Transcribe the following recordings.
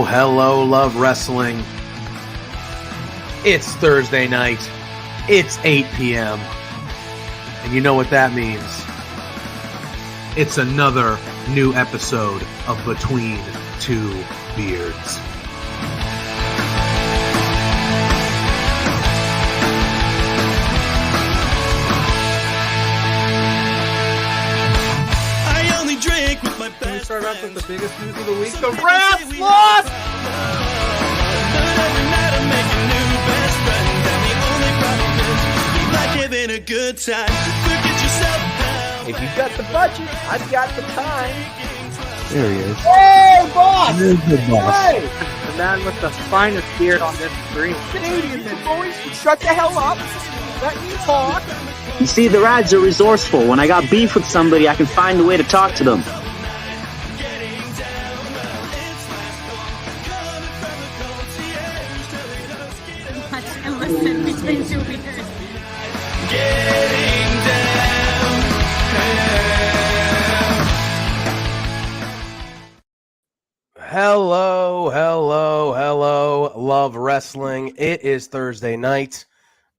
Hello, love wrestling. It's Thursday night. It's 8 p.m. And you know what that means. It's another new episode of Between Two Beards. Can we start off with the biggest news of the week? The Rats lost! If you've got the budget, I've got the time. There he is. Hey, boss! There's the boss. Hey! The man with the finest beard on this screen. Canadian men, boys, shut the hell up. Let me talk. You see, the Rads are resourceful. When I got beef with somebody, I can find a way to talk to them. And listen between two beers. Hello, love wrestling. It is Thursday night.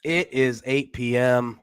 It is 8 p.m.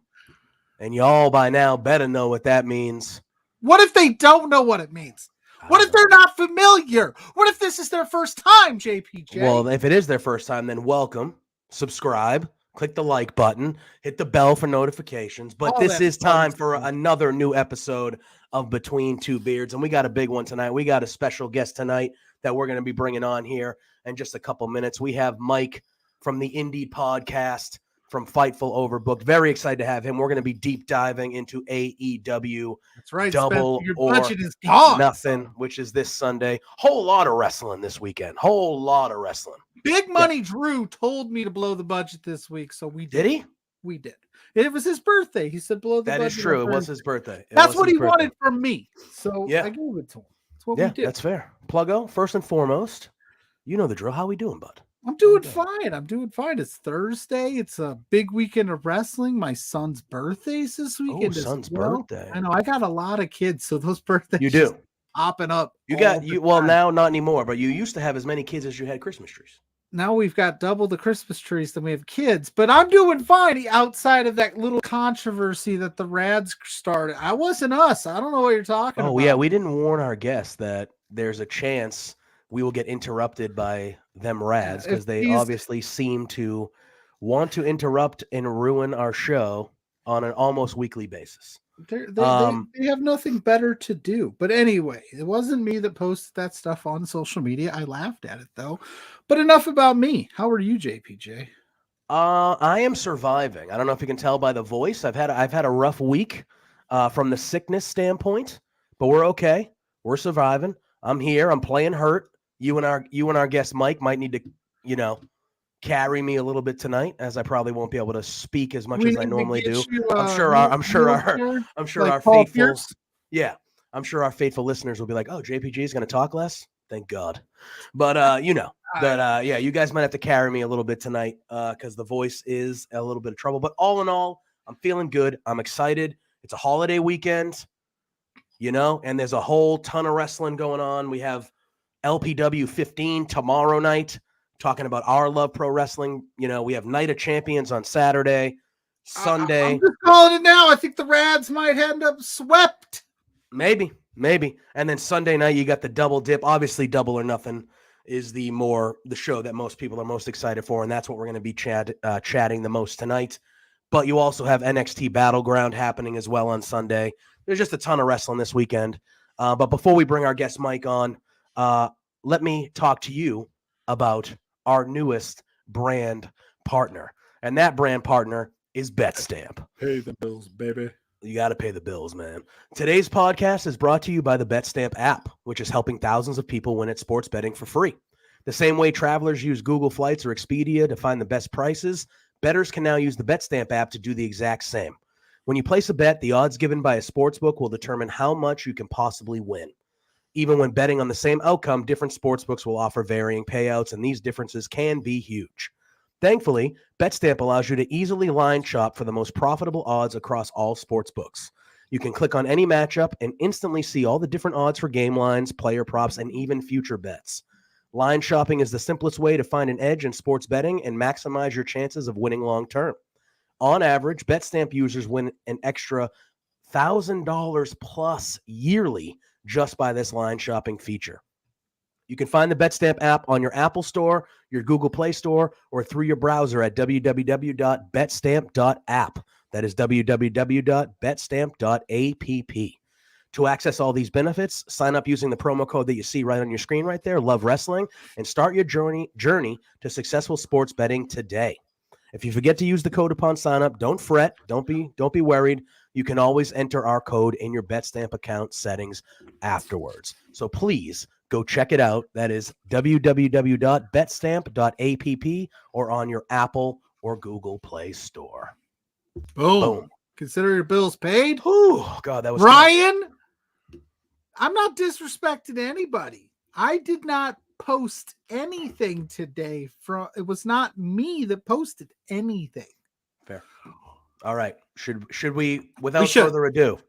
And y'all by now better know what that means. What if they don't know what it means? What if they're not familiar? What if this is their first time, JPJ? Well, if it is their first time, then welcome. Subscribe. Click the like button. Hit the bell for notifications. But this is time for another new episode of Between Two Beards. And we got a big one tonight. We got a special guest tonight that we're going to be bringing on here in just a couple minutes. We have Mike from the Indie Podcast from Fightful Overbooked. Very excited to have him. We're going to be deep diving into AEW. That's right. Double Your or budget is gone. Nothing, which is this Sunday. Whole lot of wrestling this weekend. Whole lot of wrestling. Big Money Drew told me to blow the budget this week, so we did. Did he? We did. It was his birthday. He said blow the budget. That is true. It was his birthday. That's what he wanted from me. So yeah. I gave it to him. That's what we did. That's fair. Pluggo, first and foremost, you know the drill. How we doing, bud? I'm doing fine. It's Thursday. It's a big weekend of wrestling. My son's birthday's this weekend. Son's birthday. I know. I got a lot of kids, so those birthdays You do. popping up. Well, now not anymore, but you used to have as many kids as you had Christmas trees. Now we've got double the Christmas trees than we have kids, but I'm doing fine outside of that little controversy that the Rads started. I wasn't us. I don't know what you're talking about. Oh, yeah. We didn't warn our guests that there's a chance we will get interrupted by them Rads because they obviously seem to want to interrupt and ruin our show on an almost weekly basis. They have nothing better to do. But anyway, it wasn't me that posted that stuff on social media. I laughed at it, though. But enough about me. How are you, JPJ? I am surviving. I don't know if you can tell by the voice. I've had a rough week from the sickness standpoint, but we're okay. We're surviving. I'm here. I'm playing hurt. You and our guest Mike might need to, carry me a little bit tonight, as I probably won't be able to speak as much as I normally do. I'm sure our faithful, I'm sure our faithful listeners will be like, "Oh, JPG is going to talk less." Thank God. But you guys might have to carry me a little bit tonight because the voice is a little bit of trouble. But all in all, I'm feeling good. I'm excited. It's a holiday weekend, and there's a whole ton of wrestling going on. We have LPW 15 tomorrow night. Talking about our love pro wrestling, we have Night of Champions on Saturday, Sunday. I'm just calling it now. I think the Rads might end up swept. Maybe. And then Sunday night, you got the double dip. Obviously, Double or Nothing is the show that most people are most excited for, and that's what we're going to be chatting the most tonight. But you also have NXT Battleground happening as well on Sunday. There's just a ton of wrestling this weekend. But before we bring our guest Mike on, let me talk to you about our newest brand partner. And that brand partner is BetStamp. Pay the bills, baby. You got to pay the bills, man. Today's podcast is brought to you by the BetStamp app, which is helping thousands of people win at sports betting for free. The same way travelers use Google Flights or Expedia to find the best prices, bettors can now use the BetStamp app to do the exact same. When you place a bet, the odds given by a sportsbook will determine how much you can possibly win. Even when betting on the same outcome, different sportsbooks will offer varying payouts, and these differences can be huge. Thankfully, BetStamp allows you to easily line shop for the most profitable odds across all sports books. You can click on any matchup and instantly see all the different odds for game lines, player props, and even future bets. Line shopping is the simplest way to find an edge in sports betting and maximize your chances of winning long term. On average, BetStamp users win an extra $1,000 plus yearly just by this line shopping feature. You can find the BetStamp app on your Apple Store, your Google Play Store, or through your browser at www.betstamp.app. That is www.betstamp.app. To access all these benefits, sign up using the promo code that you see right on your screen right there, Love Wrestling, and start your journey to successful sports betting today. If you forget to use the code upon sign up, don't fret, don't be worried. You can always enter our code in your BetStamp account settings afterwards. So please go check it out. That is www.betstamp.app or on your Apple or Google Play Store. Boom. Consider your bills paid. Oh, God, that was Ryan. I'm not disrespecting anybody. I did not post anything today. It was not me that posted anything. Fair. All right. Should we, without further ado,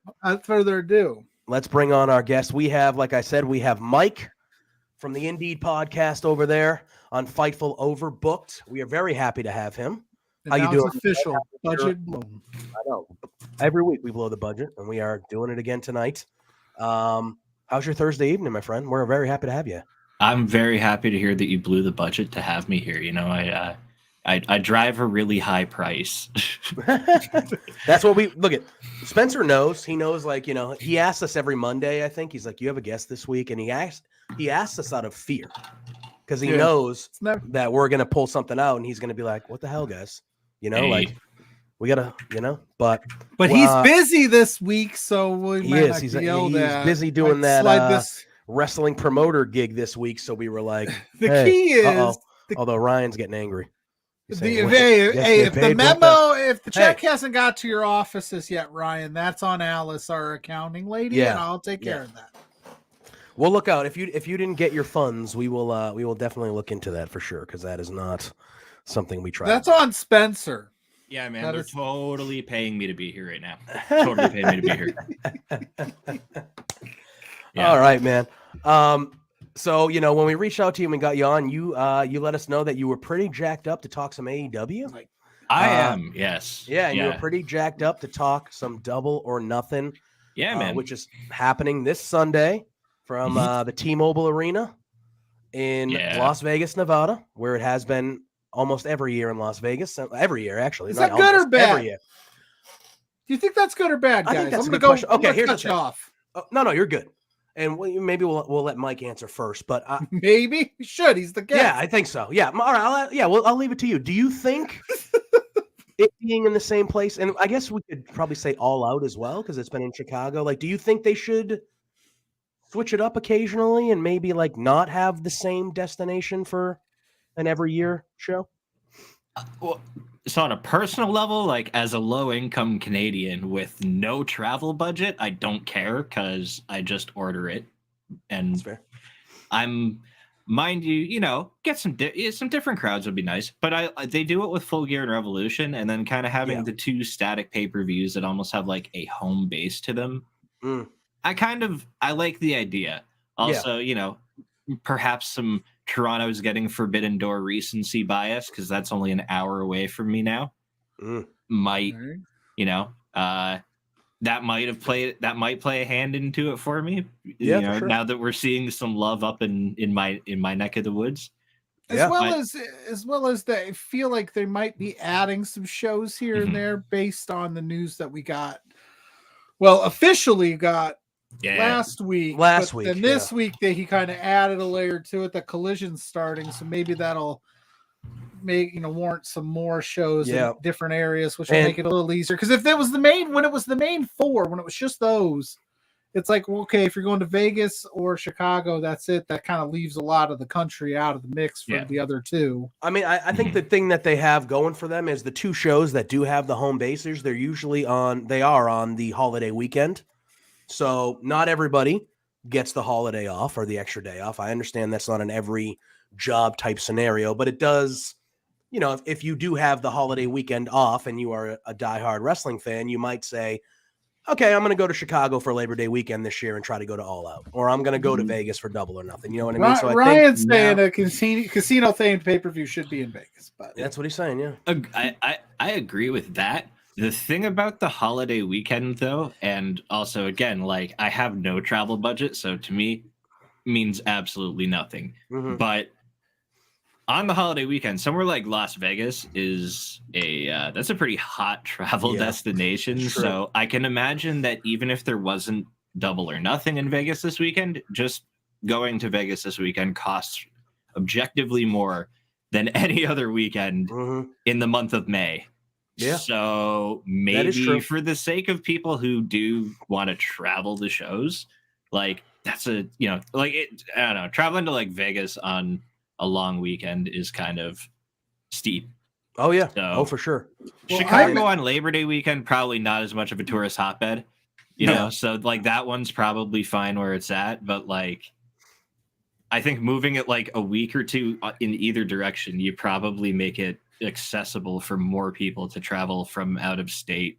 let's bring on our guest. We have, like I said, we have Mike from the Indeed podcast over there on Fightful Overbooked. We are very happy to have him. And how you doing? Official budget blown. I know. Every week we blow the budget, and we are doing it again tonight. How's your Thursday evening, my friend? We're very happy to have you. I'm very happy to hear that you blew the budget to have me here. You know, I drive a really high price. That's what we look at. Spencer knows. He knows, like, you know, he asks us every Monday, I think. He's like, you have a guest this week? And he asks us out of fear because he knows that we're going to pull something out and he's going to be like, what the hell, guys? You know, like, we got to, you know, but he's busy this week. So we might he's busy doing that wrestling promoter gig this week. So we were like, the key is, although Ryan's getting angry. If the memo, if the check hasn't got to your offices yet, Ryan, that's on Alice, our accounting lady, and I'll take care of that. We'll look out. If you didn't get your funds, we will definitely look into that for sure, because that is not something we try. That's on Spencer. Yeah, man, they're totally paying me to be here right now. Totally paying me to be here. All right, man. So, you know, when we reached out to you and we got you on, you let us know that you were pretty jacked up to talk some AEW. I am, yes. Yeah, and you were pretty jacked up to talk some Double or Nothing. Yeah, man. Which is happening this Sunday from the T-Mobile Arena in Las Vegas, Nevada, where it has been almost every year in Las Vegas. Every year, actually. Is that good or bad? Every year. Do you think that's good or bad, guys? I think that's I'm a good question. Okay, here's the thing. off. Oh, no, you're good. And maybe we'll let Mike answer first, but maybe he should. He's the guest. Yeah, I think so. Yeah, all right. I'll leave it to you. Do you think it being in the same place, and I guess we could probably say All Out as well because it's been in Chicago. Like, do you think they should switch it up occasionally and maybe like not have the same destination for an every year show? Well, so on a personal level, like as a low-income Canadian with no travel budget, I don't care because I just order it. And that's fair. Mind you, get some different crowds would be nice. But they do it with Full Gear and Revolution, and then kind of having the two static pay-per-views that almost have like a home base to them. I like the idea. Also, perhaps some Toronto's getting Forbidden Door recency bias because that's only an hour away from me now. Might play a hand into it for me. For sure. Now that we're seeing some love up in my neck of the woods. As well as they feel like they might be adding some shows here and there based on the news that we got. Well, officially got last week. And this week he kind of added a layer to it. The Collision's starting, so maybe that'll warrant some more shows Yeah. in different areas, which will And- make it a little easier. Because if it was the main four, when it was just those, it's like, well, okay, if you're going to Vegas or Chicago, that's it. That kind of leaves a lot of the country out of the mix for the other two. I mean, I think the thing that they have going for them is the two shows that do have the home bases. They're usually on the holiday weekend. So not everybody gets the holiday off or the extra day off. I understand that's not an every job type scenario, but it does, if you do have the holiday weekend off and you are a diehard wrestling fan, you might say, okay, I'm going to go to Chicago for Labor Day weekend this year and try to go to All Out, or I'm going to go to Vegas for Double or Nothing. You know what I mean? So Ryan's saying a casino themed pay-per-view should be in Vegas, but that's what he's saying. Yeah, I agree with that. The thing about the holiday weekend, though, and also again, like I have no travel budget, so to me means absolutely nothing. Mm-hmm. But on the holiday weekend, somewhere like Las Vegas is that's a pretty hot travel destination. So I can imagine that even if there wasn't Double or Nothing in Vegas this weekend, just going to Vegas this weekend costs objectively more than any other weekend in the month of May. Yeah. So maybe for the sake of people who do want to travel to shows, like that's I don't know, traveling to like Vegas on a long weekend is kind of steep. Oh yeah. So, for sure. Chicago on Labor Day weekend, probably not as much of a tourist hotbed, you know? So like that one's probably fine where it's at. But like, I think moving it like a week or two in either direction, you probably make it accessible for more people to travel from out of state.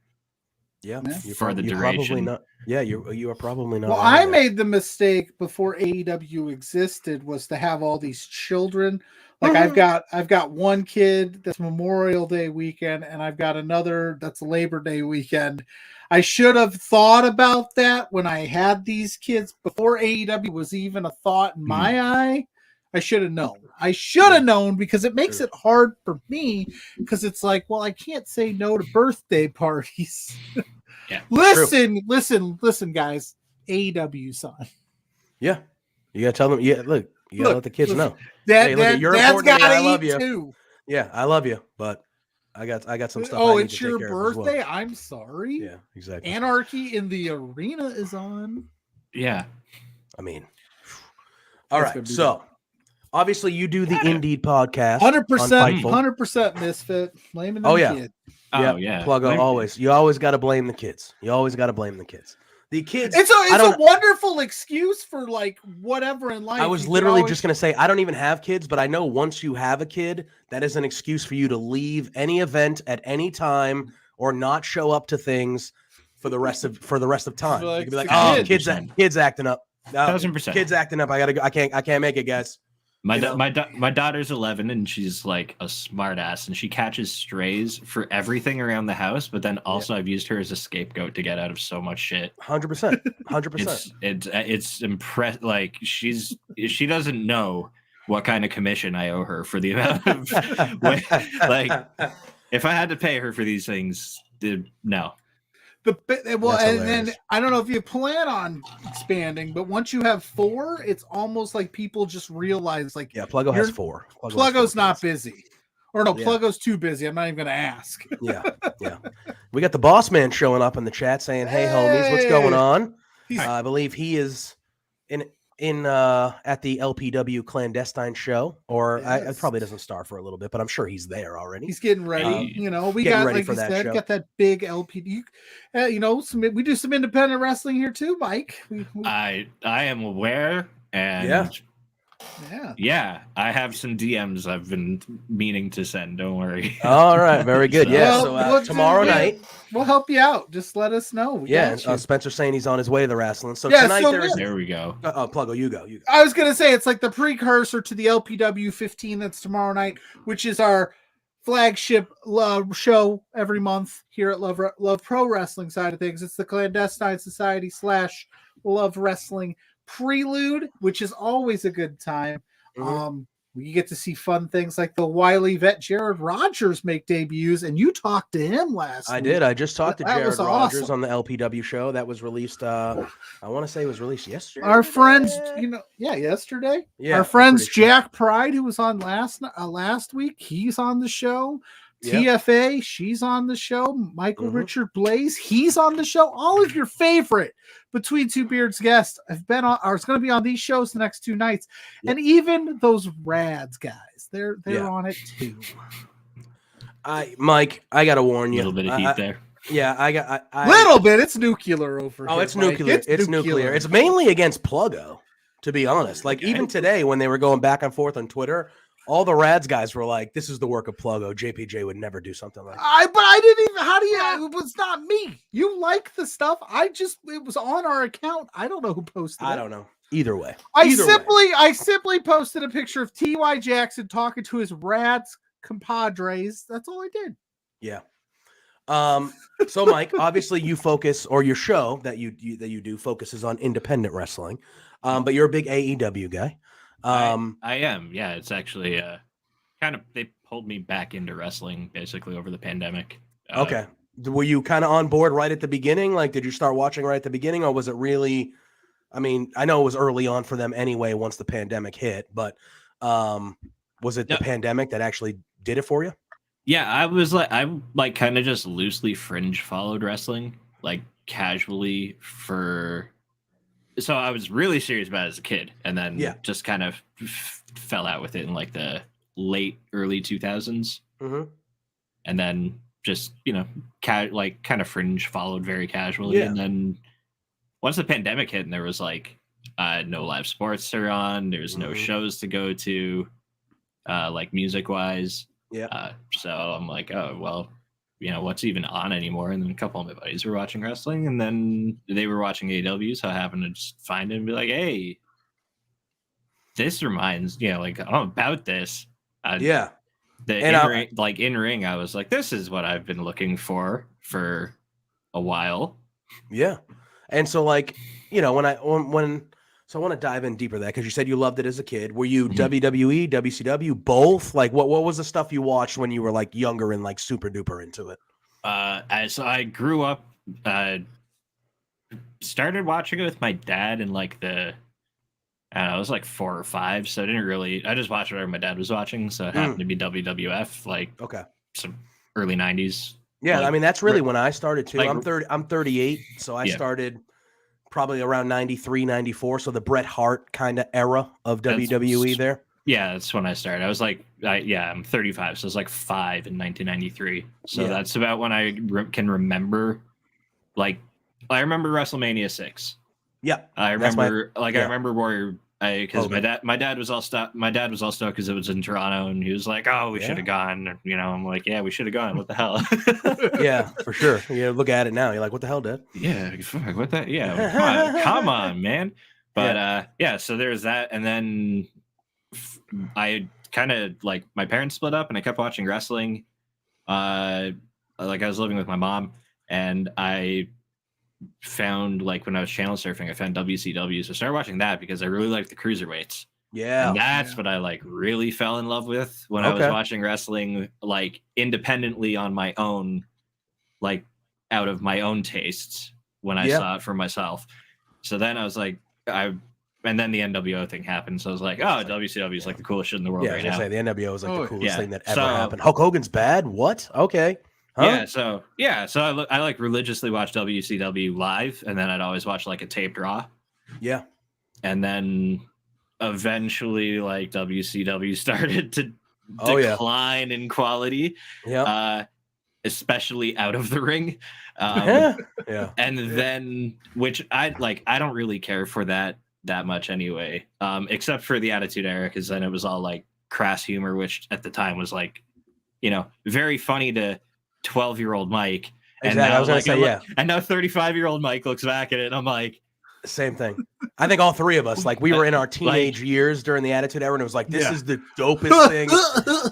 Yeah. For the duration. Probably not. Yeah, you are probably not. Well, I made the mistake before AEW existed was to have all these children. Like I've got one kid that's Memorial Day weekend, and I've got another that's Labor Day weekend. I should have thought about that when I had these kids before AEW was even a thought in my eye. I should have known. I should have known because it makes it hard for me because it's like, well, I can't say no to birthday parties. Yeah. Listen, guys. AEW son. Yeah. You gotta tell them. Yeah, look, you gotta let the kids know. Dad's important to me. I love you. Too. Yeah, I love you, but I got some stuff. Oh, I need it's to your take care of as birthday. well. I'm sorry. Yeah, exactly. Anarchy in the Arena is on. Yeah. I mean, all right. So obviously, you do the Indeed podcast. 100% misfit. Blaming the kid. Oh yeah, Pluggo always. You always got to blame the kids. You always got to blame the kids. The kids. It's a wonderful excuse for like whatever in life. I was literally just gonna say I don't even have kids, but I know once you have a kid, that is an excuse for you to leave any event at any time or not show up to things for the rest of time. You could be like, oh, kids acting up. 1,000%. Kids acting up. I gotta go. I can't make it, guys. My daughter's 11 and she's like a smart ass and she catches strays for everything around the house. But then also I've used her as a scapegoat to get out of so much shit. 100%. It's impressed. Like she doesn't know what kind of commission I owe her for the amount of like if I had to pay her for these things, no. And I don't know if you plan on expanding, but once you have 4, it's almost like people just realize like Pluggo has 4. Pluggo's not busy. Or no, Pluggo's too busy. I'm not even gonna ask. Yeah. We got the boss man showing up in the chat saying, hey homies, what's going on? I believe he is in at the LPW clandestine show, or it probably doesn't start for a little bit, but I'm sure he's there already. He's getting ready. We got, like you said, got that big LPD. We do some independent wrestling here too, Mike. I am aware, and yeah, I have some DMs I've been meaning to send. Don't worry. All right, very good. So tomorrow night we'll help you out. Just let us know. Spencer's saying he's on his way to the wrestling. So tonight there we go. Pluggo, you go. I was gonna say it's like the precursor to the LPW 15 that's tomorrow night, which is our flagship show every month here at Love Pro Wrestling side of things. It's the Clandestine Society / Love Wrestling Prelude, which is always a good time. We get to see fun things like the wily vet Jared Rogers make debuts, and you talked to him last week. I did. I just talked to That Jared was Rogers awesome. on the LPW show that was released. I want to say it was released yesterday. Our friends, yesterday. Yeah, our friends pretty sure. Jack Pride, who was on last week, he's on the show. Yep. TFA, she's on the show. Michael Mhm. Richard Blaze, he's on the show. All of your favorite Between Two Beards guests have been on, or it's going to be on these shows the next 2 nights, Yep. and even those Rads guys, they're Yeah. on it too. Mike, I gotta warn A you. little bit of heat there. Yeah, I Little bit, it's nuclear over here. it's Mike. nuclear. It's nuclear. It's mainly against Pluggo, to be honest. Like even today when they were going back and forth on Twitter, all the Rads guys were like, "This is the work of Pluggo. JPJ would never do something like that." But I didn't even. How do you? It was not me. You like the stuff. It was on our account. I don't know who posted it. I don't know. Either way, I simply posted a picture of T.Y. Jackson talking to his Rads compadres. That's all I did. Yeah. So Mike, obviously you focus, or your show that you do focuses on independent wrestling. But you're a big AEW guy. I am. Yeah, it's actually they pulled me back into wrestling basically over the pandemic. Okay. Were you kind of on board right at the beginning? Like, did you start watching right at the beginning, or was it really? I mean, I know it was early on for them anyway once the pandemic hit, but was it the pandemic that actually did it for you? Yeah, I kind of just loosely fringe followed wrestling, like casually so I was really serious about it as a kid, and then just kind of fell out with it in like the early 2000s. Mm-hmm. And then just, kind of fringe followed very casually. Yeah. And then once the pandemic hit and there was like no live sports are on, there's no shows to go to, like music wise. Yeah. So I'm like, oh, well, what's even on anymore? And then a couple of my buddies were watching wrestling, and then they were watching AEW. So I happened to just find it and be like, hey, this reminds, I'm about this. Yeah. In ring, I was like, this is what I've been looking for a while. Yeah. And so like, so I want to dive in deeper that, because you said you loved it as a kid. Were you WWE, WCW, both? Like what was the stuff you watched when you were like younger and like super duper into it? So I grew up, started watching it with my dad in like I was like 4 or 5, so I just watched whatever my dad was watching. So it happened to be WWF, like some early 90s. Yeah, like, I mean that's really when I started too. like, I'm 38, so I started probably around 93, 94. So the Bret Hart kind of era of WWE there. Yeah, that's when I started. I was like, I'm 35, so it's like 5 in 1993. So that's about when I can remember. Like, I remember WrestleMania 6. Yeah, I remember. I remember Warrior. Because my dad was all stoked because it was in Toronto, and he was like, "Oh, we should have gone." I'm like, "Yeah, we should have gone. What the hell?" Yeah, for sure. You look at it now, you're like, "What the hell, Dad?" Yeah, fuck, what that? Yeah, come on, man. But so there's that, and then I kind of like my parents split up, and I kept watching wrestling. Like I was living with my mom, and I found, like, when I was channel surfing, I found WCW, so I started watching that because I really liked the cruiserweights. Yeah, and that's what I like really fell in love with when I was watching wrestling, like independently on my own, like out of my own tastes when I saw it for myself. So then I was like, and then the NWO thing happened, so I was like, oh, WCW is like the coolest shit in the world right now. The NWO is like the coolest thing that ever happened. Hulk Hogan's bad? What? Okay. Huh? So I like religiously watch WCW live, and then I'd always watch like a taped Raw. Yeah. And then eventually, like, WCW started to decline in quality. Yeah. Especially out of the ring. And then, which I don't really care for that much anyway. Except for the Attitude Era, because then it was all like crass humor, which at the time was like, very funny to 12-year-old Mike. And exactly. now, I was gonna say, and now 35-year-old Mike looks back at it, and I'm like, same thing. I think all three of us, like, we were in our teenage years during the Attitude Era, and it was like, this is the dopest thing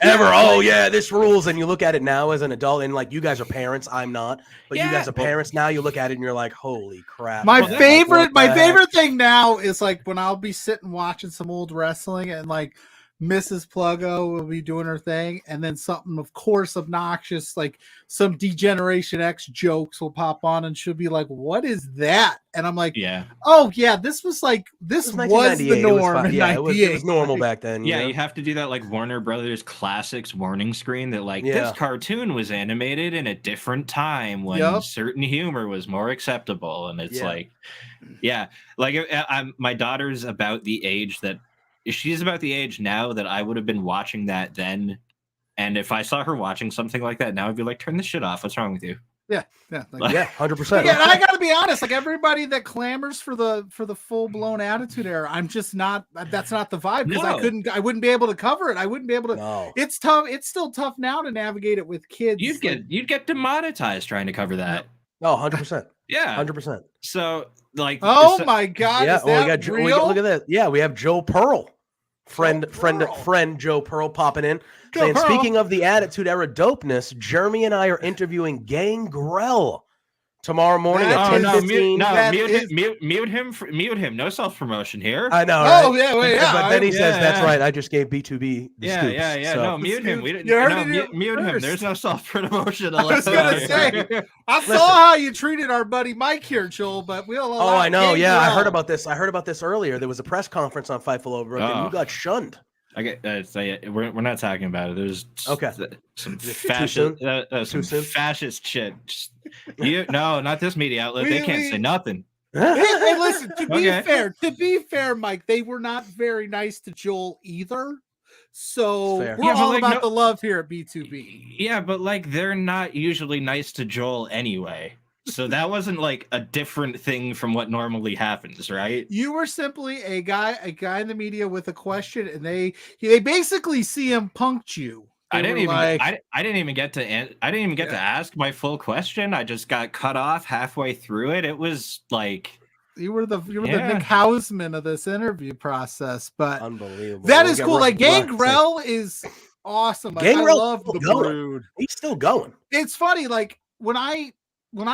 ever. Oh yeah, this rules. And you look at it now as an adult, and like, you guys are parents, I'm not, but you guys are parents now. You look at it and you're like, holy crap. My favorite thing now is like when I'll be sitting watching some old wrestling, and like Mrs. Pluggo will be doing her thing, and then something, of course, obnoxious, like some Degeneration X jokes will pop on, and she'll be like, "What is that?" And I'm like, Yeah. "Oh yeah, this was the norm in Yeah, it was '98. normal back then. Yeah, you know? you have to do that like Warner Brothers Classics warning screen that like this cartoon was animated in a different time when certain humor was more acceptable, and it's like, my daughter's about the age that she's about the age now that I would have been watching that then, and if I saw her watching something like that now, I'd be like, turn this shit off. What's wrong with you? Yeah, 100%. Yeah, and I gotta be honest, like everybody that clamors for the full blown Attitude Era, I'm just not. That's not the vibe because I wouldn't be able to cover it. I wouldn't be able to. No. It's tough. It's still tough now to navigate it with kids. You'd get demonetized trying to cover that. No, 100%. Yeah, 100%. So like, my God, yeah. Is that we got real? look at that. Yeah, we have Joe Pearl, friend Joe Pearl popping in. Saying, speaking of the Attitude Era dopeness, Jeremy and I are interviewing Gangrel tomorrow morning at 10:15. Mute him. No self promotion here. I know. Right? Oh yeah, wait, yeah. But then he says, "That's right. I just gave B2B the scoops." Yeah. So. No, mute him. Mute him. There's no self promotion. I was gonna say, I saw how you treated our buddy Mike here, Joel. But we'll. Oh, I know. Yeah, I heard about this. I heard about this earlier. There was a press conference on Fightful Overbooked, and you got shunned. I get we're not talking about it. There's some fascist shit. No, not this media outlet. They can't say nothing. Hey, listen. To be fair, Mike, they were not very nice to Joel either. So we're all about the love here at B2B. Yeah, but like they're not usually nice to Joel anyway. So that wasn't like a different thing from what normally happens, right? You were simply a guy in the media with a question, and they basically CM punked you. I didn't even get to ask my full question. I just got cut off halfway through it. It was like you were the Nick Hausman of this interview process, but unbelievable. That is cool. Like Gangrel is awesome. Like, I love the Brood. He's still going. It's funny, like when I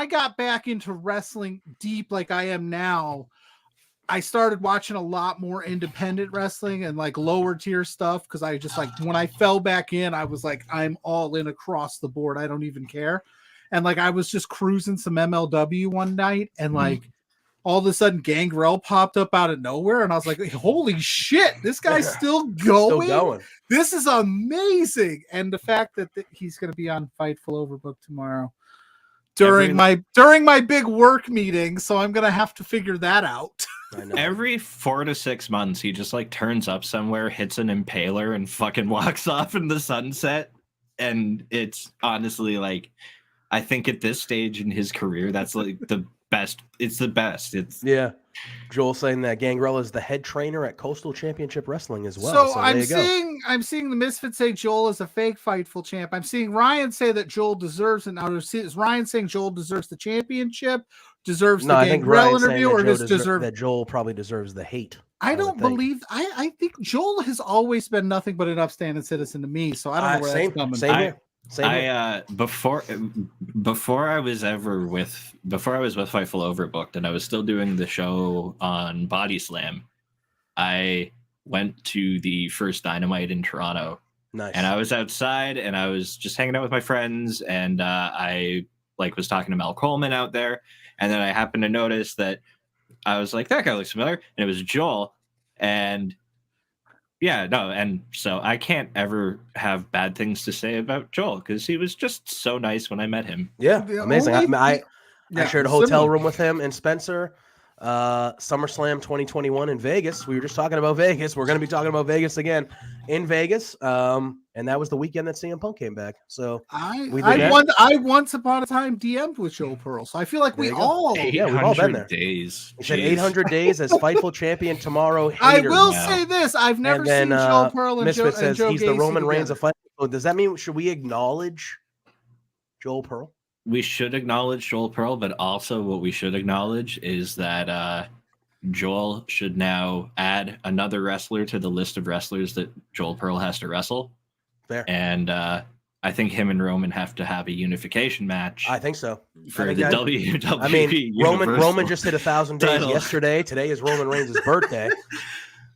got back into wrestling deep like I am now, I started watching a lot more independent wrestling and like lower tier stuff because I just like when I fell back in, I was like, I'm all in across the board. I don't even care. And like I was just cruising some MLW one night and like all of a sudden Gangrel popped up out of nowhere and I was like, holy shit, this guy's still going. This is amazing. And the fact that he's going to be on Fightful Overbooked tomorrow. During my big work meeting, so I'm gonna have to figure that out. I know. Every 4 to 6 months, he just like turns up somewhere, hits an impaler, and fucking walks off in the sunset. And it's honestly like, I think at this stage in his career, that's like the best. It's the best. Joel saying that Gangrel is the head trainer at Coastal Championship Wrestling as well. So I'm seeing the Misfits say Joel is a fake Fightful champ. I'm seeing Ryan say that Joel deserves it. Now is Ryan saying Joel deserves the championship, deserves the Gangrel interview, or does deserve that Joel probably deserves the hate? I don't believe. I think Joel has always been nothing but an upstanding citizen to me. So I don't know where that's coming. Same here. Before I was with Fightful Overbooked and I was still doing the show on Body Slam, I went to the first Dynamite in Toronto. Nice. And I was outside and I was just hanging out with my friends and I like was talking to Mel Coleman out there, and then I happened to notice that I was like, that guy looks familiar, and it was Joel. And and so I can't ever have bad things to say about Joel because he was just so nice when I met him. Yeah, amazing. I shared a hotel room with him and Spencer. SummerSlam 2021 in Vegas. We were just talking about Vegas. We're going to be talking about Vegas again in Vegas. And that was the weekend that CM Punk came back. So I once upon a time DM'd with Joe Pearl. So I feel like we've all been there. Days. He said 800 days as Fightful champion tomorrow. I will say this: I've never seen Joe Pearl and Misfit says Joe he's Gacy the Roman Reigns together. of Fightful. Does that mean should we acknowledge Joel Pearl? We should acknowledge Joel Pearl, but also what we should acknowledge is that Joel should now add another wrestler to the list of wrestlers that Joel Pearl has to wrestle. Fair. And I think him and Roman have to have a unification match. I think so. For the WWE. I mean, Roman just hit 1,000 days yesterday. Today is Roman Reigns' birthday.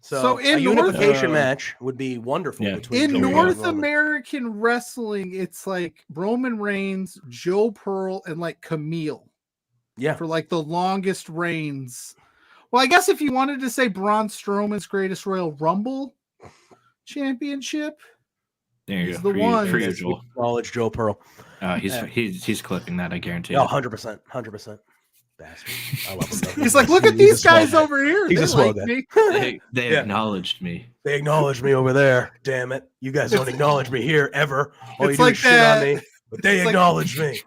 So a in unification match would be wonderful between in Joe Pearl North and Roman. American wrestling, it's like Roman Reigns, Joe Pearl, and like Camille. Yeah. For like the longest reigns. Well, I guess if you wanted to say Braun Strowman's Greatest Royal Rumble Championship, there you is go. the one. For usual. Acknowledge Joe Pearl. He's clipping that, I guarantee. Oh, 100%. 100%. Bastard. I love him. He's like, look at these guys over here. He's They a swell like guy. me. They acknowledged me. They acknowledged me over there. Damn it. You guys don't acknowledge me here ever. All you It's do like is shit on me. But they acknowledged me.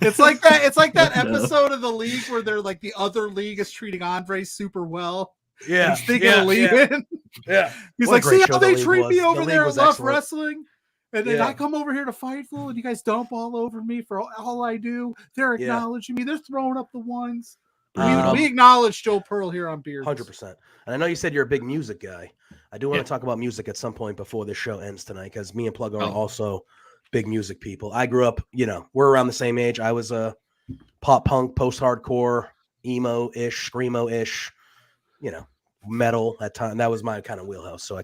It's like that. It's like that episode of the league where they're like the other league is treating Andre super well. Yeah. He's thinking of leaving. Yeah. He's What a like, great see show how the they league treat was. me The over league there at was Love excellent. Wrestling. And then I come over here to Fightful and you guys dump all over me for all I do. They're acknowledging me. They're throwing up the ones. We acknowledge Joe Pearl here on Beards. 100%. And I know you said you're a big music guy. I do want to talk about music at some point before this show ends tonight, because me and Pluggo are also big music people. I grew up, we're around the same age. I was a pop punk, post-hardcore, emo-ish, screamo-ish, metal at time. That was my kind of wheelhouse. So I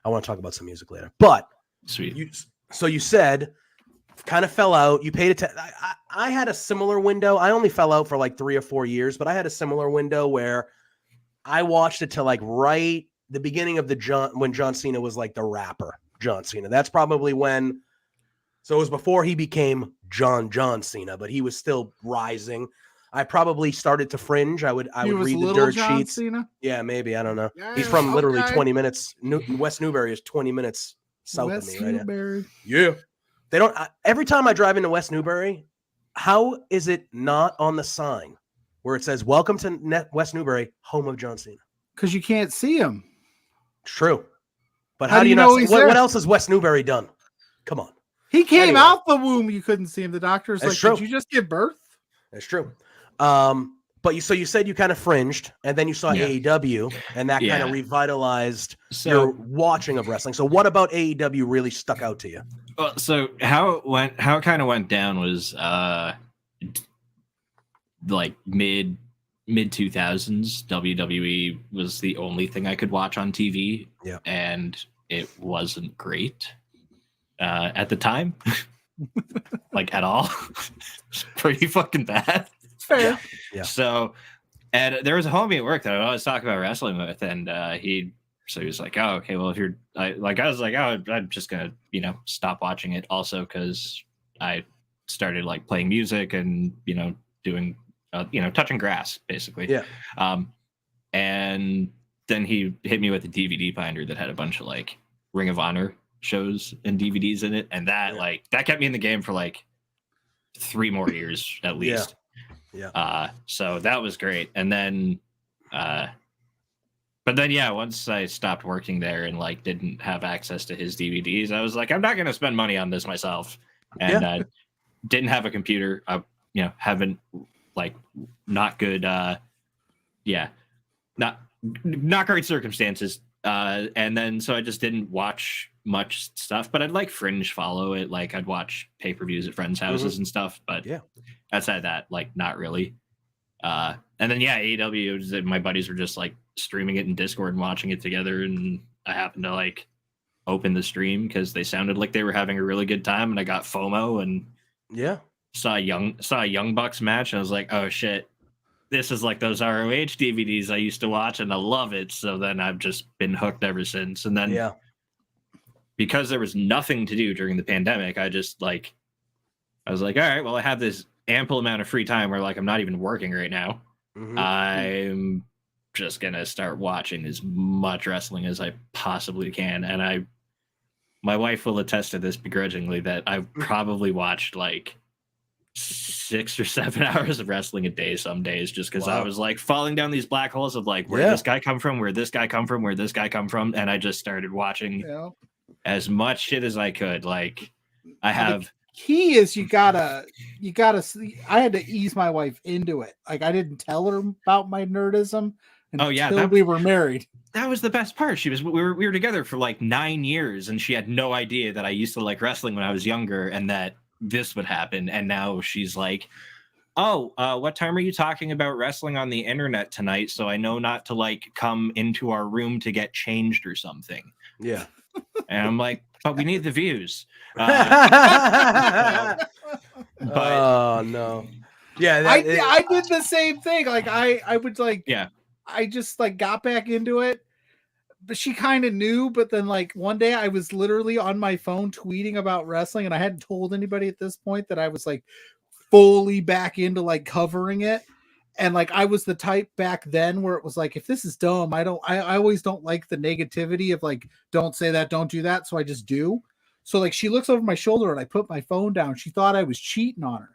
want to talk about some music later. But sweet. You said kind of fell out. You paid attention. I had a similar window. I only fell out for like 3 or 4 years, but I had a similar window where I watched it to like right the beginning of when John Cena was like the rapper John Cena. That's probably when. So it was before he became John Cena, but he was still rising. I probably started to fringe. I would read the dirt John sheets. Cena? Yeah, maybe. I don't know. Yeah, He's from literally 20 minutes. West Newbury is 20 minutes south of me, right? Newbury. Yeah. They don't. Every time I drive into West Newbury, how is it not on the sign where it says "Welcome to West Newbury, home of John Cena"? Because you can't see him. It's true. But How how do you know not? he's What there? else has West Newbury done? Come on. He came Anyway. out the womb. You couldn't see him. The doctor's That's like, true. did you just give birth? That's true. But you said you kind of fringed, and then you saw AEW, and that kind of revitalized your watching of wrestling. So what about AEW really stuck out to you? Well, so how it kind of went down was like mid 2000s. WWE was the only thing I could watch on TV, and it wasn't great at the time, like at all. It's pretty fucking bad. Fair. Yeah. So, and there was a homie at work that I always talk about wrestling with, and he was like, "Oh, okay, well, if you're," I was like, "Oh, I'm just gonna, stop watching it." Also, because I started like playing music and doing, touching grass basically. Yeah. And then he hit me with a DVD binder that had a bunch of like Ring of Honor shows and DVDs in it, and that that kept me in the game for like 3 more years at least. Yeah. So that was great. And then but then once I stopped working there and like didn't have access to his DVDs, I was like, I'm not gonna spend money on this myself. And didn't have a computer. Haven't like not good not great circumstances. And then so I just didn't watch much stuff, but I'd like fringe follow it. Like I'd watch pay-per-views at friends' houses and stuff, but outside that, like not really. And then AEW, my buddies were just like streaming it in Discord and watching it together, and I happened to like open the stream because they sounded like they were having a really good time, and I got FOMO and saw a Young Bucks match, and I was like, oh shit, this is like those ROH DVDs I used to watch, and I love it. So then I've just been hooked ever since. And then because there was nothing to do during the pandemic, I was like, all right, well, I have this ample amount of free time where like I'm not even working right now. I'm just gonna start watching as much wrestling as I possibly can. And my wife will attest to this begrudgingly that I've probably watched like 6 or 7 hours of wrestling a day some days, just because I was like falling down these black holes of like where this guy come from, where this guy come from, where this guy come from, and I just started watching as much shit as I could. Like I have the key is you gotta see. I had to ease my wife into it. Like I didn't tell her about my nerdism until we were married. That was the best part. We were together for like 9 years, and she had no idea that I used to like wrestling when I was younger and that this would happen. And now she's like, oh, what time are you talking about wrestling on the internet tonight? So I know not to like come into our room to get changed or something. Yeah. And I'm like, but we need the views. But oh no. Yeah, I did the same thing. Like I would like, yeah, I just like got back into it, but she kind of knew. But then like one day I was literally on my phone tweeting about wrestling, and I hadn't told anybody at this point that I was like fully back into like covering it. And like I was the type back then where it was like, if this is dumb, I always don't like the negativity of like, don't say that, don't do that. So I just do. So like she looks over my shoulder and I put my phone down. She thought I was cheating on her.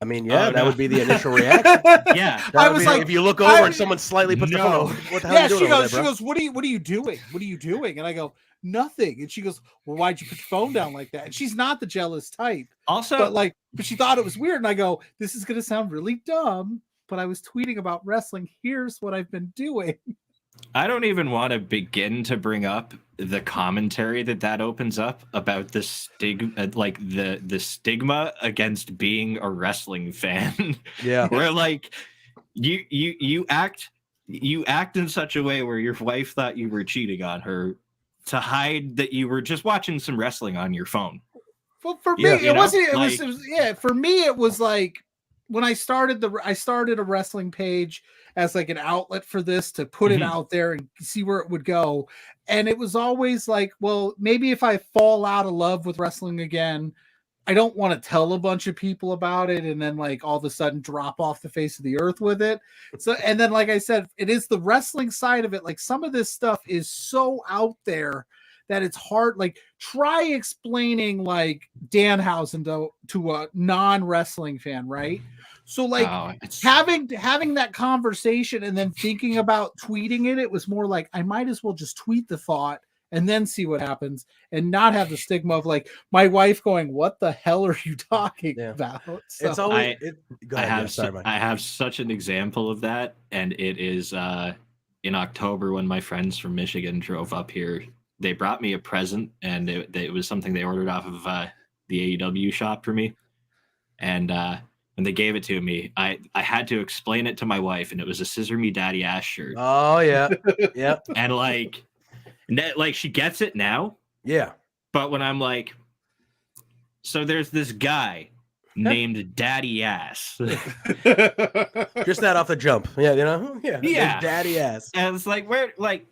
I mean, yeah, that would be the initial reaction. Yeah, I was like, if you look over and someone slightly puts the phone, what the hell are you doing over there, bro? She goes, what are you doing? What are you doing? And I go, nothing. And she goes, well, why'd you put your phone down like that? And she's not the jealous type. Also, but she thought it was weird. And I go, this is going to sound really dumb, but I was tweeting about wrestling. Here's what I've been doing. I don't even want to begin to bring up the commentary that opens up about the stigma, like the stigma against being a wrestling fan. Yeah, where like you act in such a way where your wife thought you were cheating on her to hide that you were just watching some wrestling on your phone. Well, for me, it was for me it was like when I started a wrestling page as like an outlet for this to put it out there and see where it would go. And it was always like, well, maybe if I fall out of love with wrestling again, I don't want to tell a bunch of people about it and then like all of a sudden drop off the face of the earth with it. So, and then, like I said, it is the wrestling side of it. Like some of this stuff is so out there that it's hard. Like try explaining like Danhausen to a non-wrestling fan, right? So like having that conversation and then thinking about tweeting it, it was more like I might as well just tweet the thought and then see what happens and not have the stigma of like my wife going, what the hell are you talking about? So, it's always I have such an example of that, and it is in October when my friends from Michigan drove up here. They brought me a present, and it was something they ordered off of the AEW shop for me. And when they gave it to me, I had to explain it to my wife, and it was a Scissor Me Daddy Ass shirt. Oh yeah, yeah. And like she gets it now. Yeah. But when I'm like, so there's this guy named Daddy Ass. Just that off the jump. Yeah, you know? Yeah. Daddy Ass. And it's like, where, like,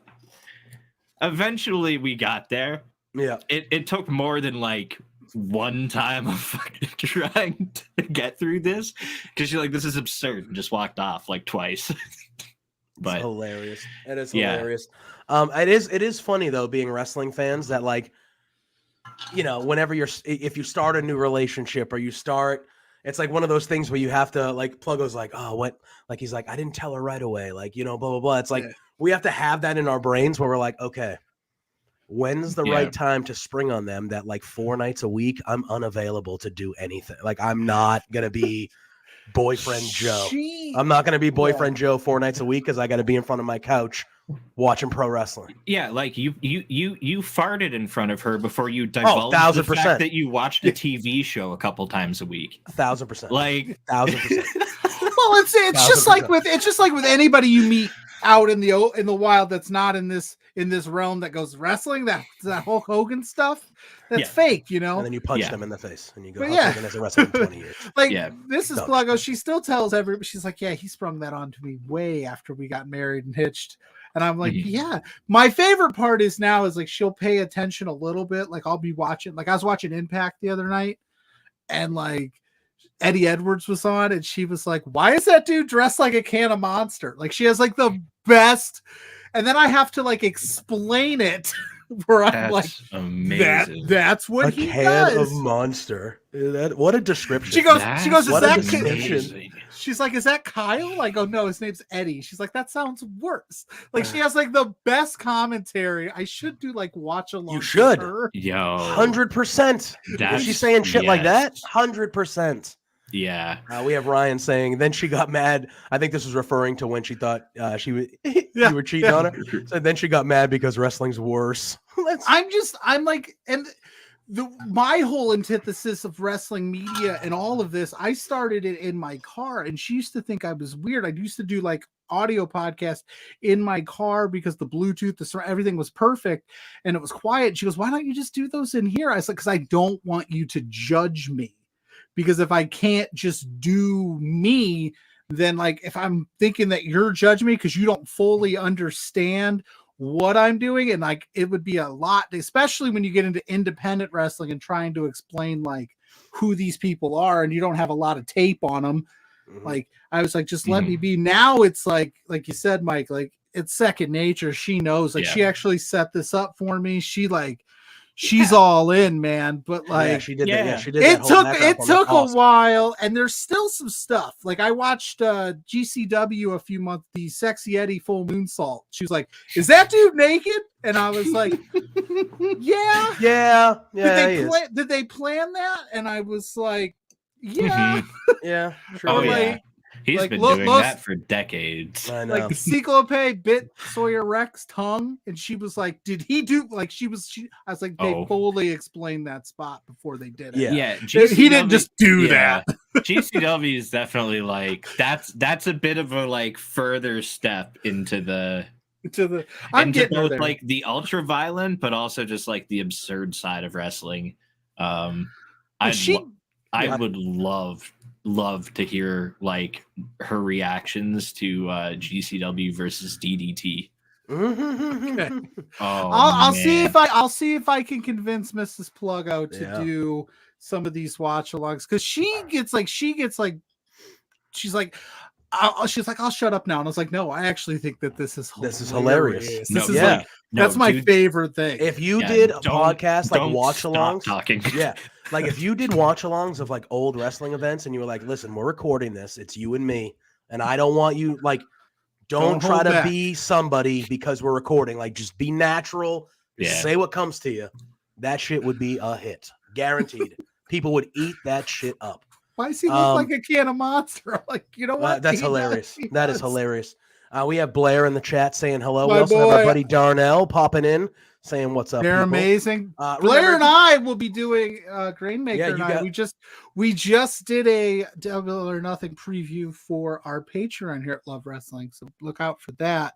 eventually we got there. Yeah. It took more than like one time of fucking trying to get through this because you're like, this is absurd, and just walked off like twice. But it's hilarious. It is hilarious. It is funny though, being wrestling fans, that like, you know, whenever if you start a new relationship or it's like one of those things where you have to, like, Pluggo's like, oh, what? Like, he's like, I didn't tell her right away. Like, you know, blah, blah, blah. It's like, we have to have that in our brains where we're like, okay, when's the right time to spring on them that like 4 nights a week, I'm unavailable to do anything. Like, I'm not going to be boyfriend Joe. I'm not going to be boyfriend Joe 4 nights a week because I got to be in front of my couch watching pro wrestling. Yeah, like you farted in front of her before you divulged the fact that you watched a TV show a couple times a week. 1,000%. Like 1,000%. Well, it's just like with anybody you meet out in the wild that's not in this realm that goes wrestling, that Hulk Hogan stuff, that's fake, you know. And then you punch them in the face and you go, Hulk Hogan hasn't wrestled in 20 years. Like this is Pluggo. She still tells everybody, she's like, yeah, he sprung that on to me way after we got married and hitched. And I'm like, yeah. My favorite part is like she'll pay attention a little bit. Like I'll be watching, like I was watching Impact the other night, and like Eddie Edwards was on, and she was like, why is that dude dressed like a can of Monster? Like she has like the best, and then I have to like explain it where I'm like, amazing. That's what he can does. Of Monster. What a description. She goes, is that description? She's like, is that Kyle? I go, no, his name's Eddie. She's like, that sounds worse. Like she has like the best commentary. I should do like watch along. You should. Yo, 100%. Is she saying shit like that? 100%. Yeah. We have Ryan saying, then she got mad. I think this was referring to when she thought you were cheating on her. So then she got mad because wrestling's worse. I'm like, and my whole antithesis of wrestling media and all of this, I started it in my car, and she used to think I was weird. I used to do like audio podcast in my car because the Bluetooth, everything was perfect and it was quiet. She goes, why don't you just do those in here? I was like, because I don't want you to judge me, because if I can't just do me, then like if I'm thinking that you're judging me because you don't fully understand what I'm doing, and like it would be a lot, especially when you get into independent wrestling and trying to explain like who these people are and you don't have a lot of tape on them. Like I was like, just let me be. Now it's like you said, Mike, like it's second nature. She knows, like she actually set this up for me. She's all in, man. But like she did that. Yeah, she did. It took a while, and there's still some stuff. Like I watched GCW a few months, the Sexy Eddie Full Moonsault. She was like, "Is that dude naked?" And I was like, "Yeah." Did they plan that? And I was like, "Yeah, yeah." Sure. Oh yeah. He's been doing that for decades. I know. Like Cyclope bit Sawyer Rex's tongue, and she was like, "Did he do?" Like I was like, they fully explained that spot before they did it. Yeah. He didn't just do that. GCW is definitely like that's a bit of a like further step into I'm getting both there. Like the ultra violent, but also just like the absurd side of wrestling. I would love to hear like her reactions to GCW versus DDT. Okay. I'll see if I can convince Mrs. Pluggo to do some of these watch alongs, because she's like I'll shut up now, and I was like, no, I actually think that this is hilarious. That's my favorite thing. If you did a podcast like watch alongs, talking, like if you did watch alongs of like old wrestling events, and you were like, listen, we're recording this, it's you and me, and I don't want you like, don't try to be somebody because we're recording. Like, just be natural. Say what comes to you. That shit would be a hit, guaranteed. People would eat that shit up. Why does he look like a can of Monster? Like, you know what? That's hilarious. That is hilarious. We have Blair in the chat saying hello. We also have our buddy Darnell popping in saying what's up. They're amazing. Blair and I will be doing Grainmaker and I. We just did a Double or Nothing preview for our Patreon here at Love Wrestling, so look out for that.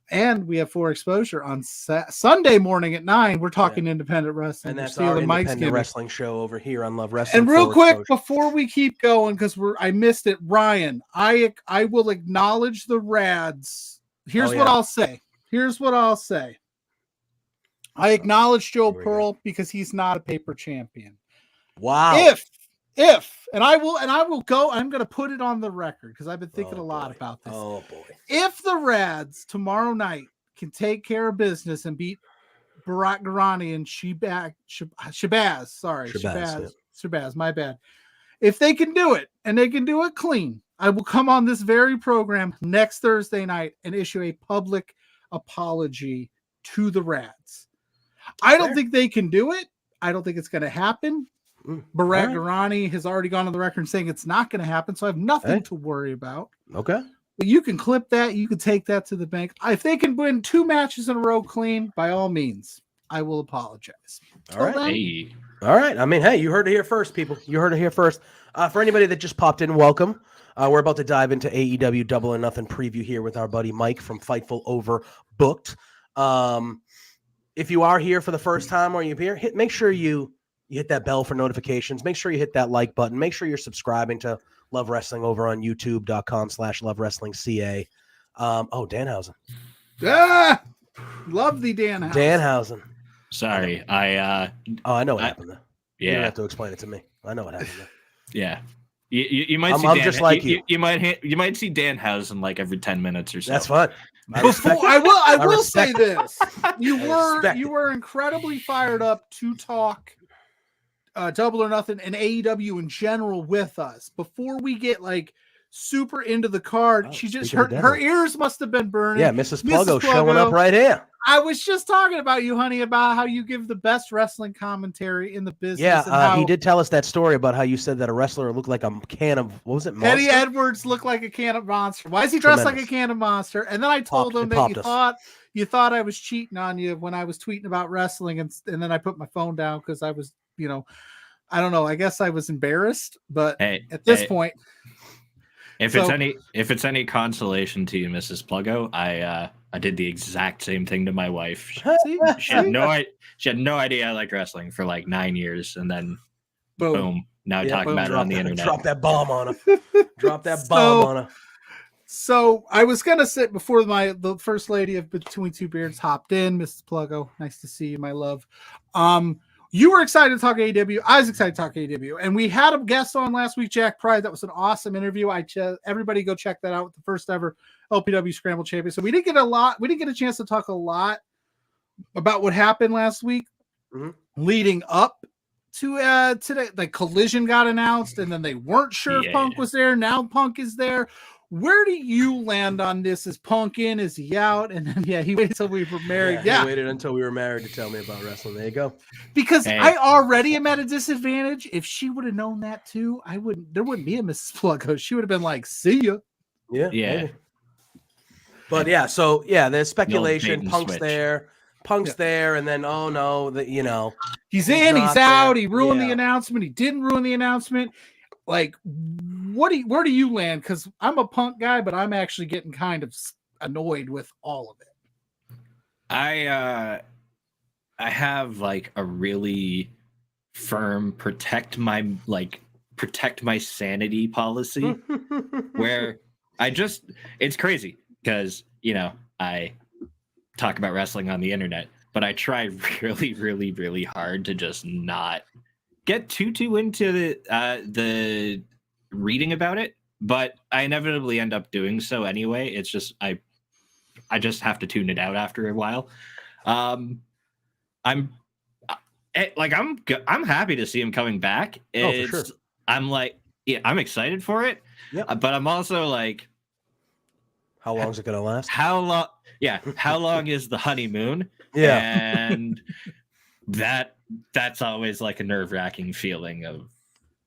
And we have For Exposure on Sunday morning at 9. We're talking independent wrestling. And that's our independent wrestling show over here on Love Wrestling. And real quick, before we keep going, because I missed it, Ryan, I will acknowledge the Rads. Here's what I'll say. I acknowledge Joe Pearl because he's not a paper champion. Wow. And I will go, I'm going to put it on the record because I've been thinking a lot about this. Oh boy. If the Rads tomorrow night can take care of business and beat Bharat Garani and Shabazz, my bad. If they can do it and they can do it clean, I will come on this very program next Thursday night and issue a public apology to the Rads. I don't think they can do it. I don't think it's going to happen. Bharat Garani has already gone on the record saying it's not going to happen, so I have nothing to worry about. Okay. But you can clip that. You can take that to the bank. If they can win 2 matches in a row clean, by all means, I will apologize. All right. All right. I mean, hey, you heard it here first, people. You heard it here first. For anybody that just popped in, welcome. We're about to dive into AEW Double or Nothing preview here with our buddy Mike from Fightful Overbooked. If you are here for the first time or you're here, make sure you hit that bell for notifications. Make sure you hit that like button. Make sure you're subscribing to Love Wrestling over on youtube.com/lovewrestlingca. Danhausen. Love the Danhausen. Danhausen. Sorry. I know what happened there. You don't have to explain it to me. I know what happened there. Yeah. You might see I'm just like you. You might see Danhausen like every 10 minutes or so. That's fine. I will say this. You were incredibly fired up to talk Double or Nothing and AEW in general with us. Before we get like super into the card, she just her ears must have been burning. Yeah, Mrs. Pluggo showing up right here. I was just talking about you, honey, about how you give the best wrestling commentary in the business. Yeah, he did tell us that story about how you said that a wrestler looked like a can of, what was it, Monster? Eddie Edwards looked like a can of Monster. Why is he dressed like a can of Monster? And then I told him that you thought I was cheating on you when I was tweeting about wrestling, and then I put my phone down because I was I don't know. I guess I was embarrassed, but Hey, at this point, if it's any consolation to you, Mrs. Pluggo, I did the exact same thing to my wife. She had no idea I liked wrestling for like 9 years, and then boom. Now talking about it on the internet. Drop that bomb on her. Drop that bomb on her. So I was gonna sit before the first lady of Between Two Beards hopped in, Mrs. Pluggo. Nice to see you, my love. You were excited to talk AEW. I was excited to talk AEW, and we had a guest on last week, Jack Pride. That was an awesome interview. Everybody go check that out. The first ever LPW Scramble Champion. So we didn't get a chance to talk a lot about what happened last week, leading up to today. Like Collision got announced, and then they weren't sure if Punk was there. Now Punk is there. Where do you land on this? Is Punk in? Is he out? And then he waited until we were married. He waited until we were married to tell me about wrestling. There you go. Because I already am at a disadvantage. If she would have known that too, there wouldn't be a Mrs. Pluggo. She would have been like, "See ya." Yeah. Maybe. But there's speculation. Punk's there, and then he's in, he's out. He ruined the announcement. He didn't ruin the announcement. Like, where do you land? Because I'm a Punk guy, but I'm actually getting kind of annoyed with all of it. I have like a really firm protect my sanity policy where it's crazy because I talk about wrestling on the internet, but I try really, really, really hard to just not get too into the reading about it, but I inevitably end up doing so anyway. It's just I just have to tune it out after a while. I'm happy to see him coming back. For sure. I'm I'm excited for it. But I'm also like, how long is it gonna last? How long? Yeah, how long is the honeymoon? Yeah, and that's always like a nerve-wracking feeling of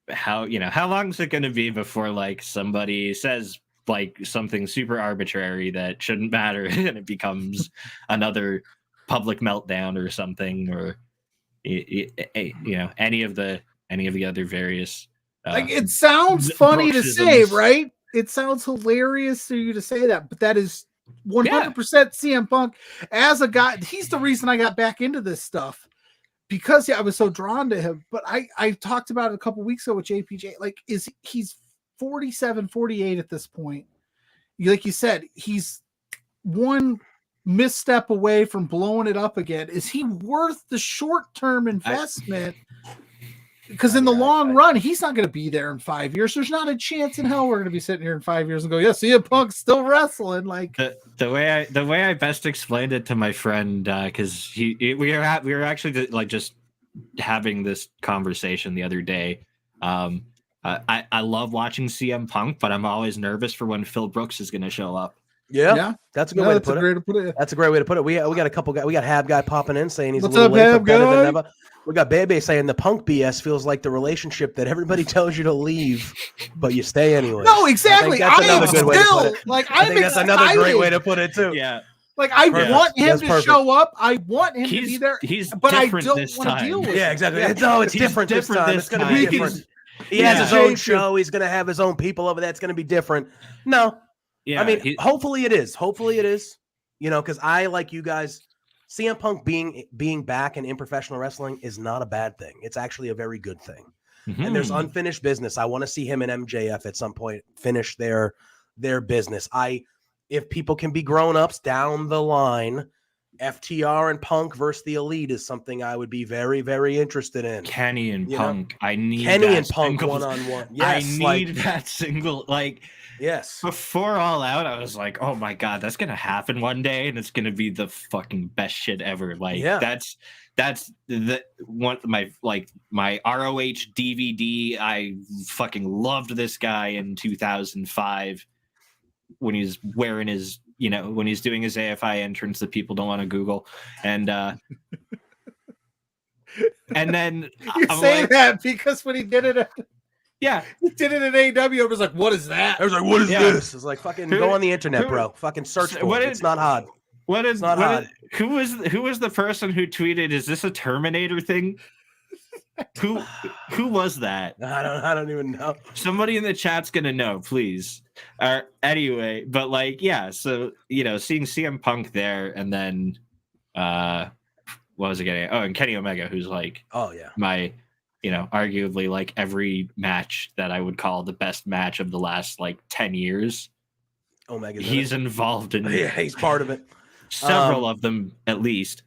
how long is it going to be before like somebody says like something super arbitrary that shouldn't matter and it becomes another public meltdown or something, or any of the other various it sounds funny to say, right? It sounds hilarious to you to say that, but that is 100% CM Punk. As a guy, he's the reason I got back into this stuff. Because I was so drawn to him, but I talked about it a couple weeks ago with JPJ. Like, he's 47, 48 at this point. Like you said, he's one misstep away from blowing it up again. Is he worth the short-term investment? Because in the long run, he's not going to be there in 5 years. There's not a chance in hell we're going to be sitting here in 5 years and go, "Yeah, CM Punk's still wrestling." Like the way I best explained it to my friend, because we were actually like just having this conversation the other day. I love watching CM Punk, but I'm always nervous for when Phil Brooks is going to show up. Yeah, that's a good way to put it. That's a great way to put it. We got a couple guys. We got Hab guy popping in saying he's a little late, but better than ever. We got Bebe saying the Punk BS feels like the relationship that everybody tells you to leave, but you stay anyway. No, exactly. I think that's another great way to put it too. Yeah. Like I want him to show up. I want him to be there. But I don't want to deal with it. Yeah, exactly. It's different this time. It's going to be different. He has his own show. He's going to have his own people over there. It's going to be different. No. Yeah. I mean, hopefully it is. Because I, like you guys, CM Punk being back in professional wrestling is not a bad thing. It's actually a very good thing. Mm-hmm. And there's unfinished business. I want to see him and MJF at some point finish their business. If people can be grown-ups down the line, FTR and Punk versus the Elite is something I would be very, very interested in. Kenny and Punk. I need Kenny and Punk one-on-one. Yes, I need that single. Like, yes. Before All Out, I was like, oh my God, that's going to happen one day, and it's going to be the fucking best shit ever. Like, that's the one my ROH DVD. I fucking loved this guy in 2005 when he's wearing his, when he's doing his AFI entrance that people don't want to Google. And and then you say that because when he did it he did it at AEW. I was like, what is that? I was like, what is this? It's like, fucking go on the internet, bro. Fucking search for it. It's not hard. Who was the person who tweeted, is this a Terminator thing? Who was that? I don't even know. Somebody in the chat's gonna know, please. Anyway, but like, yeah. So seeing CM Punk there, and then what was it getting? Oh, and Kenny Omega, who's like, oh yeah, my, arguably like every match that I would call the best match of the last like 10 years. Omega, he's involved in. Yeah, he's part of it. Several of them, at least.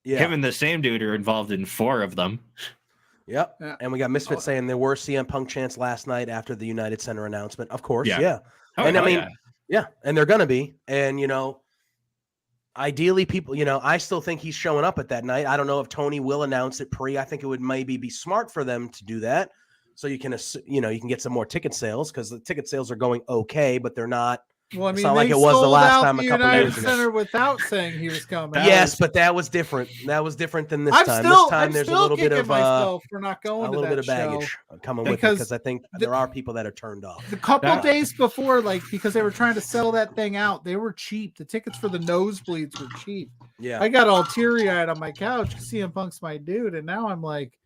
Yeah. Him and the same dude are involved in 4 of them. Yep. Yeah. And we got Misfit saying there were CM Punk chants last night after the United Center announcement. Of course, yeah. Oh, and I mean, yeah, and they're gonna be. And ideally, people, I still think he's showing up at that night. I don't know if Tony will announce it pre. I think it would maybe be smart for them to do that, so you can, you can get some more ticket sales, because the ticket sales are going okay, but they're not. Well, I mean, it's not like it was the last time a couple years ago. Center without saying he was coming. But that was different. That was different than this time. This time there's a little bit of myself for not going a little bit of baggage coming with it, because I think there are people that are turned off. The couple days before, because they were trying to sell that thing out, they were cheap. The tickets for the nosebleeds were cheap. Yeah, I got all teary-eyed on my couch. CM Punk's my dude, and now I'm like,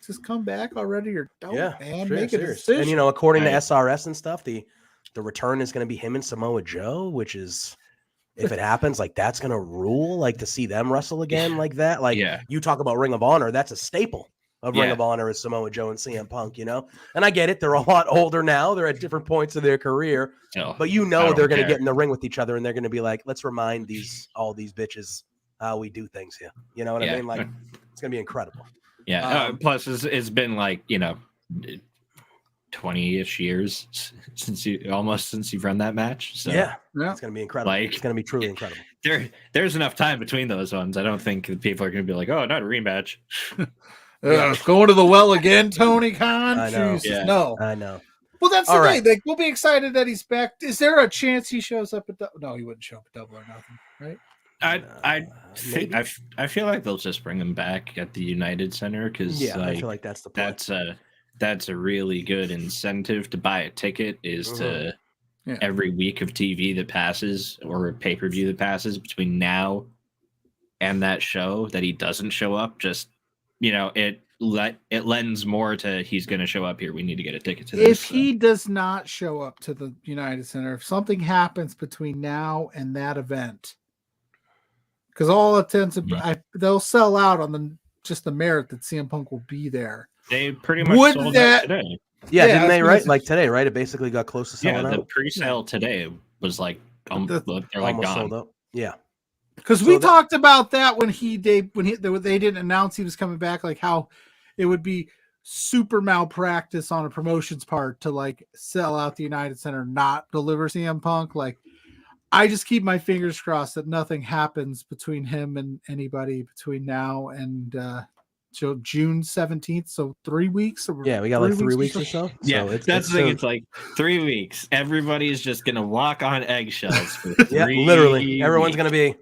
just come back already, or don't, man. Make a decision. And according to SRS and stuff, the return is going to be him and Samoa Joe, which is, if it happens, like, that's going to rule, like, to see them wrestle again like that. Like, you talk about Ring of Honor, that's a staple of Ring of Honor is Samoa Joe and CM Punk, And I get it. They're a lot older now. They're at different points of their career. But they're going to get in the ring with each other, and they're going to be like, let's remind all these bitches how we do things here. You know what I mean? Like, it's going to be incredible. Yeah. Plus, it's been like, 20-ish years since you've run that match. So yeah, it's gonna be incredible. Like, it's gonna be truly incredible. There's enough time between those ones. I don't think people are gonna be like, oh, not a rematch. Going to the well again, Tony Khan. I know. No, I know. Well, that's the thing. Like, we'll be excited that he's back. Is there a chance he shows up at no, he wouldn't show up at Double or Nothing, right? I feel like they'll just bring him back at the United Center, because I feel like that's the point. That's a really good incentive to buy a ticket, is to every week of TV that passes, or a pay-per-view that passes between now and that show, that he doesn't show up. Just, it lends more to, he's going to show up here. We need to get a ticket to this. If he does not show up to the United Center, if something happens between now and that event, because all intents they'll sell out on just the merit that CM Punk will be there. They pretty much sold out today. Yeah, didn't they? Right, like today, right? It basically got close to selling out. The pre-sale today was like, they're like almost gone. sold out. Yeah, because we talked about that when they didn't announce he was coming back, like how it would be super malpractice on a promotion's part to like sell out the United Center, not deliver CM Punk. Like, I just keep my fingers crossed that nothing happens between him and anybody between now and June 17th. So 3 weeks. We got like 3 weeks or so. Yeah, that's the thing. It's like 3 weeks. Everybody's just gonna walk on eggshells for 3 literally. Everyone's gonna be,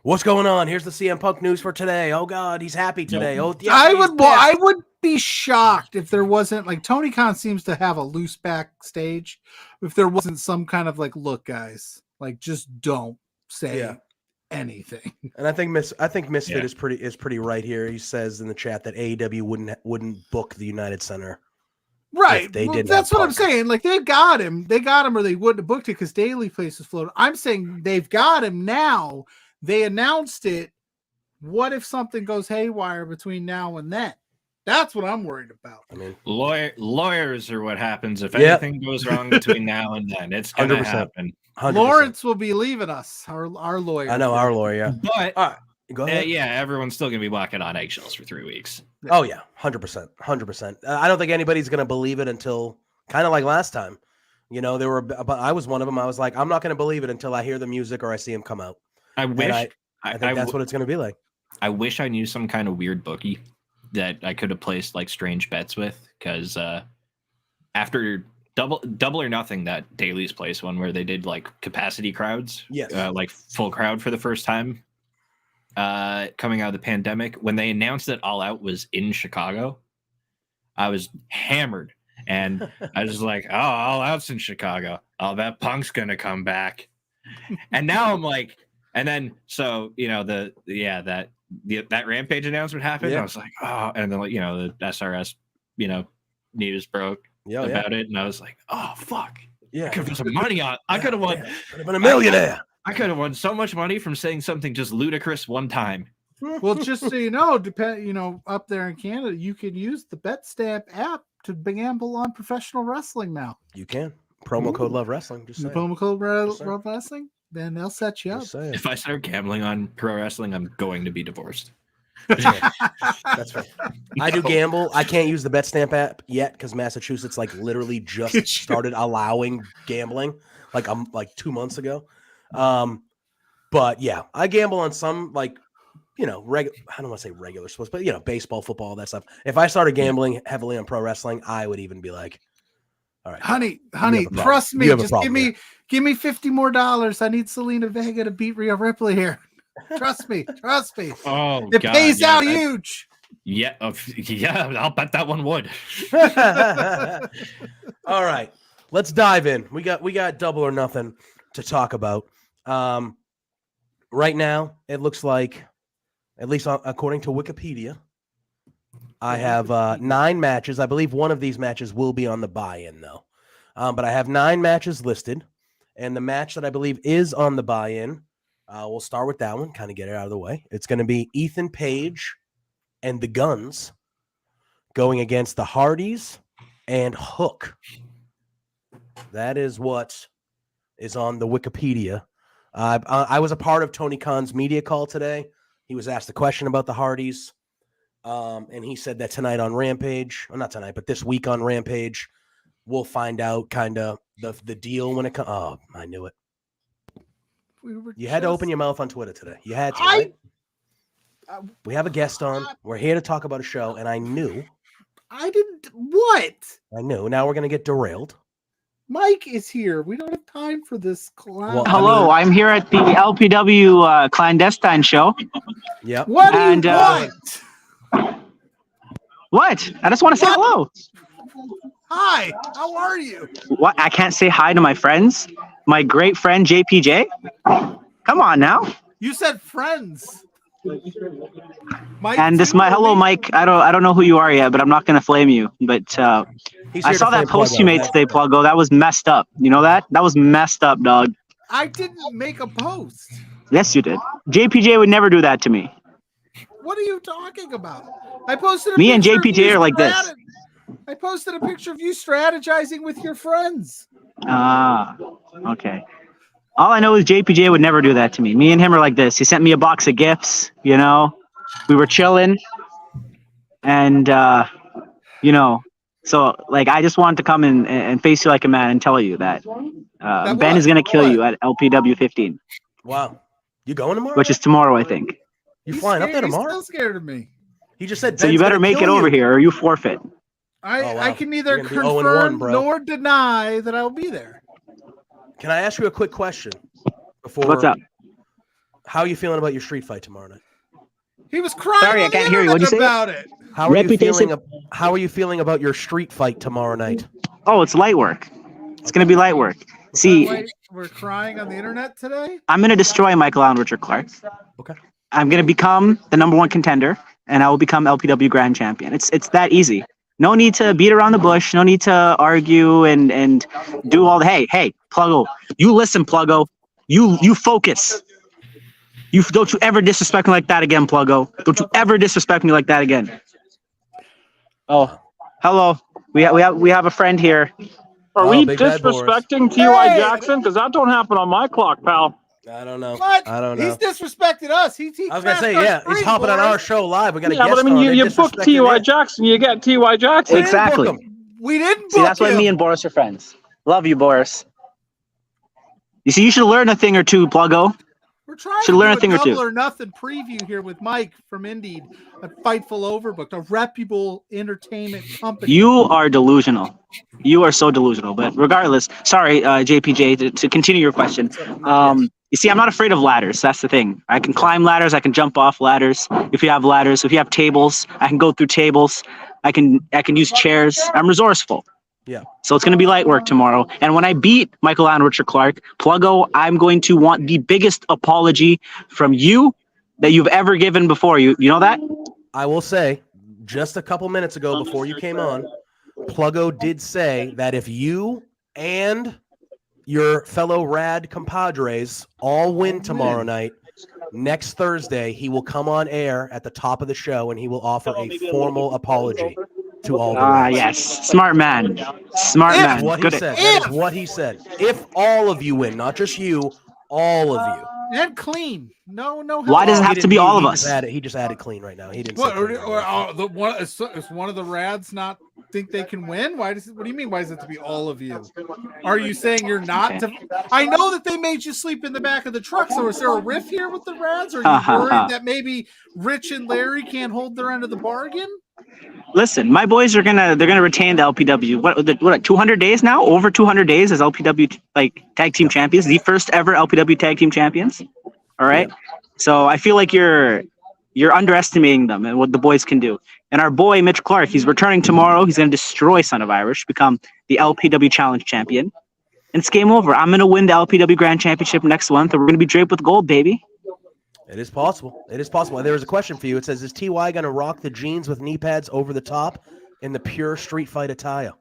what's going on? Here's the CM Punk news for today. Oh God, he's happy today. Nope. Oh, yeah, I would be shocked if there wasn't, like, Tony Khan seems to have a loose backstage. If there wasn't some kind of like, look, guys, like, just don't say anything. And I think Misfit is pretty right here. He says in the chat that AEW wouldn't book the United Center. Right. That's what I'm saying. Like, they got him, or they wouldn't have booked it because Daily Place is floated. I'm saying they've got him now. They announced it. What if something goes haywire between now and then? That's what I'm worried about. I mean, lawyers are what happens if anything goes wrong between now and then. It's going to happen. 100%. Lawrence will be leaving us, our lawyer. I know, our lawyer. But all right, go ahead. Everyone's still going to be walking on eggshells for 3 weeks. Oh yeah, 100%. I don't think anybody's going to believe it until kind of like last time. I was one of them. I was like, I'm not going to believe it until I hear the music or I see him come out. I think that's what it's going to be like. I wish I knew some kind of weird bookie that I could have placed like strange bets with, because after Double or Nothing, that Daily's Place one where they did like capacity crowds, like full crowd for the first time coming out of the pandemic, when they announced that All Out was in Chicago, I was hammered, and I was like, oh, All Out's in Chicago, I'll bet Punk's gonna come back. And now I'm like, and then so that that Rampage announcement happened. Yeah. I was like, oh, and then the SRS, news broke about it, and I was like, oh fuck, I could have put some money on. I could have won. Could have been a millionaire. I could have won so much money from saying something just ludicrous one time. Well, just so you know, up there in Canada, you can use the BetStamp app to gamble on professional wrestling now. You can. Promo code Love Wrestling. Just saying. Promo code Love Wrestling, then they'll set you up. If I start gambling on pro wrestling, I'm going to be divorced. That's right. I do gamble. I can't use the BetStamp app yet because Massachusetts literally just started allowing gambling like 2 months ago. But yeah, I gamble on some I don't want to say regular sports, but baseball, football, that stuff. If I started gambling heavily on pro wrestling, I would even be like, all right, honey, trust me. Just give me $50 more. I need Selena Vega to beat Rhea Ripley here. Trust me. Oh, it pays out huge. Yeah, I'll bet that one would. All right, let's dive in. We got Double or Nothing to talk about. Right now, it looks like, at least according to Wikipedia, I have 9 matches. I believe one of these matches will be on the buy-in, though. But I have 9 matches listed, and the match that I believe is on the buy-in, we'll start with that one, kind of get it out of the way. It's going to be Ethan Page and the Guns going against the Hardys and Hook. That is what is on the Wikipedia. I was a part of Tony Khan's media call today. He was asked a question about the Hardys, and he said that tonight on Rampage, well, not tonight, but this week on Rampage, we'll find out kind of the deal when it comes. Oh, I knew it. You had to open your mouth on Twitter today. You had to, right? We have a guest on. We're here to talk about a show, and I knew. I didn't. What? I knew. Now we're going to get derailed. Mike is here. We don't have time for this clown. Well, hello, I'm here at the LPW clandestine show. Yeah. What do you want? What? I just want to say hello. Hi. How are you? What? I can't say hi to my friends. My great friend JPJ. Come on now. You said friends. Mike, and this hello Mike. I don't know who you are yet, but I'm not gonna flame you. But I saw that post you made today, Pluggo. That was messed up. You know that? That was messed up, dog. I didn't make a post. Yes, you did. JPJ would never do that to me. What are you talking about? I posted. Me and JPJ are like this. I posted a picture of you strategizing with your friends. Ah, okay. All I know is JPJ would never do that to me. Me and him are like this. He sent me a box of gifts, We were chilling. And, so, I just wanted to come and face you like a man and tell you that Ben is going to kill you at LPW 15. Wow. You going tomorrow? Which is tomorrow, I think. You flying up there tomorrow? He's still scared of me. He just said so you better make it over here or you forfeit. I can neither confirm nor deny that I'll be there. Can I ask you a quick question? What's up? How are you feeling about your street fight tomorrow night? He was crying. Sorry, I can't hear you. What'd you say? About it. How are you feeling about your street fight tomorrow night? Oh, it's light work. It's going to be light work. See, we're crying on the internet today. I'm going to destroy Michael Allen Richard Clark. Okay. I'm going to become the #1 contender, and I will become LPW Grand Champion. It's that easy. No need to beat around the bush. No need to argue and do all the hey, Pluggo. You listen, Pluggo. You focus. Don't you ever disrespect me like that again, Pluggo. Don't you ever disrespect me like that again. Oh, hello. We have a friend here. Are we disrespecting T.Y. Jackson? Because that don't happen on my clock, pal. I don't know. What? I don't know. He's disrespected us. I was gonna say, he's hopping on our show live. We got to but I mean, you booked T.Y. Jackson. You get T.Y. Jackson. Exactly. We didn't. See, that's why me and Boris are friends. Love you, Boris. You see, you should learn a thing or two, Pluggo. We're trying to learn a thing or two. Double or Nothing preview here with Mike from Indeed, a Fightful Overbooked, a reputable entertainment company. You are delusional. You are so delusional. But regardless, sorry, JPJ, to continue your question. You see, I'm not afraid of ladders. That's the thing. I can climb ladders. I can jump off ladders. If you have ladders, if you have tables, I can go through tables. I can use chairs. I'm resourceful. Yeah. So it's going to be light work tomorrow. And when I beat Michael Allen Richard Clark, Pluggo, I'm going to want the biggest apology from you, that you've ever given before. You know that? I will say, just a couple minutes ago before you came on, Pluggo did say that if you and your fellow rad compadres all win tomorrow night, next Thursday, he will come on air at the top of the show and he will offer a formal apology to all the rads. Yes. Smart man. Smart That's man. what he Good. said. That is what he said. If all of you win, not just you, all of you. And clean. No. Why does it have to be all of us? He just added clean right now. He didn't. What? Say clean Is one of the rads not think they can win? What do you mean? Why does it have to be all of you? Are you saying you're not? I know that they made you sleep in the back of the truck. So is there a riff here with the rads? Are you worried that maybe Rich and Larry can't hold their end of the bargain? Listen, my boys they're gonna retain the LPW. What 200 days now? Over 200 days as LPW tag team champions, the first ever LPW tag team champions. All right. Yeah. So I feel like you're underestimating them and what the boys can do. And our boy Mitch Clark, he's returning tomorrow. He's gonna destroy Son of Irish, become the LPW Challenge champion, and it's game over. I'm gonna win the LPW Grand Championship next month, and we're gonna be draped with gold, baby. It is possible. It is possible. There was a question for you. It says, is TY going to rock the jeans with knee pads over the top in the pure street fight attire?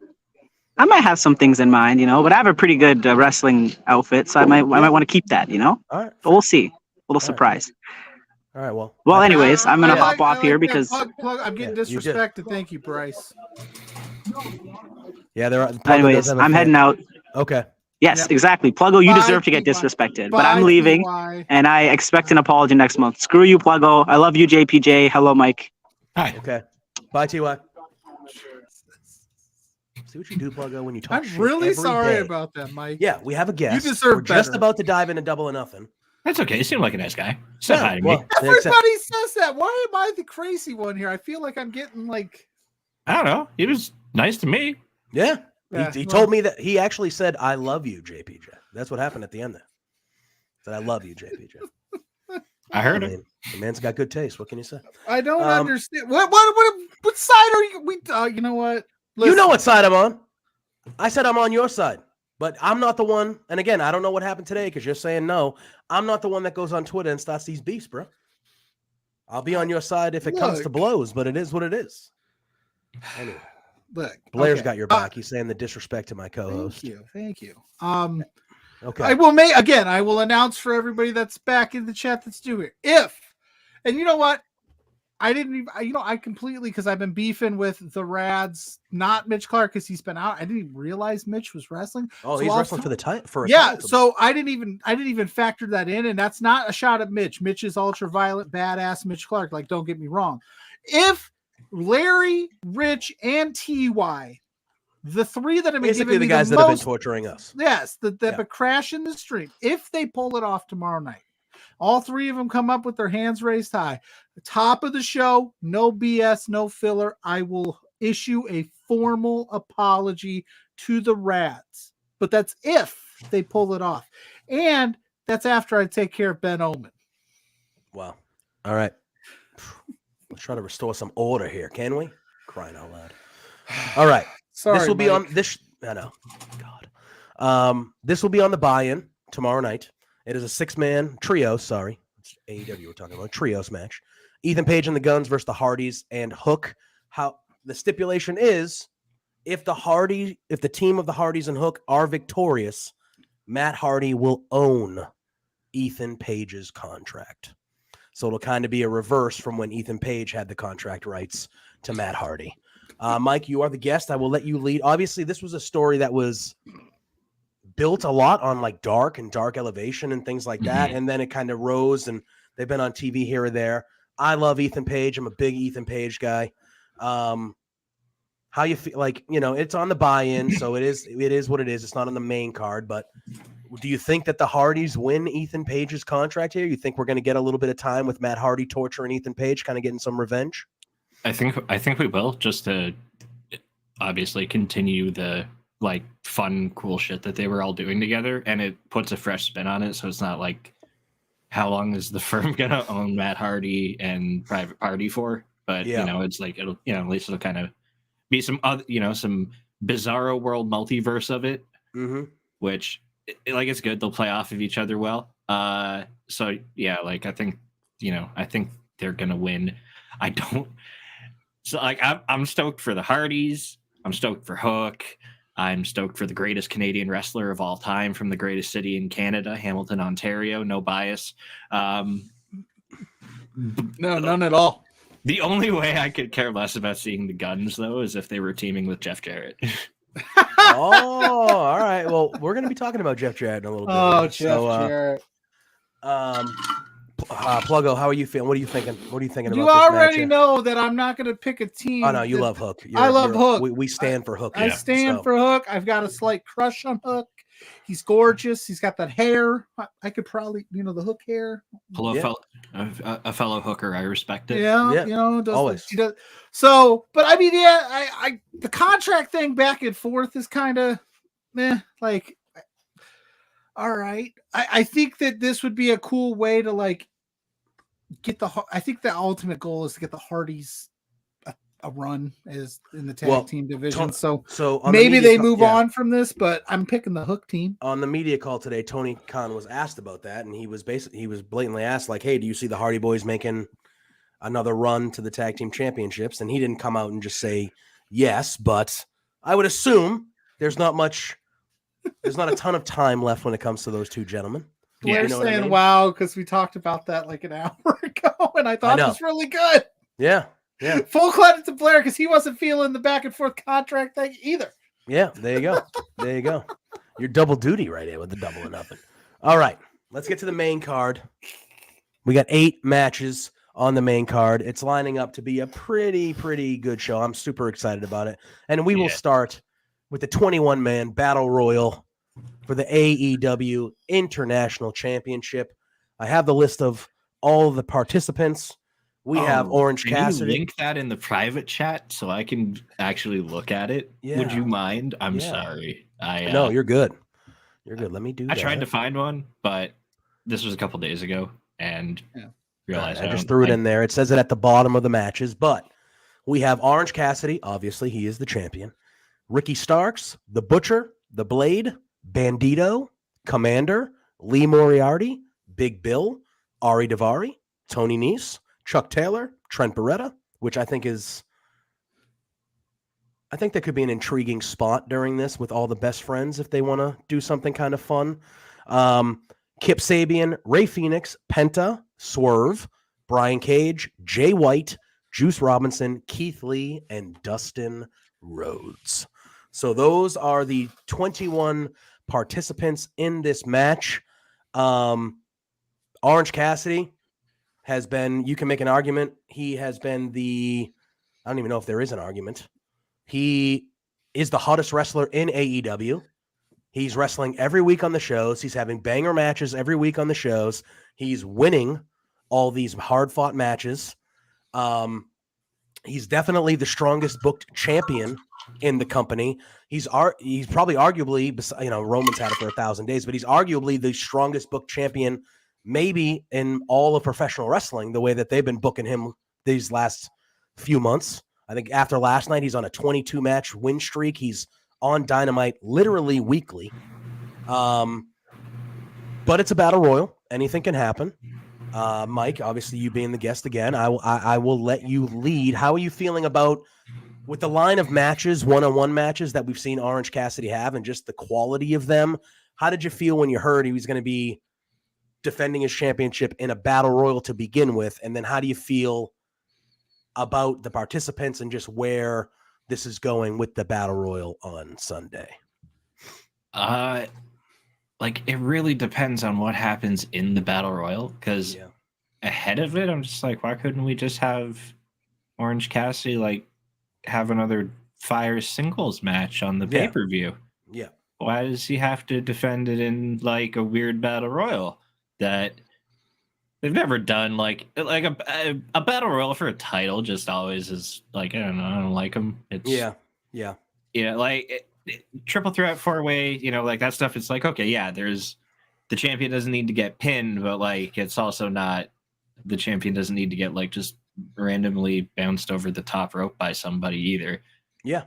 I might have some things in mind, but I have a pretty good wrestling outfit, so I might want to keep that, All right. But we'll see. Little surprise. All right. Well, anyways, I'm going to hop off here because Plug, I'm getting disrespected. Thank you, Bryce. Yeah, there are. Anyways, I'm heading out. Okay. Yes, exactly. Pluggo, you deserve to get disrespected, but I'm leaving, and I expect an apology next month. Screw you, Pluggo. I love you, JPJ. Hello, Mike. Hi. Okay. Bye, TY. See what you do, Pluggo, when you talk shit I'm really every sorry day. about that, Mike. Yeah, we have a guest. You deserve We're just better. about to dive into Double or Nothing. That's okay. You seem like a nice guy. Say hi to me. Everybody says that. Why am I the crazy one here? I feel like I'm getting like. I don't know. He was nice to me. Yeah. He told me that he actually said, I love you, JPJ. That's what happened at the end there. Said, I love you, JPJ. I heard him. The man's got good taste. What can you say? I don't understand. What side are you? You know what? Listen. You know what side I'm on. I said I'm on your side, but I'm not the one. And again, I don't know what happened today because you're saying no. I'm not the one that goes on Twitter and starts these beefs, bro. I'll be on your side if it comes to blows, but it is what it is. Anyway. Look, Blair's got your back. He's saying the disrespect to my co-host. Thank you. Okay. I will announce for everybody that's back in the chat that's doing it. And you know what? I didn't even, I completely, because I've been beefing with the Rads, not Mitch Clark, because he's been out. I didn't even realize Mitch was wrestling. Oh, so he's wrestling for the title. Yeah. So I didn't even factor that in. And that's not a shot at Mitch. Mitch is ultra violent, badass Mitch Clark. Like, don't get me wrong. If Larry, Rich, and TY, the three that have been basically the guys that have been torturing us. Yes, that have crash in the stream. If they pull it off tomorrow night, all three of them come up with their hands raised high. The top of the show, no BS, no filler. I will issue a formal apology to the Rads. But that's if they pull it off. And that's after I take care of Ben Omen. Wow. All right. Let's try to restore some order here, can we? Crying out loud. All right. Sorry, this will be on this. I know. God. This will be on the buy-in tomorrow night. It is a 6-man trio. Sorry, it's AEW we're talking about. Trios match. Ethan Page and the Guns versus the Hardys and Hook. How the stipulation is, if the team of the Hardys and Hook are victorious, Matt Hardy will own Ethan Page's contract. So it'll kind of be a reverse from when Ethan Page had the contract rights to Matt Hardy. Mike, you are the guest. I will let you lead. Obviously, this was a story that was built a lot on like dark elevation and things like that. And then it kind of rose and they've been on TV here or there. I love Ethan Page. I'm a big Ethan Page guy. How you feel like, it's on the buy-in. So it is what it is. It's not on the main card, but do you think that the Hardys win Ethan Page's contract here? You think we're going to get a little bit of time with Matt Hardy torturing Ethan Page, kind of getting some revenge? I think we will, just to obviously continue the like fun, cool shit that they were all doing together, and it puts a fresh spin on it. So it's not like, how long is the firm gonna own Matt Hardy and Private Party for? But it's like it'll at least it'll kind of be some other some bizarro world multiverse of it, which like it's good. They'll play off of each other well. So yeah, like I think I think they're gonna win. I don't. So like I'm stoked for the Hardys. I'm stoked for Hook. I'm stoked for the greatest Canadian wrestler of all time from the greatest city in Canada, Hamilton, Ontario. No bias. No, none at all. The only way I could care less about seeing the Guns, though, is if they were teaming with Jeff Jarrett. Oh, all right. Well, we're going to be talking about Jeff Jarrett in a little bit. Oh, Jeff Jarrett. Pluggo, how are you feeling? What are you thinking? What are you thinking You about this already matchup? know that I'm not going to pick a team. Oh, no, you love Hook. I love Hook. We stand for Hook. I stand for Hook. I've got a slight crush on Hook. He's gorgeous. He's got that hair. I could probably, the Hook hair. A fellow hooker. I respect it. Yeah. Always. He does. So, but I mean, yeah, the contract thing back and forth is kind of, like, all right. I think that this would be a cool way to like I think the ultimate goal is to get the Hardys a run as in the tag team division. So maybe they move on from this, but I'm picking the Hook team. On the media call today, Tony Khan was asked about that, and he was blatantly asked, like, hey, do you see the Hardy Boys making another run to the tag team championships? And he didn't come out and just say yes, but I would assume there's not a ton of time left when it comes to those two gentlemen. Blair's saying wow, because we talked about that like an hour ago, and I thought it was really good. Yeah. Full credit to Blair because he wasn't feeling the back and forth contract thing either. Yeah, there you go. You're double duty right here with the double or nothing. All right, let's get to the main card. We got 8 matches on the main card. It's lining up to be a pretty good show. I'm super excited about it. And we will start with the 21-man Battle Royal for the AEW International Championship. I have the list of all the participants. We have Orange Cassidy. Can you link that in the private chat so I can actually look at it? Yeah. Would you mind? I'm sorry. No, you're good. You're good. Let me do that. I tried to find one, but this was a couple days ago, and realized I just threw it in there. It says it at the bottom of the matches, but we have Orange Cassidy. Obviously, he is the champion. Ricky Starks, The Butcher, The Blade, Bandito, Commander, Lee Moriarty, Big Bill, Ari Daivari, Tony Nese, Chuck Taylor, Trent Beretta, which I think that could be an intriguing spot during this with all the best friends if they want to do something kind of fun. Kip Sabian, Ray Phoenix, Penta, Swerve, Brian Cage, Jay White, Juice Robinson, Keith Lee, and Dustin Rhodes. So those are the 21 participants in this match. Orange Cassidy has been, you can make an argument, he has been I don't even know if there is an argument. He is the hottest wrestler in AEW. He's wrestling every week on the shows. He's having banger matches every week on the shows. He's winning all these hard-fought matches. He's definitely the strongest booked champion in the company. He's probably arguably, Roman's had it for 1,000 days, but he's arguably the strongest booked champion maybe in all of professional wrestling, the way that they've been booking him these last few months. I think after last night, he's on a 22-match win streak. He's on Dynamite literally weekly. But it's a battle royal. Anything can happen. Mike, obviously you being the guest again, I will let you lead. How are you feeling about with the line of matches, one-on-one matches that we've seen Orange Cassidy have and just the quality of them? How did you feel when you heard he was going to be defending his championship in a battle royal to begin with? And then how do you feel about the participants and just where this is going with the battle royal on Sunday? It really depends on what happens in the battle royal, because ahead of it, I'm just like, why couldn't we just have Orange Cassidy have another fire singles match on the pay-per-view? Yeah. Why does he have to defend it in a weird battle royal that they've never done? A battle royal for a title just always is I don't know, I don't like them. It's triple threat, 4-way, that stuff. It's okay, there's the champion doesn't need to get pinned, but it's also not, the champion doesn't need to get just randomly bounced over the top rope by somebody either. Yeah,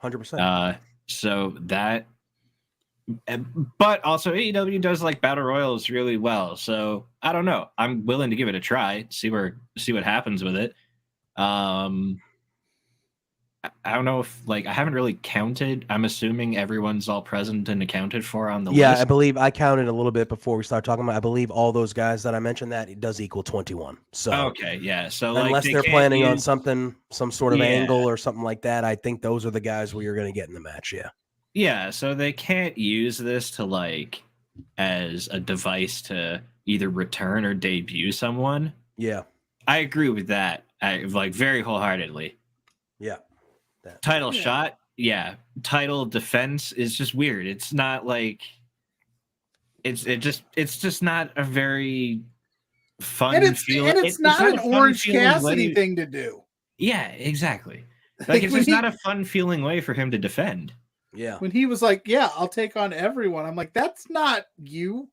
100%. So that But also AEW does like battle royals really well, so I don't know. I'm willing to give it a try, see what happens with it. I don't know if I haven't really counted. I'm assuming everyone's all present and accounted for on the list. Yeah, I believe I counted a little bit before we start talking about. I believe all those guys that I mentioned that it does equal 21. So okay, yeah. So unless they're planning on some sort of angle or something like that, I think those are the guys we are going to get in the match. Yeah. Yeah, so they can't use this to as a device to either return or debut someone. Yeah. I agree with that. Very wholeheartly. Yeah. Title shot, yeah. Title defense is just weird. It's not it's just not a very fun feeling. And it's not an Orange Cassidy thing to do. Yeah, exactly. It's just not a fun feeling way for him to defend. Yeah. When he was like, "Yeah, I'll take on everyone," I'm like, "That's not you."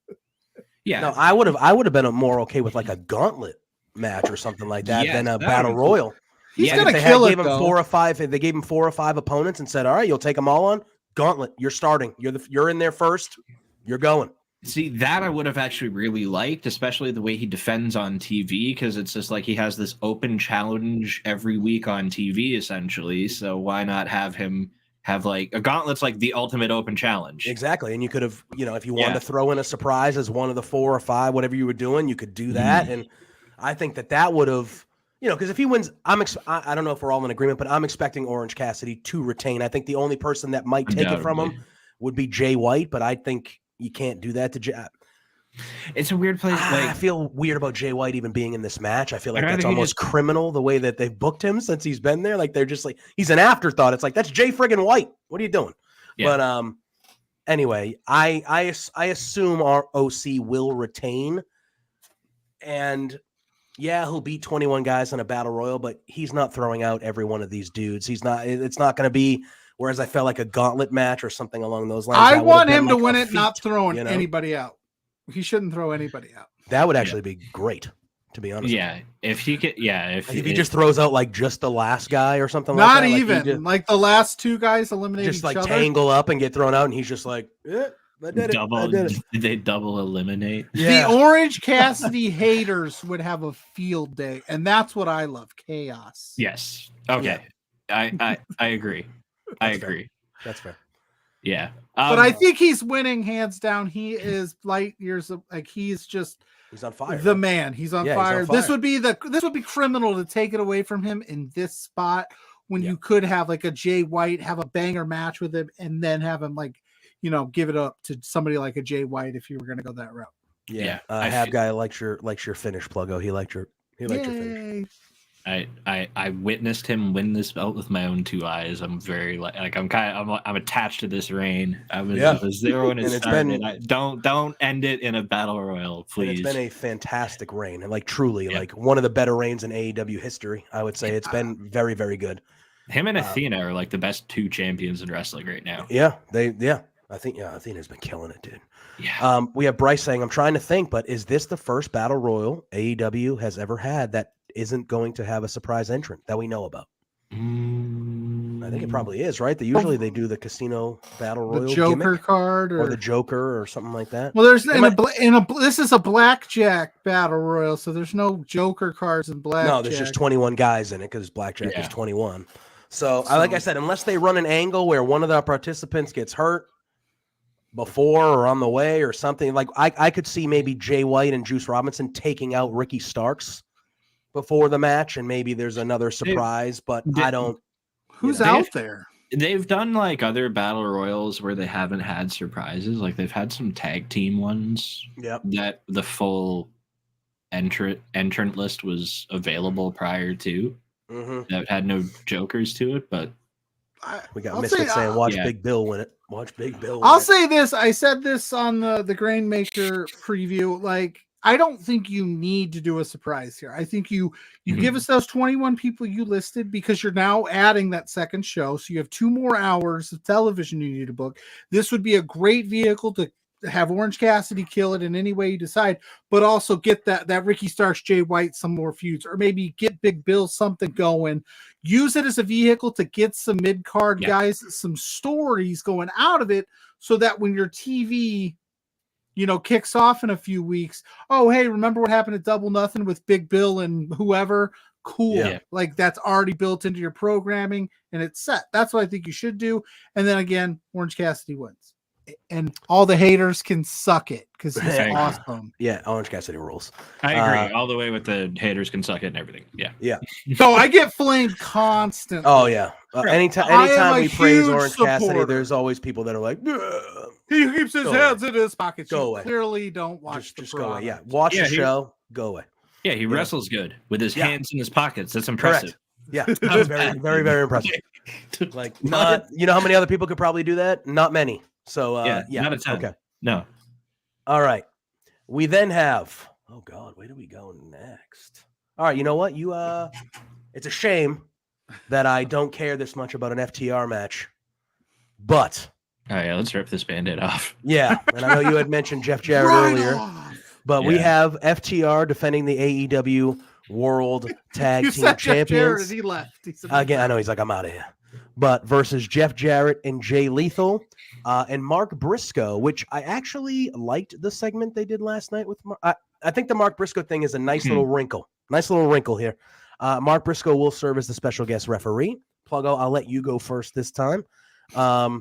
Yeah. No, I would have been more okay with a gauntlet match or something like that than a battle royal. He's gonna kill it. They gave him 4 or 5 opponents and said, "All right, you'll take them all on gauntlet. You're starting. You're in there first. You're going." See, that I would have actually really liked, especially the way he defends on TV, because it's just he has this open challenge every week on TV, essentially. So why not have him have a gauntlet's the ultimate open challenge? Exactly. And you could have, if you wanted to throw in a surprise as one of the 4 or 5, whatever you were doing, you could do that. And I think that would have, because if he wins, I don't know if we're all in agreement, but I'm expecting Orange Cassidy to retain. I think the only person that might take it from him would be Jay White, but I think you can't do that to Jay. It's a weird place. I feel weird about Jay White even being in this match. I feel like that's almost criminal the way that they've booked him since he's been there. They're just he's an afterthought. It's that's Jay friggin' White. What are you doing? Yeah. But anyway, I assume our OC will retain, and he'll beat 21 guys in a battle royal, but he's not throwing out every one of these dudes. He's not. It's not going to be. Whereas I felt like a gauntlet match or something along those lines. I want him to win it, not throwing anybody out. He shouldn't throw anybody out. That would actually be great, to be honest. Yeah, if he could. Yeah, if he just throws out just the last guy or something not like that. Not even the last 2 guys eliminate just each other. Tangle up and get thrown out, and he's just I did it. They double eliminate. Yeah. The Orange Cassidy haters would have a field day, and that's what I love. Chaos. Yes. Okay. Yeah. I agree. I agree. That's fair. Yeah. But I think he's winning hands down. He is light years of he's on fire. The man. He's on fire. This would be criminal to take it away from him in this spot when you could have a Jay White have a banger match with him and then have him give it up to somebody like a Jay White if you were going to go that route. Yeah. Guy likes your finish, Pluggo. He liked your finish. I witnessed him win this belt with my own 2 eyes. I'm very I'm attached to this reign. I was there when it started. Don't end it in a battle royal, please. And it's been a fantastic reign, and truly, one of the better reigns in AEW history. I would say it's been very, very good. Him and Athena are the best 2 champions in wrestling right now. Yeah, I think Athena's been killing it, dude. Yeah. We have Bryce saying, "I'm trying to think, but is this the first battle royal AEW has ever had that isn't going to have a surprise entrant that we know about?" I think it probably is, right? They do the casino battle royal, the Joker card, or the Joker, or something like that. Well, there's this is a blackjack battle royal, so there's no Joker cards in blackjack. No, there's just 21 guys in it because blackjack is 21. So, like I said, unless they run an angle where one of the participants gets hurt before or on the way or something, I could see maybe Jay White and Juice Robinson taking out Ricky Starks before the match, and maybe there's another surprise, but I don't. Who's out there? They've done other battle royals where they haven't had surprises. They've had some tag team ones. Yep. That the full entrant list was available prior to. That had no jokers to it, but we got Misfit saying, "Watch Big Bill win it. Watch Big Bill." I'll say this. I said this on the Grainmaker preview. I don't think you need to do a surprise here. I think you give us those 21 people you listed because you're now adding that second show. So you have 2 more hours of television you need to book. This would be a great vehicle to have Orange Cassidy kill it in any way you decide, but also get that Ricky Starks, Jay White, some more feuds, or maybe get Big Bill something going. Use it as a vehicle to get some mid-card guys, some stories going out of it, so that when your TV, kicks off in a few weeks, oh, hey, remember what happened at Double Nothing with Big Bill and whoever? Cool. Yeah. Like, that's already built into your programming and it's set. That's what I think you should do. And then again, Orange Cassidy wins. And all the haters can suck it because he's awesome. Yeah, Orange Cassidy rules. I agree all the way with the haters can suck it and everything. Yeah. So I get flamed constantly. Oh yeah. Anytime we praise Orange Cassidy, there's always people that are like, he keeps his hands in his pockets. Go away. Clearly don't watch just go away. Yeah, watch the show. Go away. Yeah, he wrestles good with his hands in his pockets. That's impressive. Correct. Yeah, very, very, very impressive. Like, not how many other people could probably do that? Not many. So not a ton. Okay. No. All right. We then have. Oh God, where do we go next? All right. You know what? It's a shame that I don't care this much about an FTR match, but. Oh yeah, let's rip this Band-Aid off. Yeah, and I know you had mentioned Jeff Jarrett earlier, but we have FTR defending the AEW World Tag Team Champions. Jarrett, he left. Again, I know he's like, I'm out of here. But versus Jeff Jarrett and Jay Lethal and Mark Briscoe, which I actually liked the segment they did last night with Mark. I think the Mark Briscoe thing is a nice little wrinkle. Nice little wrinkle here. Mark Briscoe will serve as the special guest referee. Pluggo, I'll let you go first this time. Because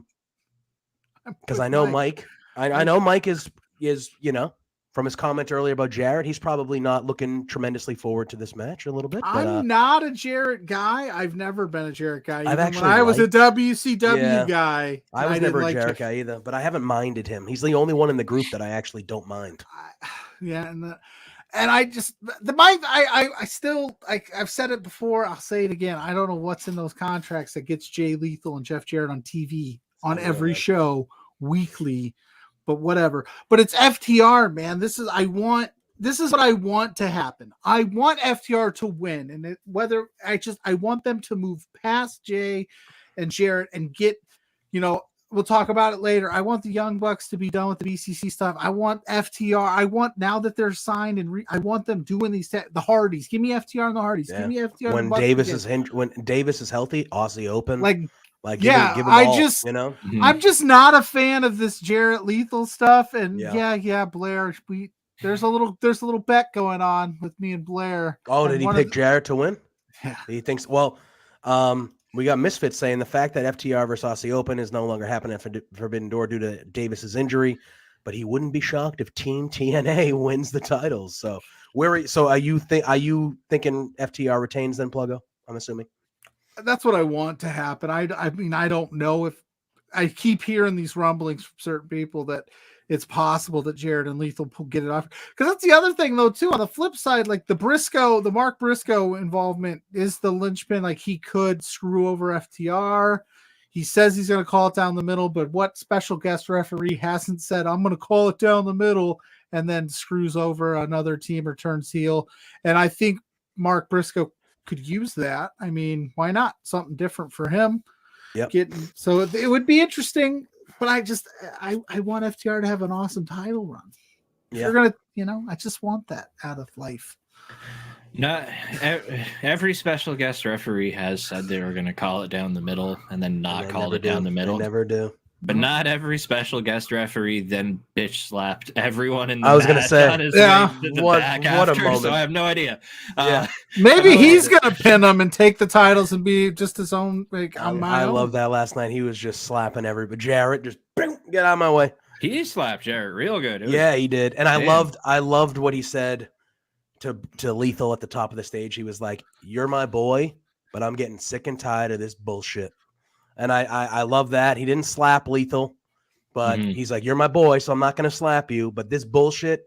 I know Mike. I know Mike is from his comment earlier about Jarrett, he's probably not looking tremendously forward to this match a little bit. But, I'm not a Jarrett guy. I've never been a Jarrett guy. I was a WCW guy. I was never a Jarrett guy either, but I haven't minded him. He's the only one in the group that I actually don't mind. And I just I've said it before. I'll say it again. I don't know what's in those contracts that gets Jay Lethal and Jeff Jarrett on TV on every show weekly, but whatever. But it's FTR, man. This is what I want to happen. I want FTR to win, and I want them to move past Jay and Jarrett and get, we'll talk about it later. I want the Young Bucks to be done with the BCC stuff. I want FTR. I want, now that they're signed, I want them doing these the Hardys. Give me FTR and the Hardys. Give me FTR. When Davis is healthy, Aussie Open. Give them all, I'm just not a fan of this Jarrett Lethal stuff. And Blair, there's a little bet going on with me and Blair. Oh, did he pick Jarrett to win? Yeah. He thinks, we got Misfits saying the fact that FTR versus Aussie Open is no longer happening at Forbidden Door due to Davis's injury, but he wouldn't be shocked if Team TNA wins the titles. So are you thinking FTR retains then, Pluggo? I'm assuming. That's what I want to happen. I mean, I don't know if I keep hearing these rumblings from certain people that it's possible that Jarrett and Lethal will get it off. Because that's the other thing, though, too. On the flip side, like the Mark Briscoe involvement is the linchpin. Like, he could screw over FTR. He says he's going to call it down the middle, but what special guest referee hasn't said, I'm going to call it down the middle, and then screws over another team or turns heel? And I think Mark Briscoe could use that. I mean, why not? Something different for him. Yep. So it would be interesting, but I want FTR to have an awesome title run. Yeah. You're gonna, I just want that out of life. Not every special guest referee has said they were going to call it down the middle and then not called it down the middle. They never do. But not every special guest referee then bitch slapped everyone in the I was going to say, what a moment. So I have no idea. Maybe he's going to pin them and take the titles and be just his own. I love that last night. He was just slapping everybody. Jarrett just get out of my way. He slapped Jarrett real good. He did. And I loved what he said to Lethal at the top of the stage. He was like, "You're my boy, but I'm getting sick and tired of this bullshit." And I love that. He didn't slap Lethal, but he's like, "You're my boy, so I'm not going to slap you. But this bullshit,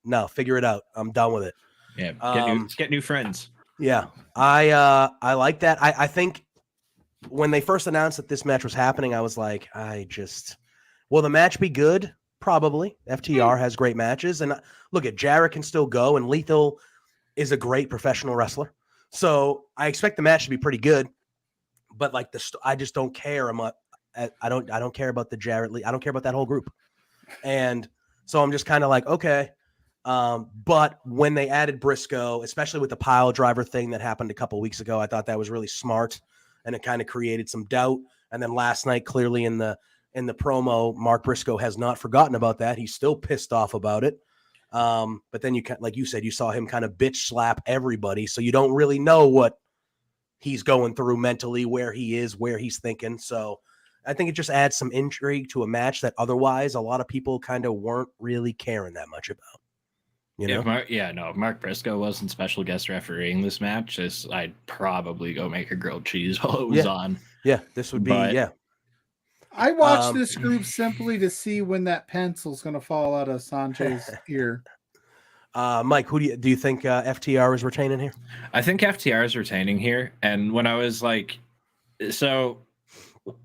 no, figure it out. I'm done with it." Yeah, get new friends. Yeah, I like that. I think when they first announced that this match was happening, I was like, will the match be good? Probably. FTR has great matches. And look, Jarrett can still go, and Lethal is a great professional wrestler. So I expect the match to be pretty good. But I just don't care. I don't care about the Jarrett Lee. I don't care about that whole group. And So I'm just kind of like, okay. But when they added Briscoe, especially with the pile driver thing that happened a couple weeks ago, I thought that was really smart, and it kind of created some doubt. And then last night, clearly in the promo, Mark Briscoe has not forgotten about that. He's still pissed off about it. But then like you said, you saw him kind of bitch slap everybody, so you don't really know what he's going through mentally, where he is, where he's thinking. So I think it just adds some intrigue to a match that otherwise a lot of people kind of weren't really caring that much about. You know? If Mark Briscoe wasn't special guest refereeing this match, I'd probably go make a grilled cheese while it was on. Yeah, this would be, I watched this group simply to see when that pencil's going to fall out of Sanjay's ear. Mike, who do you think FTR is retaining here? I think FTR is retaining here. And when I was like,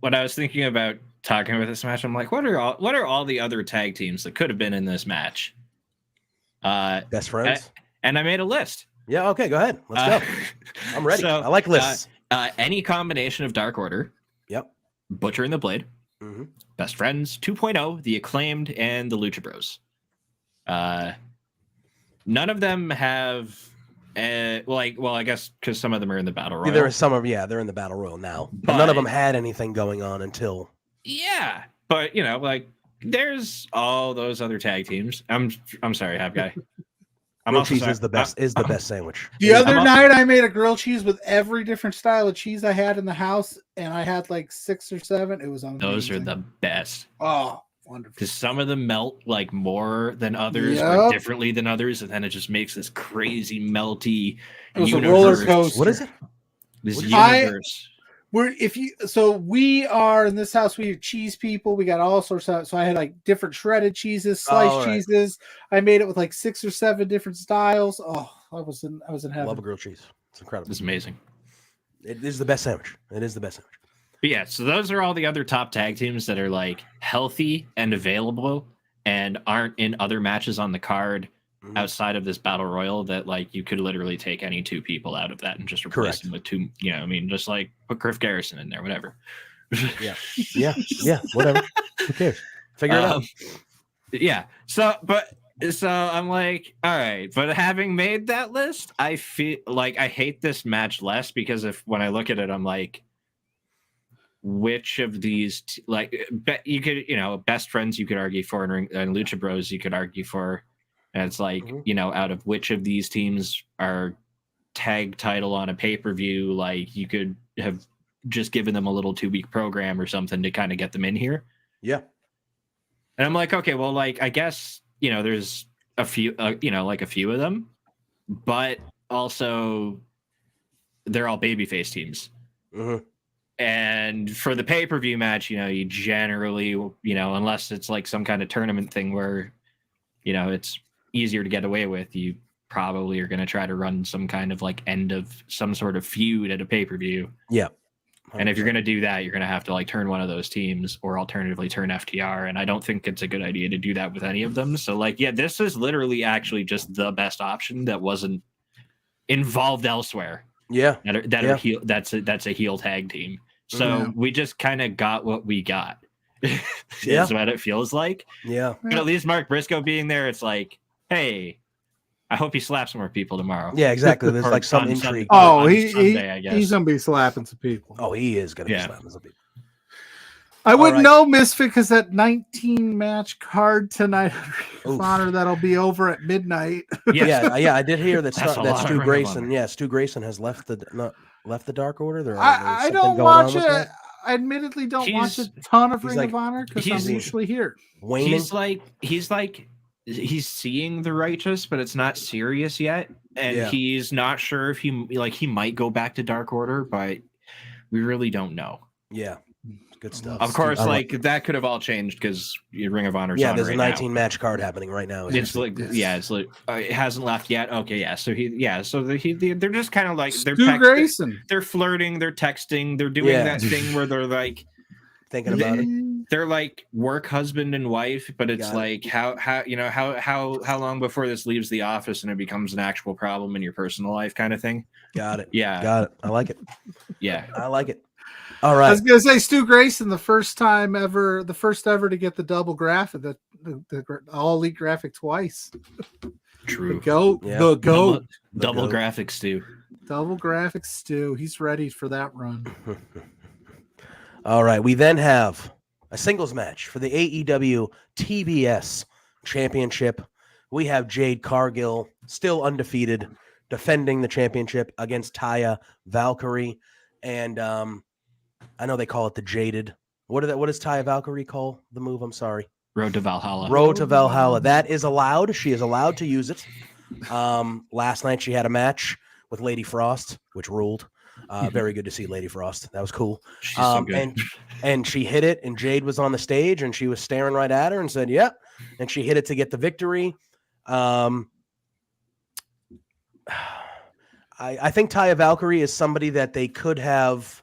when I was thinking about talking about this match, I'm like, what are all the other tag teams that could have been in this match? Best friends. And I made a list. Yeah. Okay. Go ahead. Let's go. I'm ready. I like lists. Any combination of Dark Order. Yep. Butcher and the Blade. Mm-hmm. Best Friends 2.0, The Acclaimed, and the Lucha Bros. None of them have, I guess because some of them are in the Battle Royal. There are some of, they're in the Battle Royal now, but none of them had anything going on until. Yeah, but there's all those other tag teams. I'm sorry, Hab Guy. Grilled cheese is the best. Is the best sandwich. The other night, I made a grilled cheese with every different style of cheese I had in the house, and I had like 6 or 7. It was amazing. Those are the best. Oh, wonderful! Because some of them melt like more than others, or differently than others, and then it just makes this crazy melty universe. A roller coaster. What is it? This universe. We are in this house, we have cheese people, we got all sorts of, so I had like different shredded cheeses, sliced cheeses. I made it with like 6 or 7 different styles. Oh, I was in heaven. Love a grilled cheese. It's incredible. It's amazing. It is the best sandwich. It is the best sandwich. But yeah, so those are all the other top tag teams that are like healthy and available and aren't in other matches on the card outside of this Battle Royal that like you could literally take any 2 people out of that and just replace them with 2, just like put Griff Garrison in there, whatever. Yeah, whatever. Who cares? Figure it out. Yeah. So I'm like, all right, but having made that list, I feel like I hate this match less because when I look at it, I'm like, which of these you could, Best Friends you could argue for, and Lucha Bros you could argue for. And it's like, out of which of these teams are tag title on a pay-per-view, like you could have just given them a little 2-week program or something to kind of get them in here. Yeah. And I'm like, okay, well, like, I guess, there's a few, like a few of them, but also they're all babyface teams. Mm-hmm. And for the pay-per-view match, you generally, unless it's like some kind of tournament thing where, it's easier to get away with, you probably are going to try to run some kind of like end of some sort of feud at a pay-per-view. Yeah. 100%. And if you're going to do that, you're going to have to like turn one of those teams or alternatively turn FTR. And I don't think it's a good idea to do that with any of them. So like, yeah, this is literally actually just the best option that wasn't involved elsewhere. Yeah. That's a heel tag team. So we just kind of got what we got. Is what it feels like. Yeah. But at least Mark Briscoe being there, it's like, hey, I hope he slaps more people tomorrow. Yeah, exactly. There's like some intrigue. He's gonna be slapping some people. Oh, he is gonna be slapping some people. I wouldn't know, Misfit, because that 19 match card tonight of Honor that'll be over at midnight. Yeah, I did hear that Stu Grayson. Yeah, Stu Grayson has left the Dark Order. I don't watch it. I admittedly don't watch a ton of Ring of Honor because I'm usually here. He's seeing the righteous, but it's not serious yet, and he's not sure if he might go back to Dark Order, but we really don't know. Yeah, good stuff. Of course, that could have all changed because Ring of Honor. Yeah, there's a 19 match card happening right now. It's like it hasn't left yet. Okay, yeah. So they're just kind of like they're flirting, they're texting, they're doing that thing where they're like thinking about it. They're like work husband and wife, but it's like how long before this leaves the office and it becomes an actual problem in your personal life kind of thing. Got it. Yeah. Got it. I like it. Yeah. I like it. All I right. was gonna say Stu Grayson, the first ever to get the double graphic, the all elite graphic twice. True. The goat, Yeah. the goat, Double goat. graphics too. double graphics Stu. He's ready for that run. All right. We then have a singles match for the AEW TBS Championship. We have Jade Cargill, still undefeated, defending the championship against Taya Valkyrie. And I know they call it the Jaded. What does Taya Valkyrie call the move? I'm sorry. Road to Valhalla. Road to Valhalla. That is allowed. She is allowed to use it. Last night she had a match with Lady Frost, which ruled. Very good to see Lady Frost. That was cool. She's so good. And she hit it, and Jade was on the stage, and she was staring right at her and said, "Yep." And she hit it to get the victory. I think Taya Valkyrie is somebody that they could have.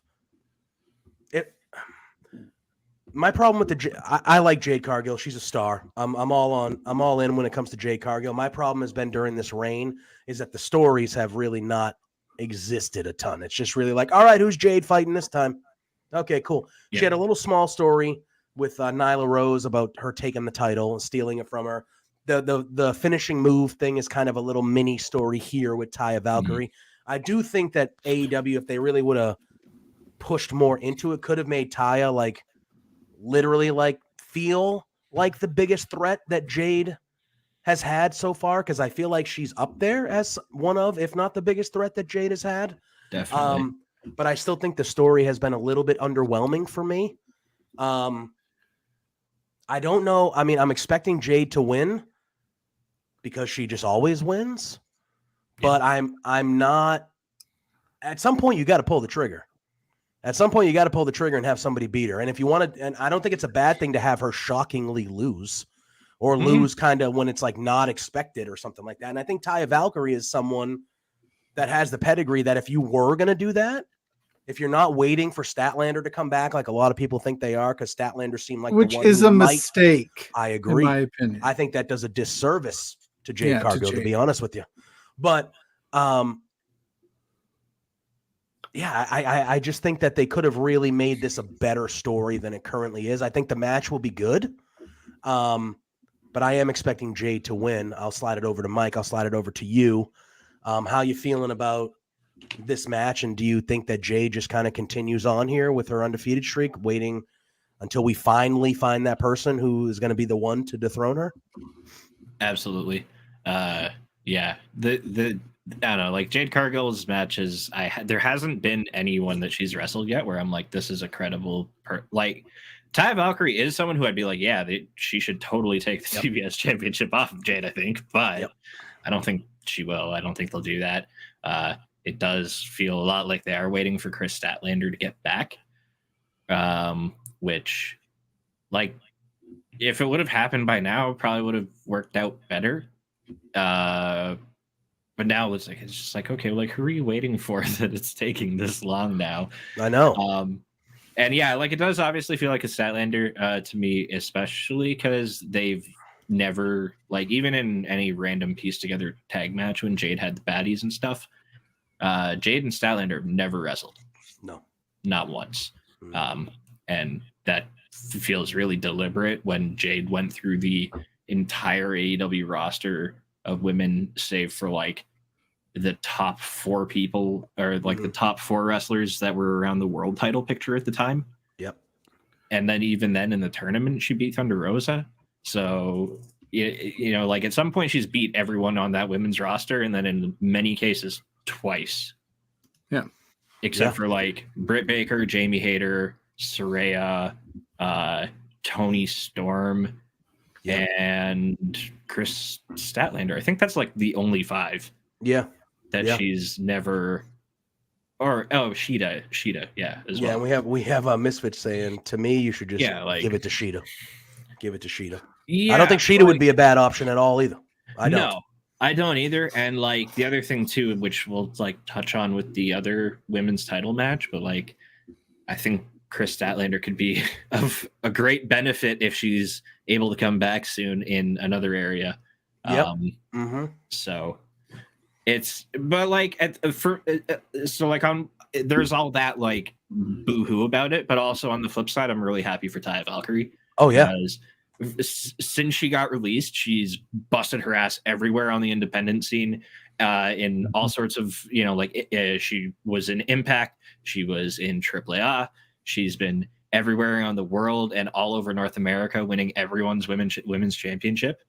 My problem with I like Jade Cargill. She's a star. I'm all in when it comes to Jade Cargill. My problem has been during this reign is that the stories have really not existed a ton. It's just really like, all right, who's Jade fighting this time? Okay, cool. Yeah. She had a little small story with Nyla Rose about her taking the title and stealing it from her. The finishing move thing is kind of a little mini story here with Taya Valkyrie. Mm-hmm. I do think that AEW, if they really would have pushed more into it, could have made Taya literally feel like the biggest threat that Jade has had so far, because I feel like she's up there as one of, if not the biggest threat that Jade has had. Definitely. But I still think the story has been a little bit underwhelming for me. I don't know. I mean, I'm expecting Jade to win because she just always wins. Yeah. But I'm not. At some point, you got to pull the trigger. At some point, you got to pull the trigger and have somebody beat her. And if you want to, and I don't think it's a bad thing to have her shockingly lose or lose kind of when it's not expected or something like that. And I think Taya Valkyrie is someone that has the pedigree that if you were going to do that, if you're not waiting for Statlander to come back, like a lot of people think they are, because Statlander seemed like which the one is who a mistake. I agree. In my opinion, I think that does a disservice to Jade Cargill, to be honest with you. But yeah, I just think that they could have really made this a better story than it currently is. I think the match will be good. But I am expecting Jade to win. I'll slide it over to Mike. I'll slide it over to you. How you feeling about this match? And do you think that Jade just kind of continues on here with her undefeated streak, waiting until we finally find that person who is going to be the one to dethrone her? Absolutely. Yeah. I don't know, Jade Cargill's matches, there hasn't been anyone that she's wrestled yet where I'm like, this is a credible Taya Valkyrie is someone who I'd be like, yeah, she should totally take the TBS championship off of Jade, I think, but I don't think she will. I don't think they'll do that. It does feel a lot like they are waiting for Chris Statlander to get back, which, if it would have happened by now, it probably would have worked out better. But now it's just okay, who are you waiting for that it's taking this long now? I know. And yeah, it does obviously feel like a Statlander to me, especially because they've never, even in any random piece together tag match when Jade had the baddies and stuff, Jade and Statlander have never wrestled. No. Not once. And that feels really deliberate when Jade went through the entire AEW roster of women, save for the top 4 people or the top 4 wrestlers that were around the world title picture at the time. Yep. And then even then in the tournament, she beat Thunder Rosa. So, at some point she's beat everyone on that women's roster. And then in many cases twice. Yeah. Except for Britt Baker, Jamie Hayter, Saraya, Toni Storm, and Chris Statlander. I think that's the only 5. Yeah. That she's never, Sheeta, as well. Yeah, we have Misfit saying, to me, you should just give it to Sheeta. Give it to Sheeta. Yeah, I don't think Sheeta would be a bad option at all either. No, I don't either. And the other thing too, which we'll touch on with the other women's title match, but I think Chris Statlander could be of a great benefit if she's able to come back soon in another area. Yep. So but like there's all that like boo-hoo about it, but also on the flip side, I'm really happy for Taya Valkyrie. Oh yeah. Since she got released, she's busted her ass everywhere on the independent scene, in all sorts of, she was in Impact, she was in AAA, she's been everywhere around the world and all over North America, winning everyone's women's championship,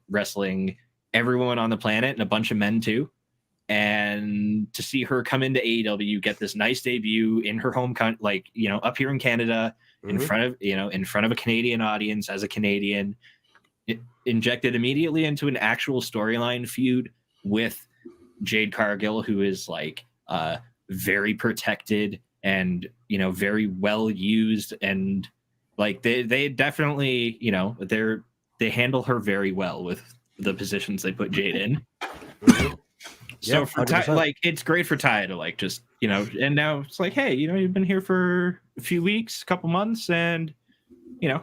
wrestling everyone on the planet and a bunch of men too. And to see her come into AEW, get this nice debut in her home country, up here in Canada, in front of a Canadian audience as a Canadian, injected immediately into an actual storyline feud with Jade Cargill, who is very protected and very well used, and like they definitely they handle her very well with the positions they put Jade in. So for it's great for Taya to just and now it's like, hey, you've been here for a few weeks, a couple months, and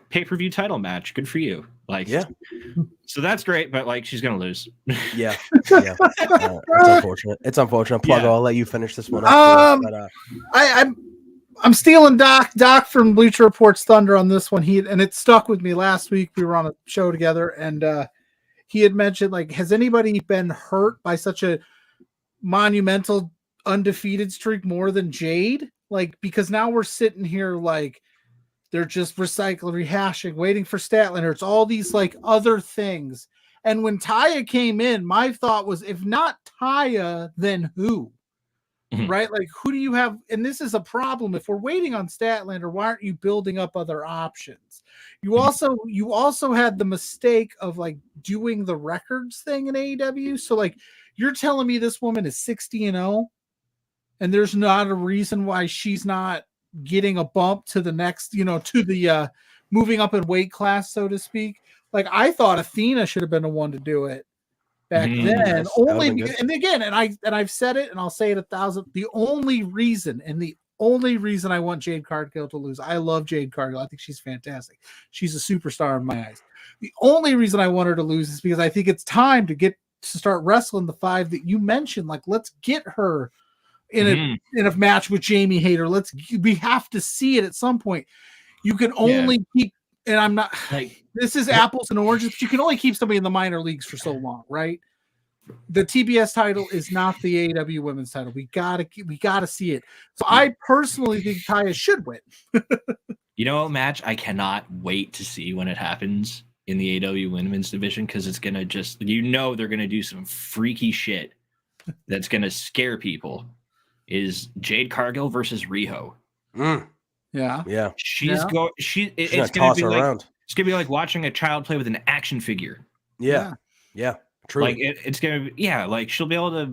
pay-per-view title match, good for you. So that's great, but she's gonna lose. Yeah. It's unfortunate. Pluggo, I'll let you finish this one up. I'm stealing Doc from Bleacher Report's thunder on this one. And it stuck with me last week. We were on a show together, and he had mentioned, has anybody been hurt by such a monumental undefeated streak more than Jade? Because now we're sitting here they're just rehashing, waiting for Statlander. It's all these other things. And when Taya came in, my thought was, if not Taya, then who? Right? Who do you have? And this is a problem. If we're waiting on Statlander, why aren't you building up other options? You also had the mistake of doing the records thing in AEW. So you're telling me this woman is 60-0, and there's not a reason why she's not getting a bump to the next, to the moving up in weight class, so to speak. I thought Athena should have been the one to do it back then. I've said it, and I'll say it 1,000. The only reason I want Jade Cargill to lose, I love Jade Cargill. I think she's fantastic. She's a superstar in my eyes. The only reason I want her to lose is because I think it's time to start wrestling the 5 that you mentioned. Let's get her in a match with Jamie Hayter. We have to see it at some point. You can only keep, and I'm not this is apples and oranges, but you can only keep somebody in the minor leagues for so long, right? The TBS title is not the AEW women's title. We gotta see it. So I personally think Taya should win. Match I cannot wait to see when it happens in the AEW women's division, because it's gonna they're gonna do some freaky shit that's gonna scare people. Is Jade Cargill versus Riho. Yeah. She's gonna toss her around. It's gonna be like watching a child play with an action figure. Yeah. True. It's gonna be she'll be able to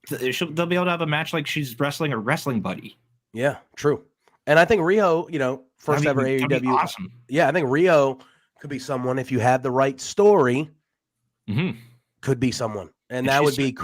they'll be able to have a match like she's wrestling a wrestling buddy. Yeah, true. And I think Riho, first ever AEW. Awesome. Yeah, I think Riho could be someone, if you had the right story. Could be someone, and that would be.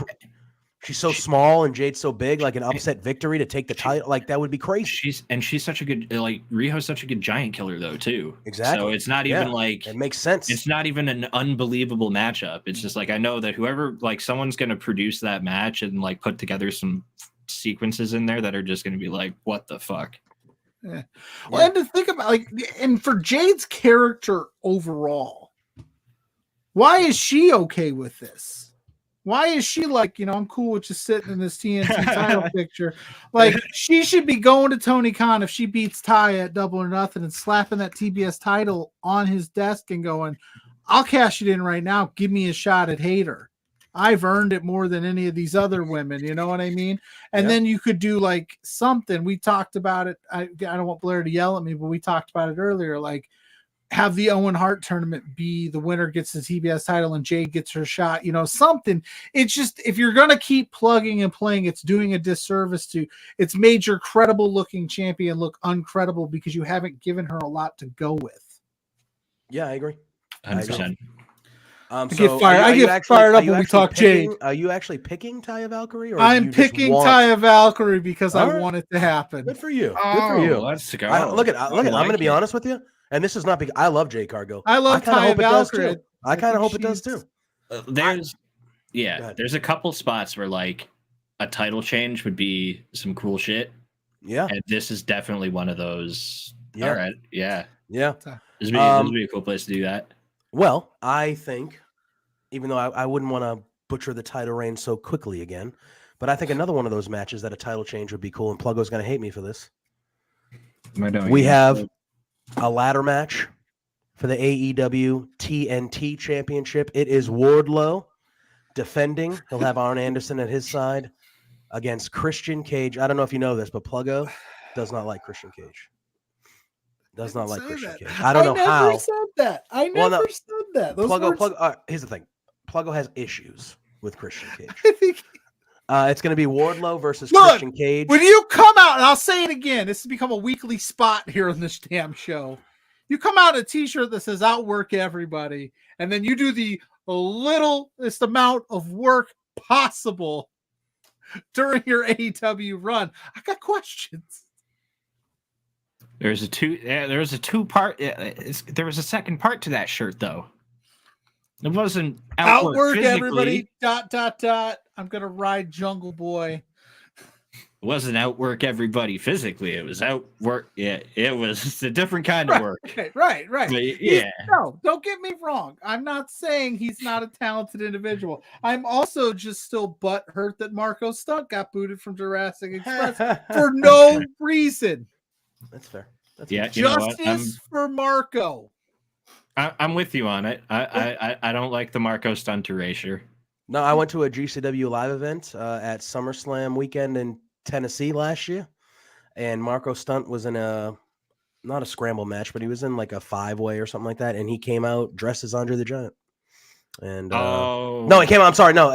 She's so small and Jade's so big, an upset victory to take the title, that would be crazy. She's such a good, Riho's such a good giant killer though too. Exactly. So it's not even it makes sense. It's not even an unbelievable matchup. It's just I know that whoever someone's going to produce that match and put together some sequences in there that are just going to be what the fuck. Yeah. Well, and to think about and for Jade's character overall, why is she okay with this? Why is she I'm cool with just sitting in this TNT title picture? She should be going to Tony Khan if she beats Taya at Double or Nothing and slapping that TBS title on his desk and going, I'll cash it in right now. Give me a shot at Hayter. I've earned it more than any of these other women. You know what I mean? And then you could do something. We talked about it. I don't want Blair to yell at me, but we talked about it earlier. Have the Owen Hart tournament be the winner gets the TBS title and Jade gets her shot, something. It's just, if you're going to keep plugging and playing, it's doing a disservice to, it's made your credible looking champion look uncredible because you haven't given her a lot to go with. Yeah, I agree. 100%. I get fired up when we talk Jade. Are you actually picking Taya Valkyrie? Or I'm picking Taya Valkyrie because I want it to happen. Good for you. Good for you. Let's go. I'm going to be honest with you. And this is not because I love Jade Cargill. I love Taya Valkyrie. I kind of hope it does too. Yeah, there's a couple spots where like a title change would be some cool shit. Yeah. And this is definitely one of those. Yeah. All right. Yeah. Yeah. This would be a cool place to do that. Well, I think, even though I wouldn't want to butcher the title reign so quickly again, but I think another one of those matches that a title change would be cool, and Pluggo's going to hate me for this. We have a ladder match for the AEW TNT Championship. It is Wardlow defending. He'll have Arn Anderson at his side against Christian Cage. I don't know if you know this, but Pluggo does not like Christian Cage. Does not like Christian Cage. I don't know how. I never said that. I never said that. Pluggo, here's the thing. Pluggo has issues with Christian Cage. It's going to be Wardlow versus Christian Cage. When you come out, and I'll say it again, this has become a weekly spot here on this damn show. You come out in a t-shirt that says outwork everybody, and then you do the littlest amount of work possible during your AEW run. I got questions. There was a two-part. There was a second part to that shirt, though. It wasn't outwork everybody. ... I'm gonna ride Jungle Boy. It wasn't outwork everybody physically. It was outwork. Yeah, it was a different kind of work. Right. But, yeah. No, don't get me wrong. I'm not saying he's not a talented individual. I'm also just still butthurt that Marco Stunt got booted from Jurassic Express for no reason. That's fair. Justice for Marco. I'm with you on it. I don't like the Marco Stunt erasure. No, I went to a GCW live event at SummerSlam weekend in Tennessee last year, and Marco Stunt was in not a scramble match, but he was in like a 5-way or something like that, and he came out dressed as Andre the Giant. And no, he came out. I'm sorry, no,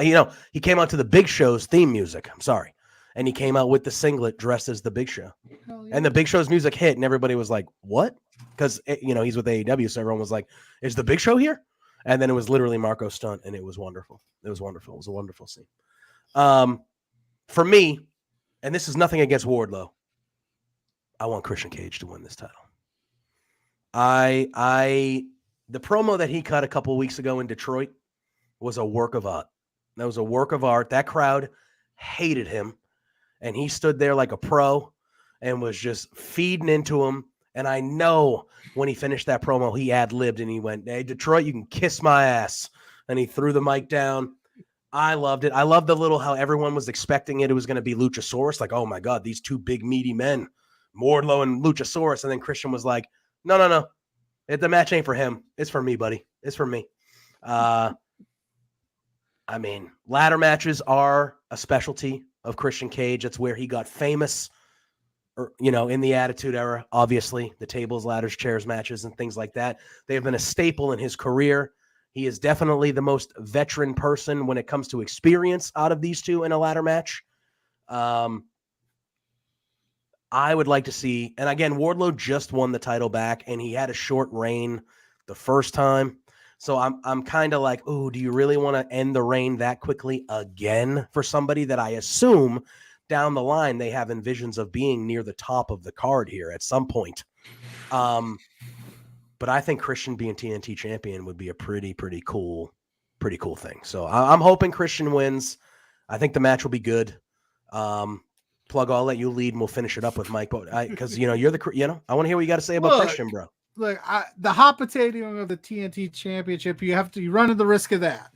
he came out to the Big Show's theme music. I'm sorry, and he came out with the singlet dressed as the Big Show, and the Big Show's music hit, and everybody was like, "What?" Because he's with AEW, so everyone was like, "Is the Big Show here?" And then it was literally Marco Stunt, and it was wonderful. It was wonderful. It was a wonderful scene. For me, and this is nothing against Wardlow, I want Christian Cage to win this title. The promo that he cut a couple of weeks ago in Detroit was a work of art. That was a work of art. That crowd hated him, and he stood there like a pro and was just feeding into him. And I know when he finished that promo, he ad-libbed and he went, "Hey, Detroit, you can kiss my ass." And he threw the mic down. I loved it. I loved how everyone was expecting it. It was going to be Luchasaurus. Like, oh my God, these two big meaty men, Wardlow and Luchasaurus. And then Christian was like, no. The match ain't for him. It's for me, buddy. It's for me. Ladder matches are a specialty of Christian Cage. That's where he got famous. In the Attitude Era, obviously, the tables, ladders, chairs matches, and things like that. They have been a staple in his career. He is definitely the most veteran person when it comes to experience out of these two in a ladder match. I would like to see, and again, Wardlow just won the title back, and he had a short reign the first time. So I'm kind of like, oh, do you really want to end the reign that quickly again for somebody that I assume down the line they have envisions of being near the top of the card here at some point. But I think Christian being TNT champion would be a pretty cool thing. So I'm hoping Christian wins. I think the match will be good. Pluggo, I'll let you lead and we'll finish it up with Mike. But because you're I want to hear what you got to say about Christian, bro. Look, the hot potato of the TNT championship, you run into the risk of that.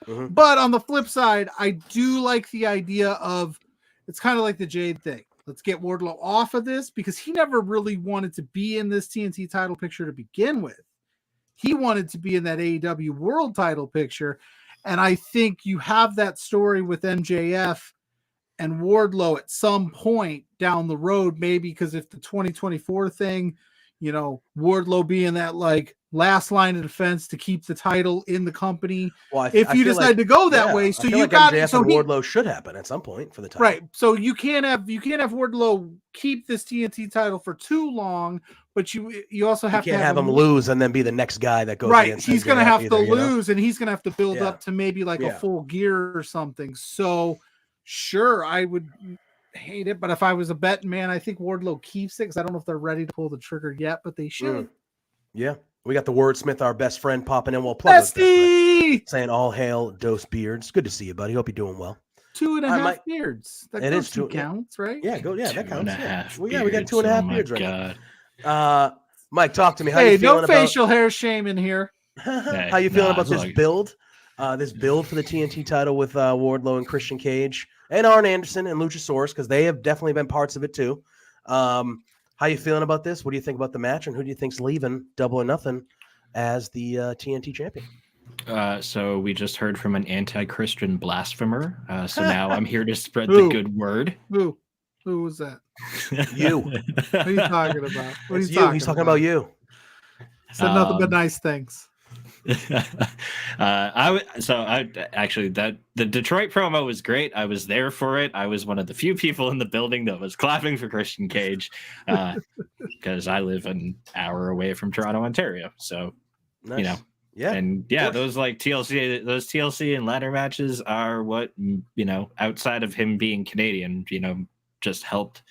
Mm-hmm. But on the flip side, I do like the idea of, it's kind of like the Jade thing. Let's get Wardlow off of this because he never really wanted to be in this TNT title picture to begin with. He wanted to be in that AEW world title picture. And I think you have that story with MJF and Wardlow at some point down the road, maybe because if the 2024 thing, Wardlow being that like last line of defense to keep the title in the company. Well, if you decide to go that way, so you got MJF and Wardlow should happen at some point for the title, right? So you can't have Wardlow keep this TNT title for too long, but you also have to have him lose and then be the next guy that goes right. He's going to have to lose, and he's going to have to build up to maybe like a Full Gear or something. So sure, I would hate it, but if I was a betting man, I think Wardlow keeps it because I don't know if they're ready to pull the trigger yet, but they should. Yeah. We got the wordsmith, our best friend, popping in. Well, Pluggo's best friend, Bestie! saying all hail Dose Beards. Good to see you, buddy. Hope you're doing well. 2.5 beards. That it goes is two two, yeah. counts, right? Yeah, that counts. 2.5 We got beards. 2.5 beards right now. Mike, talk to me. How you feeling no facial hair shame in here. How you feeling about this build? This build for the TNT title with Wardlow and Christian Cage and Arn Anderson and Luchasaurus, because they have definitely been parts of it too. How you feeling about this? What do you think about the match, and who do you think's leaving Double or Nothing as the TNT champion? So we just heard from an anti-Christian blasphemer. So now I'm here to spread the good word. Who was that? You. What are you talking about? He's talking about you. Said nothing but nice things. Actually the Detroit promo was great. I was there for it. I was one of the few people in the building that was clapping for Christian Cage, because I live an hour away from Toronto, Ontario. So nice. You know, and those like TLC and ladder matches are what, you know, outside of him being Canadian, you know, just helped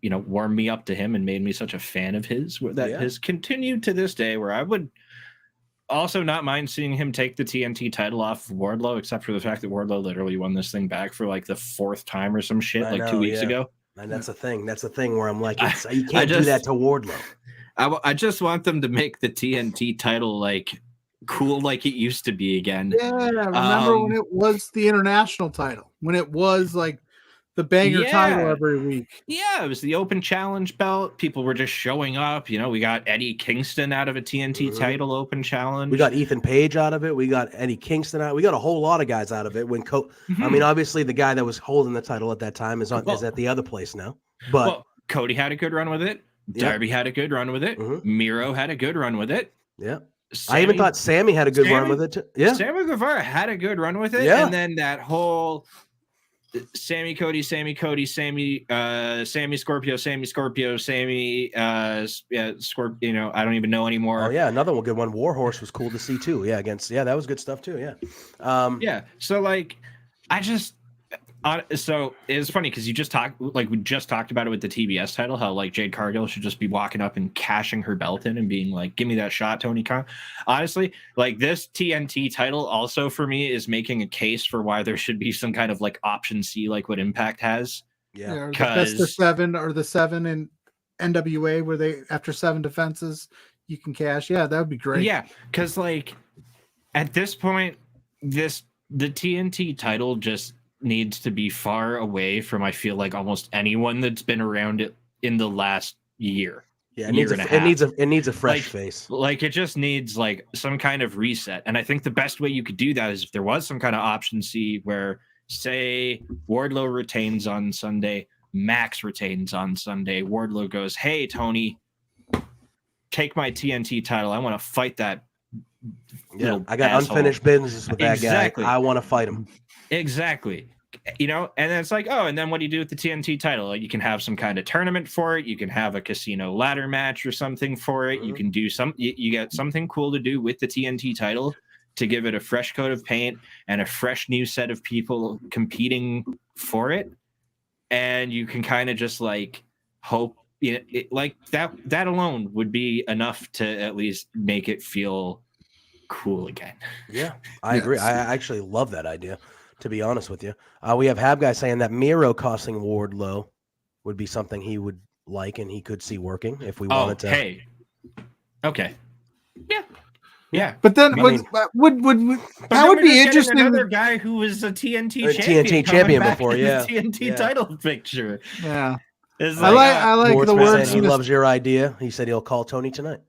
you know, warmed me up to him and made me such a fan of his that has continued to this day, where I would also not mind seeing him take the TNT title off of Wardlow, except for the fact that Wardlow literally won this thing back for like the 4th time or some shit, 2 weeks ago. And that's a thing. That's a thing where I'm like, you can't do that to Wardlow. I just want them to make the TNT title like cool, like it used to be again. Yeah, remember when it was the international title, when it was like the banger title every week. Yeah, it was the open challenge belt. People were just showing up. You know, we got Eddie Kingston out of a TNT title open challenge. We got Ethan Page out of it. We got Eddie Kingston out. We got a whole lot of guys out of it. When I mean, obviously the guy that was holding the title at that time is at the other place now. But Cody had a good run with it. Darby had a good run with it. Miro had a good run with it. Yeah. I even thought Sammy had a good run with it too. Yeah. Sammy Guevara had a good run with it. Yeah. And then that whole Sammy Scorpio, Sammy Scorpio, Scorpio, you know, I don't even know anymore. Oh yeah, another good one. Warhorse was cool to see too. Yeah, that was good stuff too. Yeah. So like so it's funny because we just talked about it with the TBS title, how like Jade Cargill should just be walking up and cashing her belt in and being like, give me that shot, Tony Khan. Honestly, like this TNT title also for me is making a case for why there should be some kind of like option C, like what Impact has. Yeah, the best of 7 or the 7 in NWA where they, after 7 defenses, you can cash. Yeah, that would be great. Yeah, because like at this point, the TNT title just needs to be far away from, I feel like, almost anyone that's been around it in the last year. Yeah, it needs a fresh face. Like it just needs like some kind of reset. And I think the best way you could do that is if there was some kind of option C where, say, Wardlow retains on Sunday, Max retains on Sunday. Wardlow goes, "Hey Tony, take my TNT title. I want to fight that." Yeah, I got unfinished business with that guy. I want to fight him. Exactly. You know, and then it's like, oh, and then what do you do with the TNT title? Like, you can have some kind of tournament for it. You can have a casino ladder match or something for it. You can do you get something cool to do with the TNT title to give it a fresh coat of paint and a fresh new set of people competing for it. And you can kind of just like hope, you know, like that alone would be enough to at least make it feel cool again. Yeah, I agree. I actually love that idea, to be honest with you. We have Hab Guy saying that Miro costing Wardlow would be something he would like and he could see working if we wanted to. Hey. Okay. Yeah. But then that would be interesting. Another guy who was a TNT champion before, TNT title picture. Yeah. It's I like the words. He loves your idea. He said he'll call Tony tonight.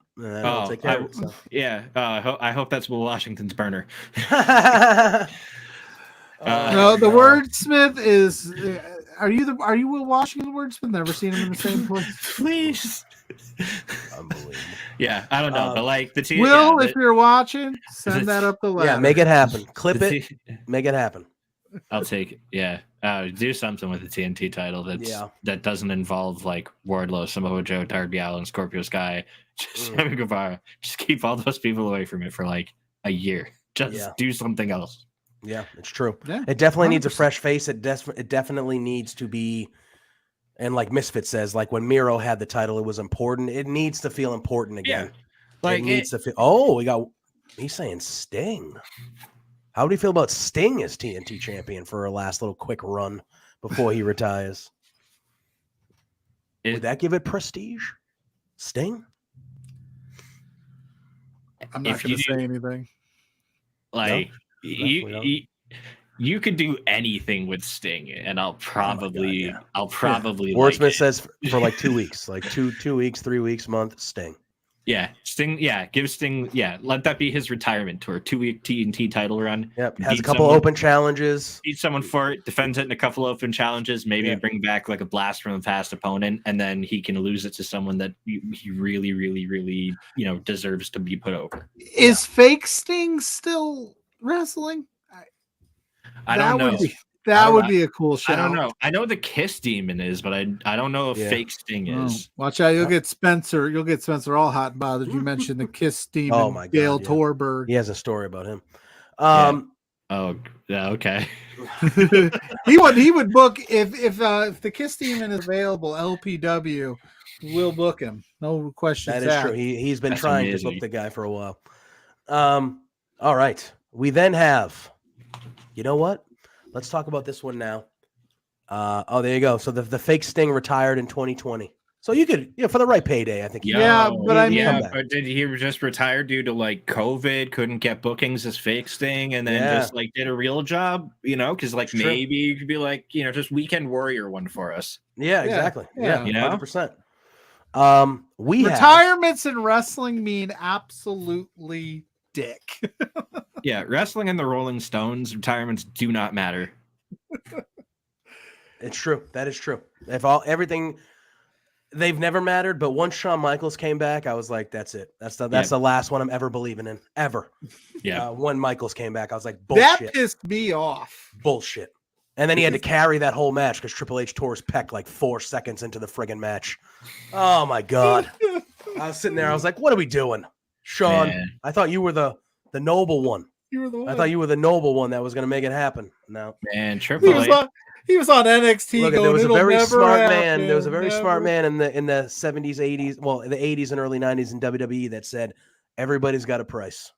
Take care of it, so. Yeah. I hope that's Will Washington's burner. No, the wordsmith is. Are you Will Washington wordsmith? Never seen him in the same place. Please. Unbelievable. Yeah, I don't know, but like the Will, if you're watching, send that up the ladder. Yeah, make it happen. Clip it. Make it happen. I'll take it. Yeah, do something with the TNT title that doesn't involve like Wardlow, Samoa Joe, Darby Allin, Scorpio Sky, Sammy Guevara. Just keep all those people away from it for like a year. Just do something else. Yeah, it's true. Yeah, it definitely 100%. Needs a fresh face. It definitely needs to be And like Misfit says, like when Miro had the title, it was important. It needs to feel important again. Yeah. Like it needs to feel. Oh, he's saying Sting. How do you feel about Sting as TNT champion for a last little quick run before he retires? Would that give it prestige? Sting? I'm not going to say anything. Like No? you could do anything with Sting, and I'll probably Wordsmith says for like 2 weeks, like two weeks, 3 weeks, month, Sting. Yeah, Sting. Yeah, give Sting. Yeah, let that be his retirement tour. 2-week TNT title run. Yep, has a couple open challenges. Beat someone for it, defends it in a couple open challenges. Maybe bring back like a blast from the past opponent, and then he can lose it to someone that he really, really, really, deserves to be put over. Is fake Sting still wrestling? I don't know. That would be a cool show. I don't know. I know the Kiss Demon is, but I don't know if fake Sting is. Watch out! You'll get Spencer. You'll get Spencer all hot and bothered. You mentioned the Kiss Demon. Oh my God! Dale Torberg. He has a story about him. Oh yeah. Okay. he would book if the Kiss Demon is available. LPW will book him. No question. That is true. He's been trying to book the guy for a while. All right. We then have. You know what? Let's talk about this one now. There you go. So the fake Sting retired in 2020. So you could, for the right payday, I think. But did he just retire due to like COVID? Couldn't get bookings as fake Sting, and then just like did a real job, because like maybe you could be like, just weekend warrior one for us. Yeah, exactly. Yeah, 100%. Retirements in wrestling mean absolutely dick. Yeah, wrestling and the Rolling Stones retirements do not matter. It's true. That is true. Everything, they've never mattered. But once Shawn Michaels came back, I was like, that's it. That's the last one I'm ever believing in, ever. Yeah. When Michaels came back, I was like, bullshit. That pissed me off. Bullshit. And then he had to carry that whole match because Triple H tore his pec like 4 seconds into the friggin' match. Oh my God. I was sitting there. I was like, what are we doing? Shawn, I thought you were the noble one. You were the one. I thought you were the noble one that was going to make it happen. No. Man, Triple H. He was on NXT. Look, there was a very smart man. There was a very smart man in the 70s, 80s, the 80s and early 90s in WWE that said everybody's got a price.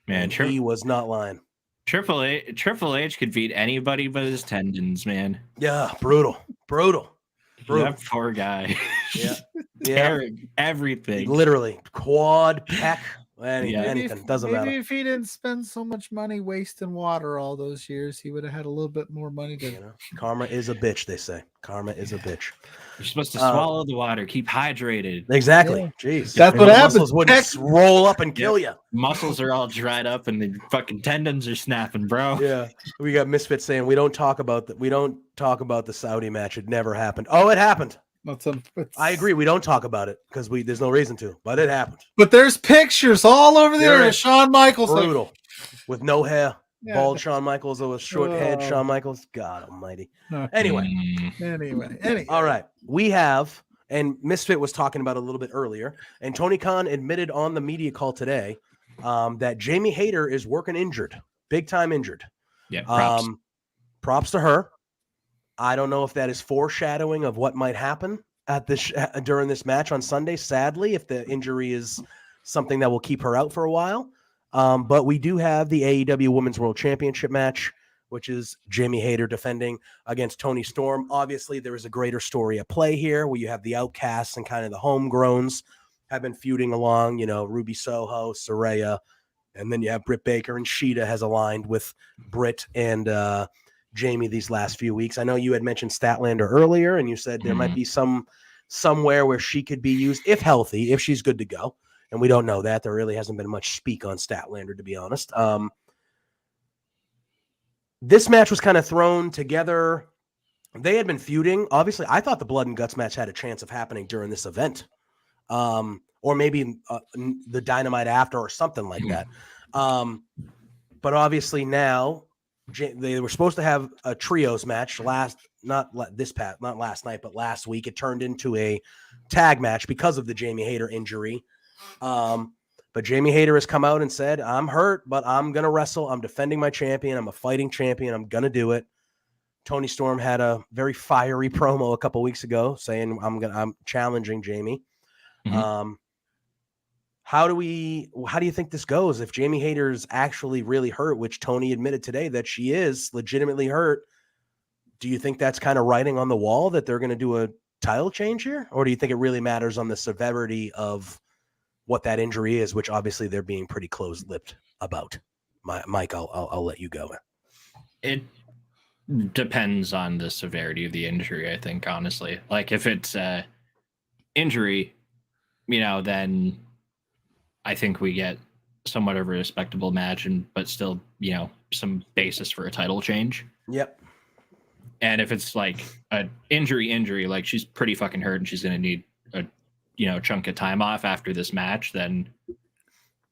Man, he was not lying. Triple H could beat anybody but his tendons, man. Yeah, brutal. That poor guy. Yeah. Everything. Literally quad, pec. Anything doesn't matter. Maybe if he didn't spend so much money wasting water all those years, he would have had a little bit more money to. Karma is a bitch. They say karma is a bitch. You're supposed to swallow the water, keep hydrated. Exactly. Yeah. Jeez, that's what happens. Muscles wouldn't roll up and kill you. Muscles are all dried up, and the fucking tendons are snapping, bro. Yeah, we got Misfits saying we don't talk about the Saudi match. It never happened. Oh, it happened. I agree. We don't talk about it because there's no reason to, but it happened. But there's pictures all over there of Shawn Michaels. Brutal. With no hair. Yeah. Bald Shawn Michaels or with short head Shawn Michaels. God almighty. Anyway. All right. We have, and Misfit was talking about a little bit earlier, and Tony Khan admitted on the media call today that Jamie Hayter is working injured. Big time injured. Yeah. Props to her. I don't know if that is foreshadowing of what might happen at this during this match on Sunday. Sadly, if the injury is something that will keep her out for a while, but we do have the AEW Women's World Championship match, which is Jamie Hayter defending against Toni Storm. Obviously, there is a greater story at play here, where you have the outcasts and kind of the homegrowns have been feuding along. Ruby Soho, Saraya, and then you have Britt Baker and Sheeta has aligned with Britt and Jamie these last few weeks. I know you had mentioned Statlander earlier, and you said there might be somewhere where she could be used if healthy, if she's good to go. And we don't know that. There really hasn't been much speak on Statlander, to be honest. This match was kind of thrown together. They had been feuding. Obviously, I thought the Blood and Guts match had a chance of happening during this event. Or maybe the Dynamite after or something like that. But obviously now, they were supposed to have a trios match not last night, but last week. It turned into a tag match because of the Jamie Hayter injury. But Jamie Hayter has come out and said, I'm hurt, but I'm going to wrestle. I'm defending my champion. I'm a fighting champion. I'm going to do it. Tony Storm had a very fiery promo a couple weeks ago saying I'm challenging Jamie. Mm-hmm. How do you think this goes if Jamie Hayter's actually really hurt, which Tony admitted today that she is legitimately hurt? Do you think that's kind of writing on the wall that they're going to do a title change here? Or do you think it really matters on the severity of what that injury is, which obviously they're being pretty close-lipped about? Mike, I'll let you go. It depends on the severity of the injury, I think, honestly. Like, if it's injury, then I think we get somewhat of a respectable match, but still, some basis for a title change. Yep. And if it's like an injury, like she's pretty fucking hurt and she's going to need a chunk of time off after this match, then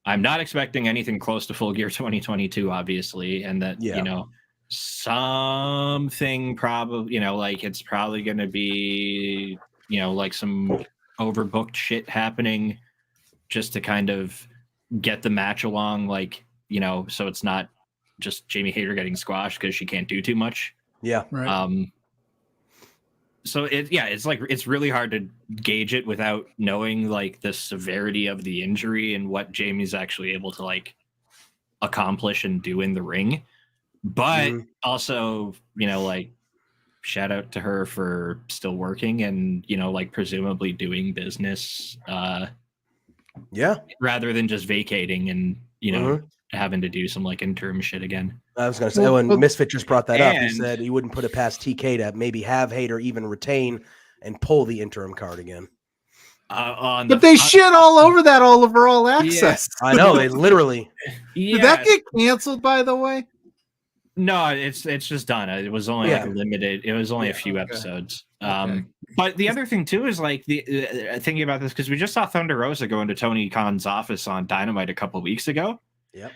I'm not expecting anything close to Full Gear 2022, obviously. And that, something probably, like it's probably going to be, like some overbooked shit happening just to kind of get the match along, like, so it's not just Jamie Hayter getting squashed because she can't do too much. Yeah. Right. So it's really hard to gauge it without knowing like the severity of the injury and what Jamie's actually able to like accomplish and do in the ring. But also, like, shout out to her for still working and, like presumably doing business. Rather than just vacating and, having to do some like interim shit again. I was going to say, when Misfit just brought that up, he said he wouldn't put it past TK to maybe have Hayter even retain and pull the interim card again. But they shit all over that over All Access. Yeah, I know, they literally. Did that get canceled, by the way? No, it's just done. It was only like limited. It was only a few episodes. But the other thing too is like thinking about this, because we just saw Thunder Rosa go into Tony Khan's office on Dynamite a couple weeks ago. Yep.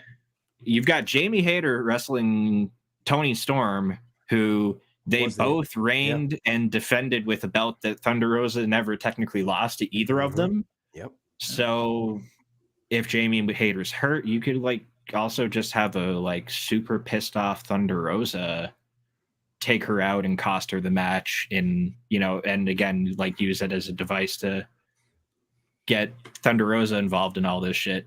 You've got Jamie Hayter wrestling Tony Storm, who they both reigned and defended with a belt that Thunder Rosa never technically lost to either of them. Yep. So if Jamie Hayter's hurt, you could like also just have a like super pissed off Thunder Rosa take her out and cost her the match in, and again, like use it as a device to get Thunder Rosa involved in all this shit.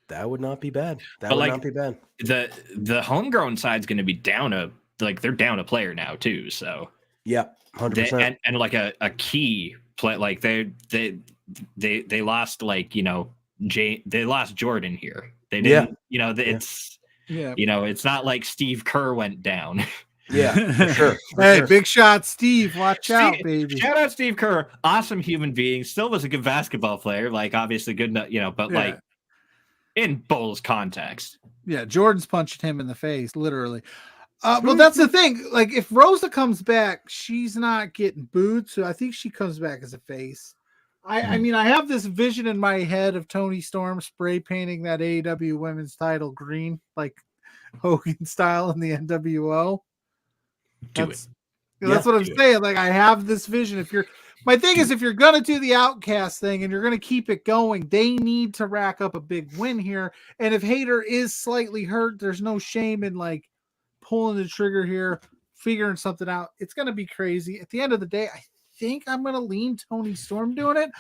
That would not be bad. That would not be bad. The homegrown side's going to be they're down a player now too. So yeah, 100%. And like a key play, like they lost like they lost Jordan here. They didn't. It's not like Steve Kerr went down. Yeah, for sure. Big shot, Steve. Watch out, baby. Shout out Steve Kerr. Awesome human being. Still was a good basketball player. Like obviously good, but like. In Bull's context. Yeah, Jordan's punched him in the face, literally. Well, that's the thing. Like, if Rosa comes back, she's not getting booed, so I think she comes back as a face. I mean, I have this vision in my head of Tony Storm spray painting that AEW women's title green, like Hogan style in the NWO. That's what I'm saying. Like, I have this vision. My thing is, if you're going to do the Outcast thing and you're going to keep it going, they need to rack up a big win here. And if Hayter is slightly hurt, there's no shame in like pulling the trigger here, figuring something out. It's going to be crazy. At the end of the day, I think I'm going to lean Tony Storm doing it.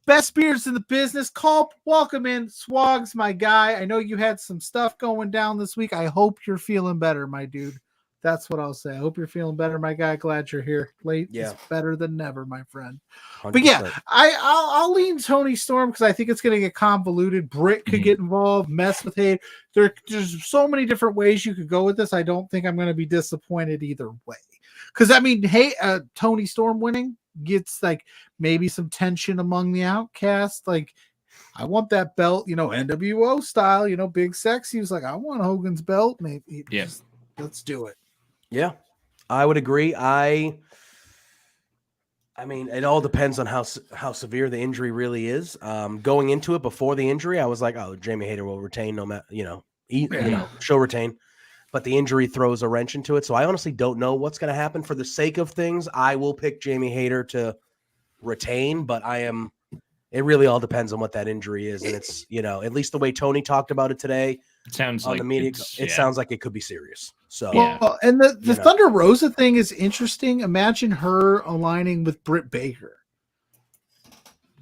Best beards in the business. Culp, welcome in. Swags, my guy. I know you had some stuff going down this week. I hope you're feeling better, my dude. That's what I'll say. I hope you're feeling better, my guy. Glad you're here. Late is better than never, my friend. 100%. But yeah, I'll lean Tony Storm because I think it's going to get convoluted. Britt could get involved, mess with Hayter. There's so many different ways you could go with this. I don't think I'm going to be disappointed either way. Because I mean, Tony Storm winning gets like maybe some tension among the Outcasts. Like, I want that belt, NWO style. Big Sexy was like, I want Hogan's belt. Maybe let's do it. Yeah, I would agree. I mean, it all depends on how severe the injury really is. Going into it before the injury, I was like, oh, Jamie Hayter will retain no matter, she'll retain. But the injury throws a wrench into it. So I honestly don't know what's going to happen. For the sake of things, I will pick Jamie Hayter to retain. But It really all depends on what that injury is, and it's at least the way Tony talked about it today. It sounds on like the media, it sounds like it could be serious. So, well, and the Thunder Rosa thing is interesting. Imagine her aligning with Britt Baker,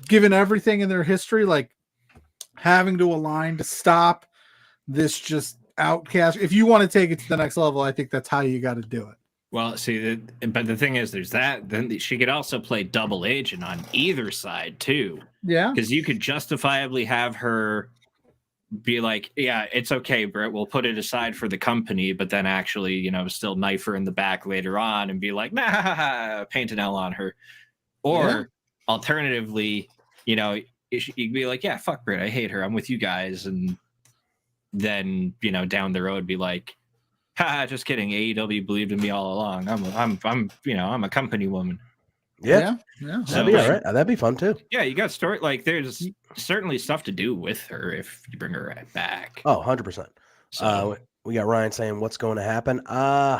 given everything in their history, like having to align to stop this just outcast. If you want to take it to the next level, I think that's how you got to do it. Well, see, but the thing is, there's that. Then she could also play double agent on either side too. Yeah, because you could justifiably have her be like, yeah, it's okay, Britt, we'll put it aside for the company, but then actually, still knife her in the back later on and be like, nah, paint an L on her. Or alternatively, you'd be like, yeah, fuck Britt, I hate her, I'm with you guys. And then, down the road be like, ha, just kidding, AEW believed in me all along. I'm a company woman. Yeah. So, that'd be all right. That'd be fun too. Yeah, you got story, like there's certainly stuff to do with her if you bring her back. Oh, 100%. So we got Ryan saying what's going to happen. I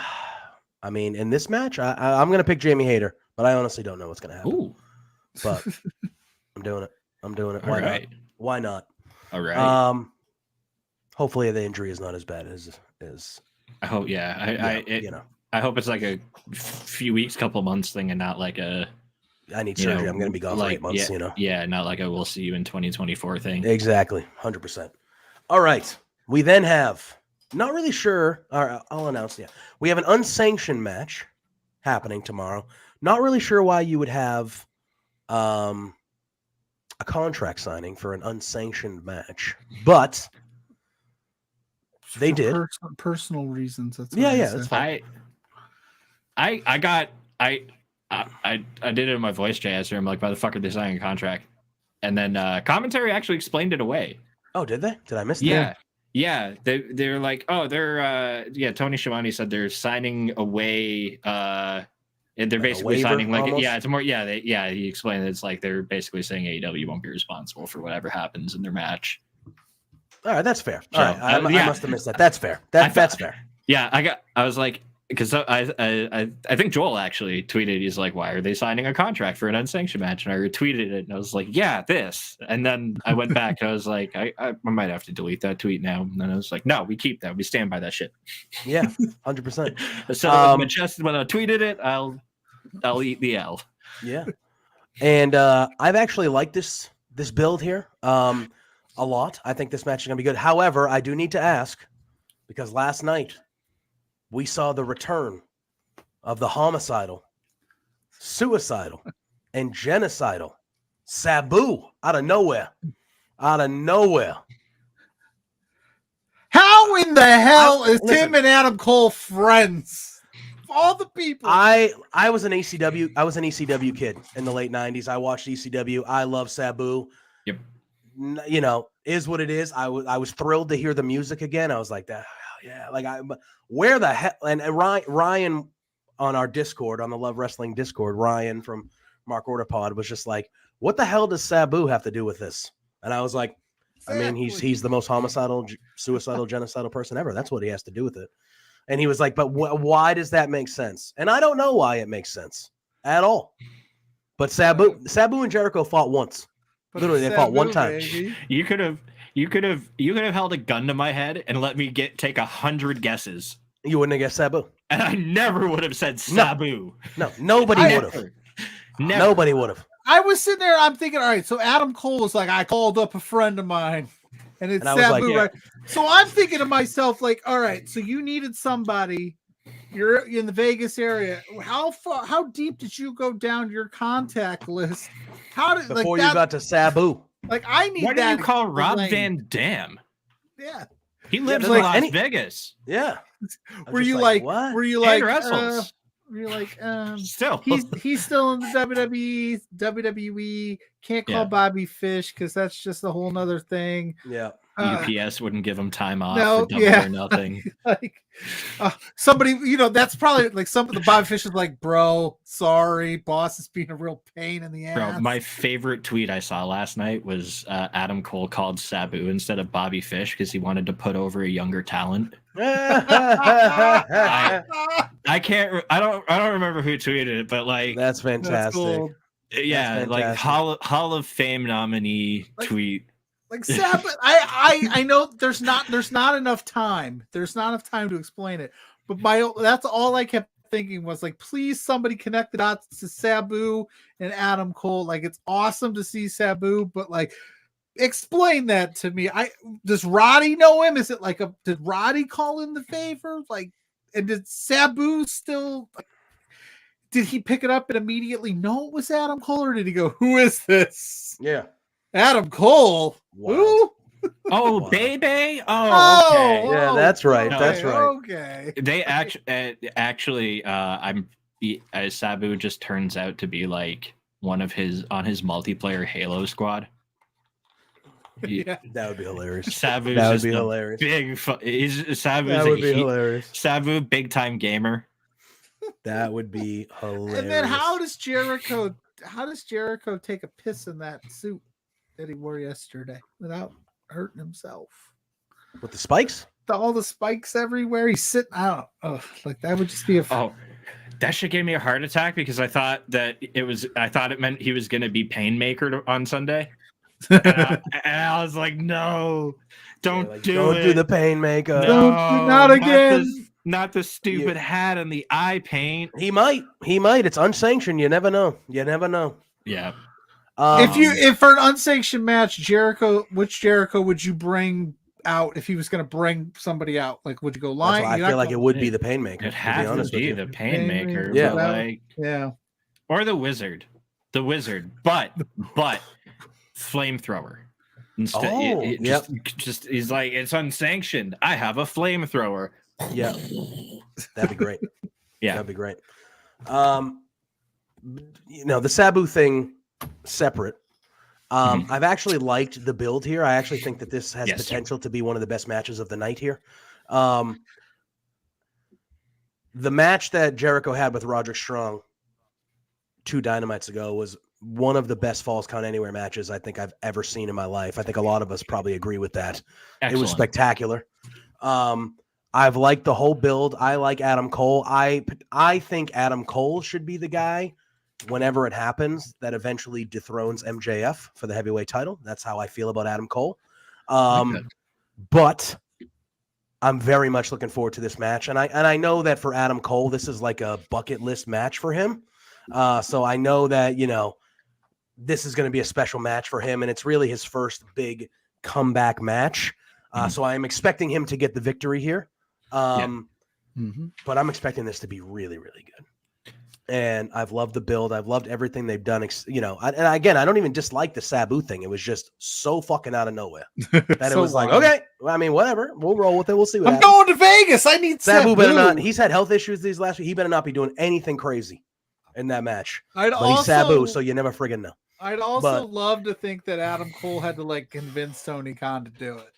mean, in this match, I'm going to pick Jamie Hayter, but I honestly don't know what's going to happen. Ooh. But I'm doing it. All right. Why not? All right. Hopefully the injury is not as bad as I hope. Yeah. I hope it's like a few weeks, couple months thing, and not like a. I need surgery. I'm going to be gone for 8 months. Yeah, not like a we'll see you in 2024 thing. Exactly, 100%. All right, we then have not really sure. I'll announce. Yeah, we have an unsanctioned match happening tomorrow. Not really sure why you would have a contract signing for an unsanctioned match, but they did personal reasons. That's that's fine. I did it in my voice chat yesterday. I'm like, why the fuck are they signing a contract? And then commentary actually explained it away. Oh, did they? Did I miss that? Yeah. Yeah. They're like, oh, Tony Schiavone said they're signing away and they're basically signing like almost? It's more he explained that it's like they're basically saying AEW won't be responsible for whatever happens in their match. All right, that's fair. All right, I must have missed that. That's fair. That's fair. Yeah, I was like, because I think Joel actually tweeted, he's like, why are they signing a contract for an unsanctioned match? And I retweeted it, and I was like, yeah, this. And then I went back, and I was like, I might have to delete that tweet now. And then I was like, no, we keep that. We stand by that shit. Yeah, 100%. So when I tweeted it, I'll eat the L. Yeah. And I've actually liked this build here a lot. I think this match is going to be good. However, I do need to ask, because last night we saw the return of the homicidal, suicidal, and genocidal Sabu out of nowhere. How in the hell is Tim and Adam Cole friends? All the people. I was an ECW kid in the late 90s. I watched ECW. I love Sabu. Yep. Is what it is. I was thrilled to hear the music again. I was like, that. Yeah, where the hell? And Ryan on our Discord, on the Love Wrestling Discord, Ryan from Mark Orderpod was just like, what the hell does Sabu have to do with this? And I was like, exactly. I mean, he's the most homicidal, suicidal, genocidal person ever. That's what he has to do with it. And he was like, but why does that make sense? And I don't know why it makes sense at all. But Sabu and Jericho fought once. Literally, they fought one time. Baby. You could have held a gun to my head and let me take 100 guesses. You wouldn't have guessed Sabu. And I never would have said Sabu. No, nobody would have. Nobody would have. I was sitting there, I'm thinking, all right, so Adam Cole was like, I called up a friend of mine. And it's Sabu, like, yeah. Right? So I'm thinking to myself, like, all right, so you needed somebody. You're in the Vegas area. How deep did you go down your contact list? Before you got to Sabu? Like, I need What that. do you call Rob Van Dam? Yeah. He lives in Las Vegas. Yeah. Were you like, what? Were you like, still he's still in the WWE. Can't call Bobby Fish because that's just a whole nother thing. Yeah. UPS wouldn't give him time off for double or nothing. Somebody, that's probably like the Bobby Fish is like, bro, sorry, boss is being a real pain in the ass. Bro, my favorite tweet I saw last night was Adam Cole called Sabu instead of Bobby Fish because he wanted to put over a younger talent. I don't remember who tweeted it, but like that's fantastic. That's cool. Yeah, like Hall of Fame nominee tweet. Like Sabu, I know there's not enough time. There's not enough time to explain it. But that's all I kept thinking was like, please somebody connect the dots to Sabu and Adam Cole. Like, it's awesome to see Sabu, but like, explain that to me. Does Roddy know him? Is it like did Roddy call in the favor? Like, and did Sabu still? Did he pick it up and immediately know it was Adam Cole, or did he go, "Who is this?" Yeah, Adam Cole. Wild. Who? Oh, Bebe. Oh, okay. Yeah, that's right. Okay, that's right. Okay. They actually, Sabu just turns out to be like one of his multiplayer Halo squad. Yeah. That would be hilarious. Sabu's that would just be a hilarious. That would be hilarious. Sabu, big time gamer. That would be hilarious. And then how does Jericho take a piss in that suit that he wore yesterday without hurting himself? With the spikes? All the spikes everywhere. He's sitting out. Oh, like that would just be a. Oh, that shit gave me a heart attack because I thought it meant he was going to be Painmaker on Sunday. And I was like, no, don't do the Painmaker. No, not again. Not the stupid hat and the eye paint. He might. It's unsanctioned. You never know. Yeah. If for an unsanctioned match, which Jericho would you bring out if he was going to bring somebody out? Like, would you go live? I feel like it would be the Painmaker. It has to be the Painmaker. Yeah. Or the Wizard. But flamethrower. Instead, just he's like, it's unsanctioned. I have a flamethrower. Yeah, that'd be great. Yeah, that'd be great. The Sabu thing separate. I've actually liked the build here. I actually think that this has potential to be one of the best matches of the night here. The match that Jericho had with Roderick Strong 2 Dynamites ago was one of the best Falls Count Anywhere matches I think I've ever seen in my life. I think a lot of us probably agree with that. Excellent. It was spectacular. I've liked the whole build. I like Adam Cole. I think Adam Cole should be the guy whenever it happens that eventually dethrones MJF for the heavyweight title. That's how I feel about Adam Cole. But I'm very much looking forward to this match. And I know that for Adam Cole, this is like a bucket list match for him. So I know that, this is going to be a special match for him. And it's really his first big comeback match. So I'm expecting him to get the victory here. But I'm expecting this to be really, really good. And I've loved the build. I've loved everything they've done. And again, I don't even dislike the Sabu thing. It was just so fucking out of nowhere that it was like, okay, I mean, whatever. We'll roll with it. We'll see what happens. Going to Vegas. I need Sabu. Better not. He's had health issues these last week. He better not be doing anything crazy in that match. He's Sabu, so you never friggin' know. I'd also love to think that Adam Cole had to convince Tony Khan to do it.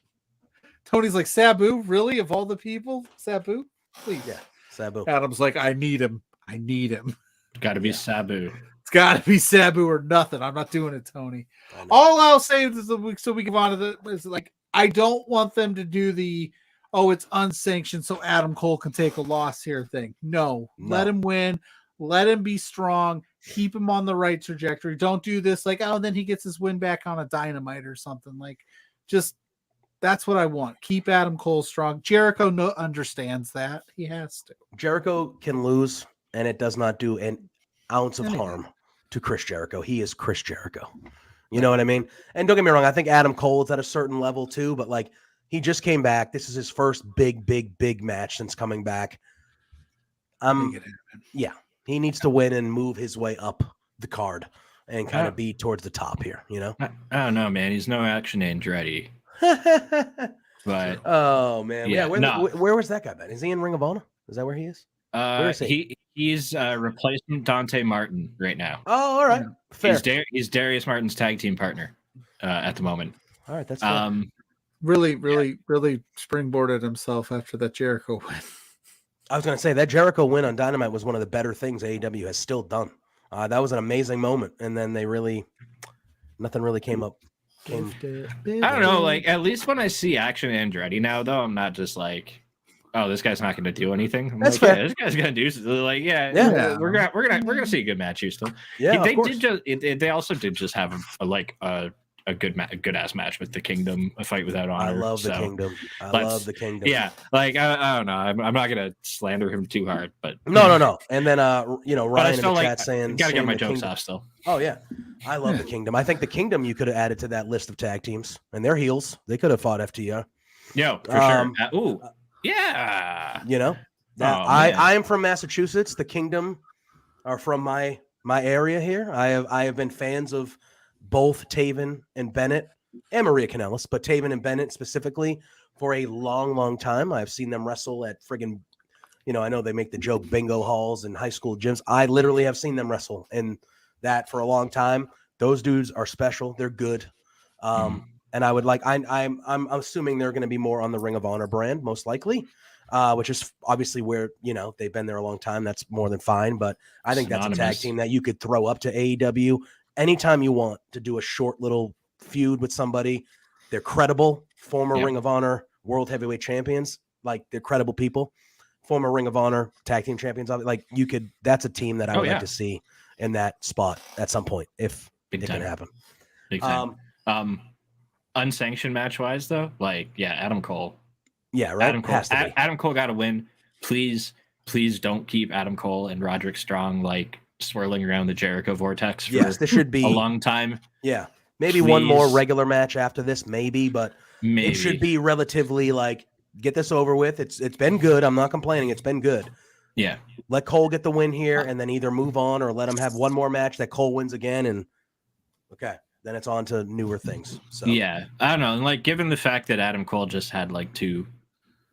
Tony's like, Sabu, really? Of all the people, Sabu, please. Yeah, Sabu. Adam's like, I need him. Got to be Sabu. It's got to be Sabu or nothing. I'm not doing it, Tony. All I'll say is so we go on to is I don't want them to do it's unsanctioned so Adam Cole can take a loss here thing. No. Let him win. Let him be strong. Keep him on the right trajectory. Don't do this then he gets his win back on a Dynamite or something. That's what I want. Keep Adam Cole strong. Jericho understands that. He has to. Jericho can lose, and it does not do an ounce of harm to Chris Jericho. He is Chris Jericho. You know what I mean? And don't get me wrong. I think Adam Cole is at a certain level too, but he just came back. This is his first big match since coming back. He needs to win and move his way up the card and kind of be towards the top here, I don't know, man. He's no Action Andretti. But oh man, where was that guy been? Is he in Ring of Honor? Is that where he is? Where is he? He's replacing Dante Martin right now. Oh, all right, fair. He's Darius Martin's tag team partner at the moment. All right, that's really springboarded himself after that Jericho win. I was going to say that Jericho win on Dynamite was one of the better things AEW has still done. That was an amazing moment, and then nothing really came up. I don't know, at least when I see Action Andretti now, though, I'm not just like, oh, this guy's not going to do anything. I'm That's like, fair. Yeah, this guy's going to do something. Like, Yeah. we're gonna see a good match, Houston. Yeah, they of course. did just they also did just have a good ass match with the Kingdom, a fight without honor. I love the so Kingdom. I love the Kingdom. Yeah, like I don't know. I'm not gonna slander him too hard, but No. And then but I Ryan in still the like chat saying, gotta get my the jokes Kingdom. off still. Oh yeah, I love the Kingdom. I think the Kingdom you could have added to that list of tag teams, and they're heels. They could have fought FTR. Yo, for sure. Yeah. I am from Massachusetts. The Kingdom are from my area here. I have been fans of both Taven and Bennett and Maria Kanellis, but Taven and Bennett specifically for a long time. I've seen them wrestle at friggin', I know they make the joke bingo halls and high school gyms. I literally have seen them wrestle and that for a long time. Those dudes are special. They're good. And I would I'm assuming they're going to be more on the Ring of Honor brand, most likely, which is obviously where, they've been there a long time. That's more than fine. But I think that's a tag team that you could throw up to AEW anytime you want to do a short little feud with somebody. They're credible, former Ring of Honor World Heavyweight Champions. Like, they're credible people, former Ring of Honor tag team champions. Like, that's a team that I would like to see in that spot at some point if it can happen. Big time. Unsanctioned match wise though, Adam Cole. Yeah, right. Adam Cole got to win. Please don't keep Adam Cole and Roderick Strong swirling around the Jericho vortex for this should be a long time. Yeah. Maybe one more regular match after this, maybe, but maybe. It should be relatively get this over with. It's been good. I'm not complaining. It's been good. Yeah. Let Cole get the win here and then either move on or let him have one more match that Cole wins again. And then it's on to newer things. So yeah, I don't know. And given the fact that Adam Cole just had 2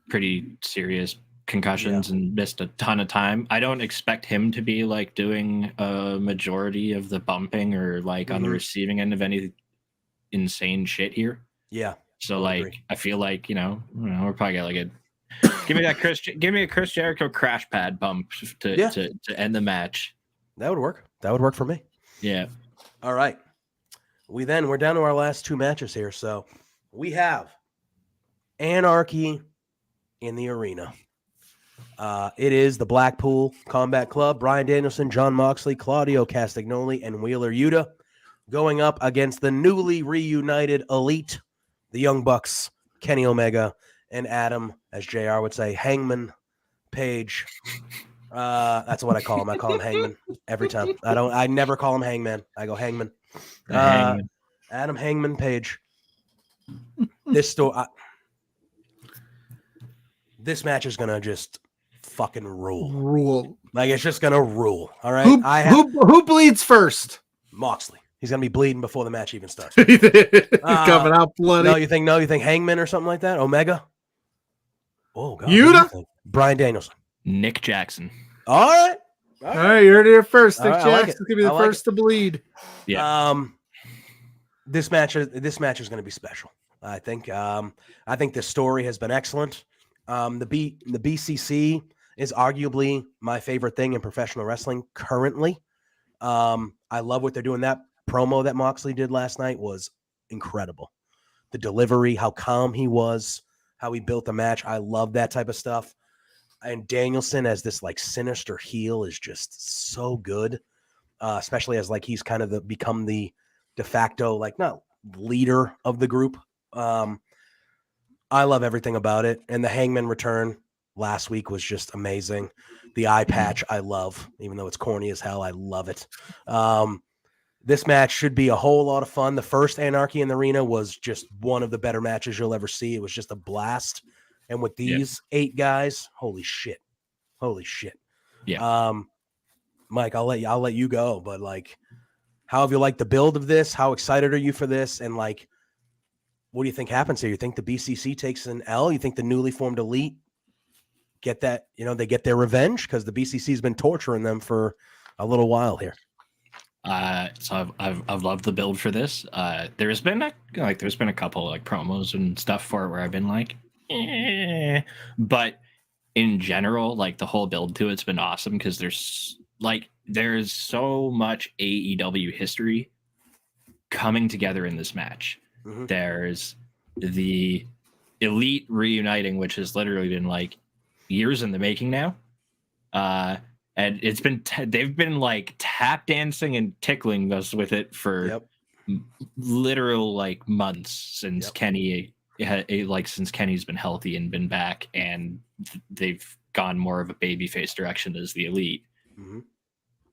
pretty serious concussions and missed a ton of time, I don't expect him to be doing a majority of the bumping or on the receiving end of any insane shit here. Yeah. So I feel we're probably gonna give me a Chris Jericho crash pad bump to end the match. That would work. That would work for me. Yeah. All right. We're down to our last 2 matches here. So we have Anarchy in the arena. It is the Blackpool Combat Club, Bryan Danielson, Jon Moxley, Claudio Castagnoli, and Wheeler Yuta going up against the newly reunited Elite, the Young Bucks, Kenny Omega, and Adam, as JR would say, Hangman Page. That's what I call him. I call him Hangman every time. I never call him Hangman. I go Hangman. Adam Hangman Page. This match is gonna just fucking rule. It's just gonna rule. All right. Who bleeds first? Moxley. He's gonna be bleeding before the match even starts. He's coming out bloody. No, you think Hangman or something like that? Omega. Oh God. Yuta. Bryan Danielson. Nick Jackson. All right. All right, you heard it here first. Nick Right, Jackson's gonna be the first to bleed. Yeah. This match is going to be special. I think the story has been excellent. The BCC is arguably my favorite thing in professional wrestling currently. I love what they're doing. That promo that Moxley did last night was incredible. The delivery, how calm he was, how he built the match. I love that type of stuff. And Danielson as this sinister heel is just so good, especially as he's kind of become the de facto not leader of the group. I love everything about it. And the Hangman return last week was just amazing. The eye patch I love, even though it's corny as hell. I love it. This match should be a whole lot of fun. The first Anarchy in the Arena was just one of the better matches you'll ever see. It was just a blast. And with these 8 guys, holy shit. Yeah. Mike, I'll let you go, but how have you liked the build of this? How excited are you for this? And what do you think happens here? You think the BCC takes an L? You think the newly formed Elite get that, they get their revenge? Because the BCC has been torturing them for a little while here. So I've loved the build for this. There's been a couple promos and stuff for it where I've been but in general, the whole build to it's been awesome because there's so much AEW history coming together in this match. There's the Elite reuniting, which has literally been years in the making now. And it's been they've been like tap dancing and tickling us with it for literal like months since Kenny since Kenny's been healthy and been back, and they've gone more of a babyface direction as the Elite. Mm-hmm.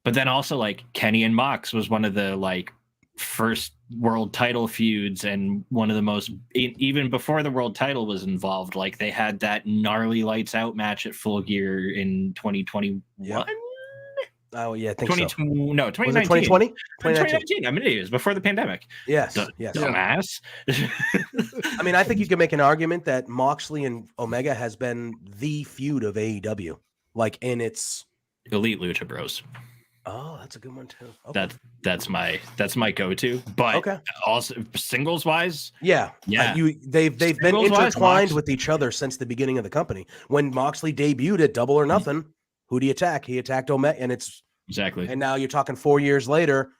But then also like Kenny and Mox was one of the like first world title feuds, and one of the most, even before the world title was involved, like they had that gnarly lights out match at Full Gear in 2021. Oh yeah, I think so. No, 2019. Was it 2020? 2019. I mean, it was before the pandemic. Yes. Yes. Dumbass. I mean, I think you can make an argument that Moxley and Omega has been the feud of AEW, like in its Elite Lucha Bros. Oh, that's a good one too. Okay. That's my go-to. But also singles wise, they've been intertwined with each other since the beginning of the company. When Moxley debuted at Double or Nothing, who'd he attack? He attacked Omega, and it's exactly. And now you're talking 4 years later,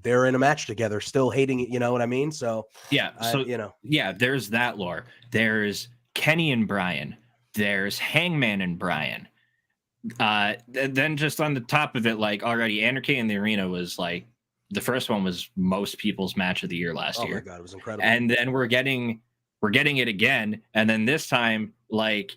they're in a match together, still hating it. You know what I mean? So there's that lore. There's Kenny and Brian. There's Hangman and Brian. Then just on the top of it, like already Anarchy in the Arena was like the first one was most people's match of the year last year. Oh my god, it was incredible. And then we're getting it again, and then this time like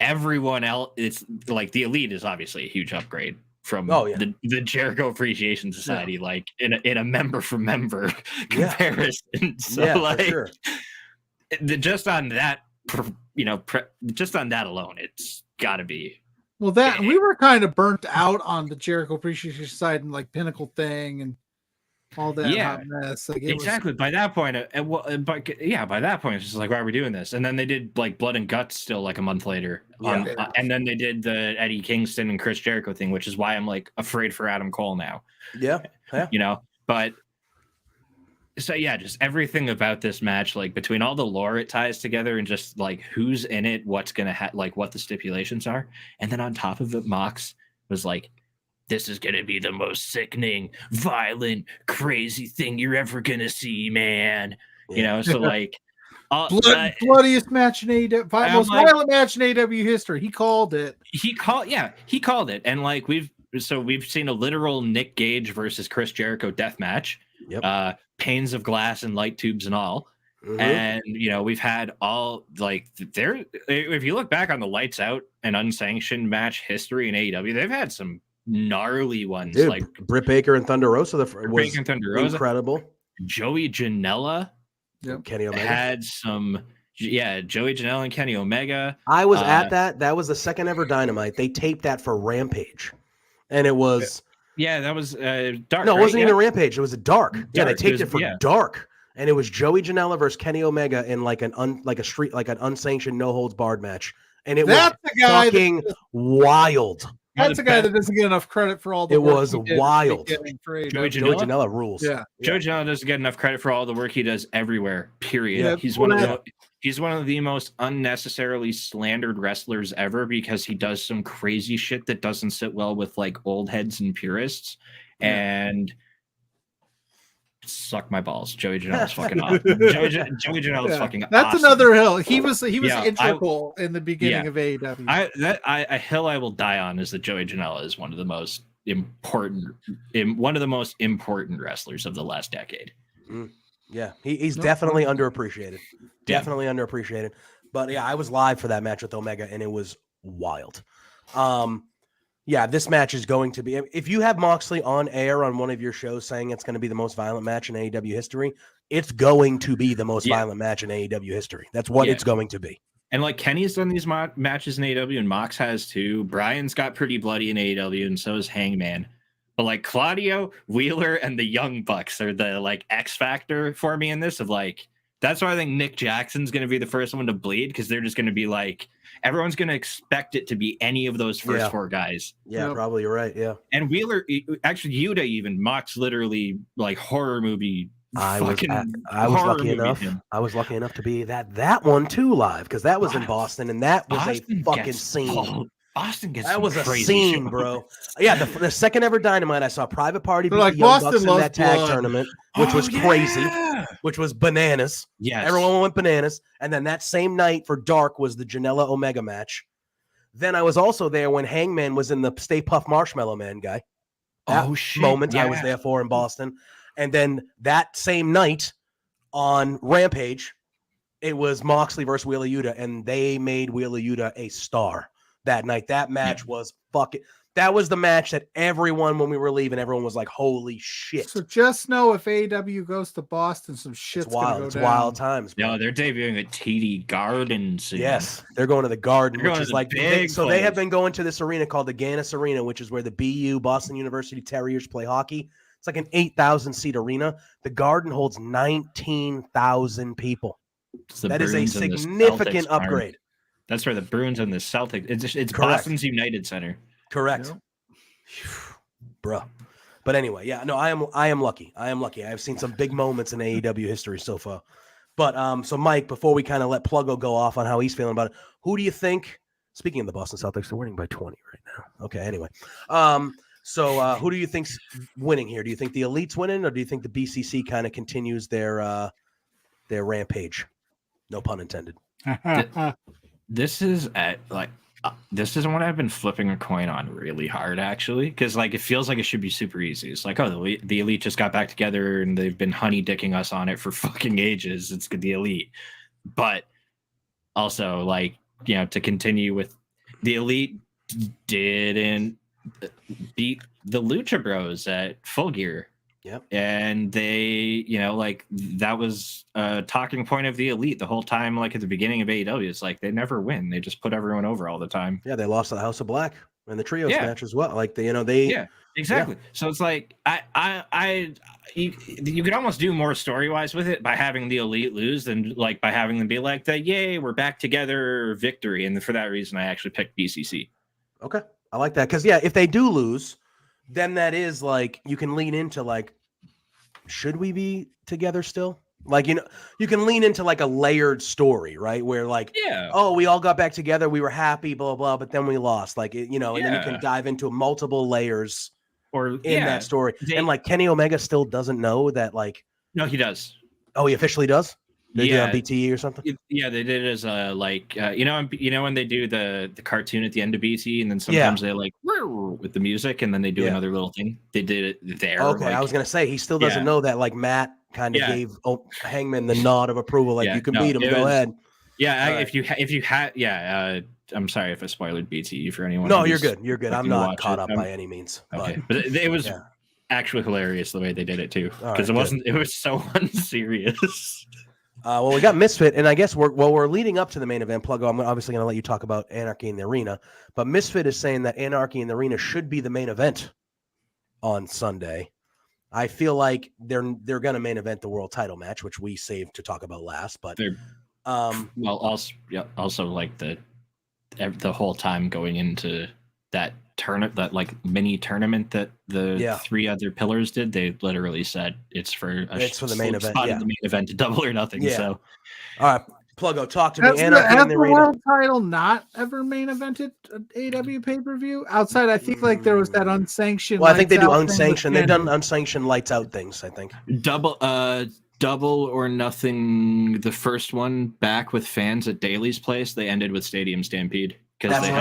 everyone else, it's like the Elite is obviously a huge upgrade from the Jericho Appreciation Society, like in a member for member comparison. So like, for sure. Just on that. Just on that alone, it's got to be. Well, that we were kind of burnt out on the Jericho Appreciation side and like Pinnacle thing and all that hot mess. Like exactly. By that point, by that point, it's just like, why are we doing this? And then they did like Blood and Guts still like a month later, and then they did the Eddie Kingston and Chris Jericho thing, which is why I'm like afraid for Adam Cole now. But. So just everything about this match, like between all the lore it ties together and just like who's in it, what's gonna like what the stipulations are, and then on top of it, Mox was like, "This is gonna be the most sickening, violent, crazy thing you're ever gonna see, man." So like, bloodiest match in AEW, most violent match in AEW history. He called it. He called it, and like we've seen a literal Nick Gage versus Chris Jericho death match. Yep. Panes of glass and light tubes and all. Mm-hmm. And we've had all like there. If you look back on the lights out and unsanctioned match history in AEW, they've had some gnarly ones. Dude, like Britt Baker and Thunder Rosa. Was incredible. Joey Janela, Kenny Omega had some. Yeah, Joey Janela and Kenny Omega. I was at that. That was the second ever Dynamite. They taped that for Rampage, and it was. Yeah, that was Dark. No, it wasn't even Rampage. It was a Dark. Yeah, they taped it for Dark, and it was Joey Janela versus Kenny Omega in like an unsanctioned, no holds barred match, and it was fucking wild. That's a guy that doesn't get enough credit for all the work was wild. Joey Janela rules. Yeah. Joey Janela doesn't get enough credit for all the work he does everywhere. Period. Yeah, he's one of the most unnecessarily slandered wrestlers ever because he does some crazy shit that doesn't sit well with like old heads and purists. And suck my balls. Joey Janela's fucking awesome. Joey Janela's fucking That's awesome. Another hill. He was integral in the beginning of AEW. A hill I will die on is that Joey Janela is one of the most important wrestlers of the last decade. Yeah, he's definitely underappreciated. Definitely underappreciated. But I was live for that match with Omega, and it was wild. This match is going to be. If you have Moxley on air on one of your shows saying it's going to be the most violent match in AEW history, it's going to be the most violent match in AEW history. That's what it's going to be. And like Kenny's done these matches in AEW, and Mox has too. Brian's got pretty bloody in AEW, and so is Hangman. But like Claudio, Wheeler, and the Young Bucks are the like X factor for me in this. Of like, that's why I think Nick Jackson's going to be the first one to bleed, because they're just going to be like, everyone's going to expect it to be any of those first four guys. Yeah, probably you're right. Yeah, and Wheeler, actually, Yuta even Mox literally like horror movie. I was lucky enough to be that one too live, because that was in Boston, and that was a fucking scene. Boston gets that was a crazy scene, shows. bro. Yeah, the second ever Dynamite, I saw Private Party beat like, the Young Boston Bucks in loves that tag blood. tournament, which was crazy, which was bananas. Yes. Everyone went bananas. And then that same night for Dark was the Janela Omega match. Then I was also there when Hangman was in the Stay Puft Marshmallow Man guy. That moment I was there for in Boston. And then that same night on Rampage, it was Moxley versus Wheeler Yuta, and they made Wheeler Yuta a star that night. That match was fucking. That was the match that everyone, when we were leaving, everyone was like, "Holy shit!" So just know if AEW goes to Boston, some shit's gonna go down. Wild times. Bro. No, they're debuting at TD Garden soon. Yes, they're going to the Garden, which is the like big they have been going to this arena called the Gannis Arena, which is where the BU Boston University Terriers play hockey. It's like an 8,000 seat arena. The Garden holds 19,000 people. That is a significant upgrade. That's where the Bruins and the Celtics. It's Correct. Boston's United Center. Correct. Yep. Bruh. But anyway, yeah, no, I am lucky. I am lucky. I've seen some big moments in AEW history so far. But so Mike, before we kind of let Pluggo go off on how he's feeling about it, who do you think? Speaking of the Boston Celtics, they're winning by 20 right now. Okay, anyway. So who do you think's winning here? Do you think the Elite's winning, or do you think the BCC kind of continues their rampage? No pun intended. This is this is one I've been flipping a coin on really hard, actually, because like it feels like it should be super easy. It's like, oh, the Elite just got back together and they've been honey dicking us on it for fucking ages. It's the Elite, but also like, you know, to continue with the Elite didn't beat the Lucha Bros at Full Gear. Yep. And they, you know, like that was a talking point of the Elite the whole time, like at the beginning of AEW. It's like they never win. They just put everyone over all the time. Yeah, they lost to the House of Black in the trios match as well. Like they Yeah, exactly. Yeah. So it's like you could almost do more story-wise with it by having the Elite lose than like by having them be like the yay, we're back together victory. And for that reason I actually picked BCC. Okay. I like that. Because if they do lose, then that is like you can lean into like, should we be together still? Like, you know, you can lean into like a layered story, right? Where like, oh, we all got back together, we were happy, blah blah, but then we lost. Like, you know, and then you can dive into multiple layers in that story. And like Kenny Omega still doesn't know that. Like, no, he does. Oh, he officially does. They did on BTE or something. Yeah, they did it as you know when they do the cartoon at the end of BTE, and then sometimes they like with the music, and then they do another little thing. They did it there. Okay, I was gonna say he still doesn't know that. Like Matt kind of gave Hangman the nod of approval, like you can beat him. Go ahead. Yeah, if you had I'm sorry if I spoiled BTE for anyone. No, you're good. You're good. I'm not caught up by any means. Okay, but it was actually hilarious the way they did it too, because it was so unserious. Well, we got Misfit, and I guess we're leading up to the main event. Pluggo, I'm obviously going to let you talk about Anarchy in the Arena, but Misfit is saying that Anarchy in the Arena should be the main event on Sunday. I feel like they're going to main event the world title match, which we saved to talk about last. But also like the whole time going into that that like mini tournament that the three other pillars did, they literally said it's for the main event. The main event, Double or Nothing. Yeah. So, all right, Pluggo, talk to me. Has the world title not ever main evented an AEW pay-per-view outside? I think like there was that unsanctioned. Well, I think they do unsanctioned. They've done unsanctioned lights out things. I think Double or Nothing. The first one back with fans at Daly's place. They ended with Stadium Stampede because they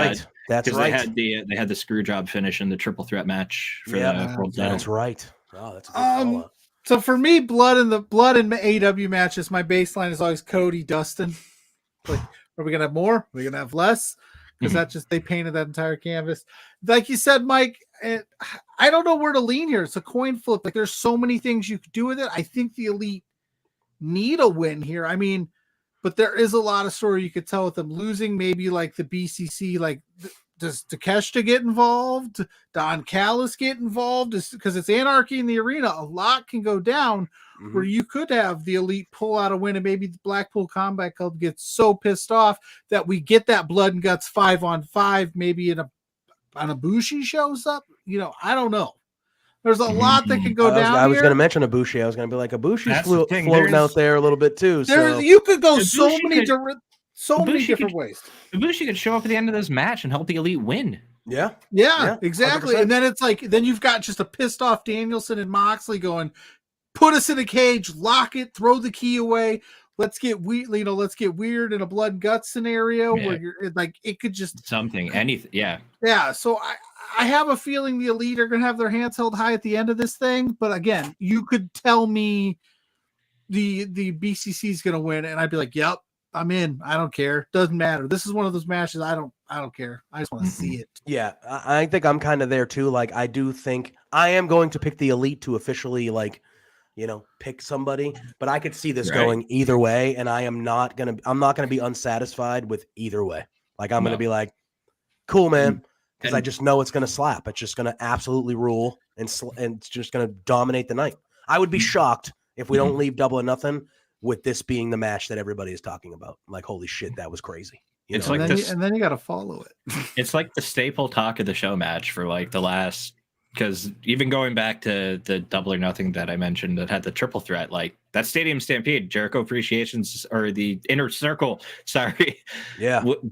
had the screw job finish in the triple threat match for the world title. That's right. Oh, that's a good call-out. So for me, blood in AEW matches, my baseline is always Cody, Dustin. Like, are we gonna have more? Are we gonna have less? Because that's just they painted that entire canvas. Like you said, Mike, I don't know where to lean here. It's a coin flip. Like there's so many things you could do with it. I think the Elite need a win here. I mean, but there is a lot of story you could tell with them losing. Maybe like the BCC, like does Takeshita get involved? Don Callis get involved? Because it's Anarchy in the Arena. A lot can go down where you could have the Elite pull out a win, and maybe the Blackpool Combat Club gets so pissed off that we get that blood and guts 5-on-5. Maybe Ibushi shows up. You know, I don't know. There's a lot that can go down. I was going to mention Ibushi. I was going to be like, Ibushi's floating out there a little bit too. So you could go so many different ways. Ibushi could show up at the end of this match and help the Elite win. Yeah, exactly. 100%. And then it's like, then you've got just a pissed off Danielson and Moxley going, put us in a cage, lock it, throw the key away. Let's get let's get weird in a blood and guts scenario where you're like, it could just anything. Yeah. So I have a feeling the Elite are going to have their hands held high at the end of this thing. But again, you could tell me the BCC is going to win, and I'd be like, yep, I'm in. I don't care. Doesn't matter. This is one of those matches. I don't care. I just want to see it. Yeah, I think I'm kind of there too. Like, I do think I am going to pick the Elite to officially, like, pick somebody, but I could see this going either way, and I'm not gonna be unsatisfied with either way. Like, I'm gonna be like, cool, man, because I just know it's gonna slap. It's just gonna absolutely rule, and it's just gonna dominate the night. I would be shocked if we don't leave Double or Nothing with this being the match that everybody is talking about. Like, holy shit, that was crazy. It's like and then you got to follow it. It's like the staple talk of the show match for like the last. Because even going back to the Double or Nothing that I mentioned that had the triple threat, like that Stadium Stampede, Jericho Appreciations, or the Inner Circle,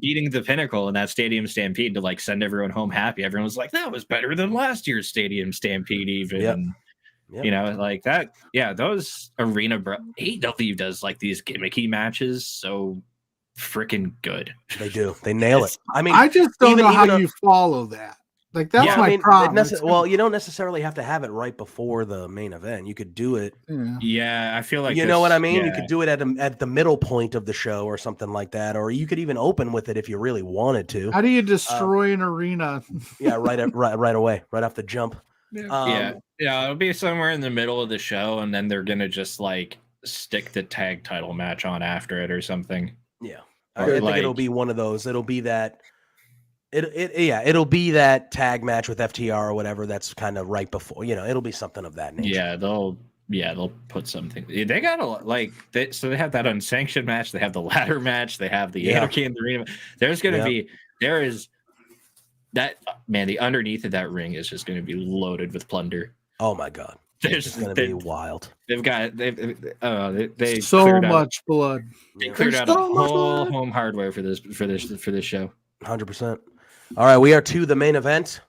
beating the Pinnacle in that Stadium Stampede to like send everyone home happy. Everyone was like, that was better than last year's Stadium Stampede, even. Like that. Yeah, those arena AEW does like these gimmicky matches so freaking good. They do. They nail it. I mean, I just don't know how you follow that. Like, that's my problem. Well, you don't necessarily have to have it right before the main event. You could do it. Yeah, I feel like you know what I mean. Yeah. You could do it at the middle point of the show or something like that, or you could even open with it if you really wanted to. How do you destroy an arena? Right away, right off the jump. It'll be somewhere in the middle of the show, and then they're gonna just like stick the tag title match on after it or something. Yeah, I think it'll be one of those. It'll be that. It'll be that tag match with FTR or whatever. That's kind of right before, it'll be something of that nature. Yeah, they'll put something. They got a lot, like so they have that unsanctioned match. They have the ladder match. They have the Anarchy in the arena. There is that man. The underneath of that ring is just going to be loaded with plunder. Oh my god, it's going to be wild. They so much blood. They cleared out a whole home hardware for this show. 100%. All right, we are to the main event.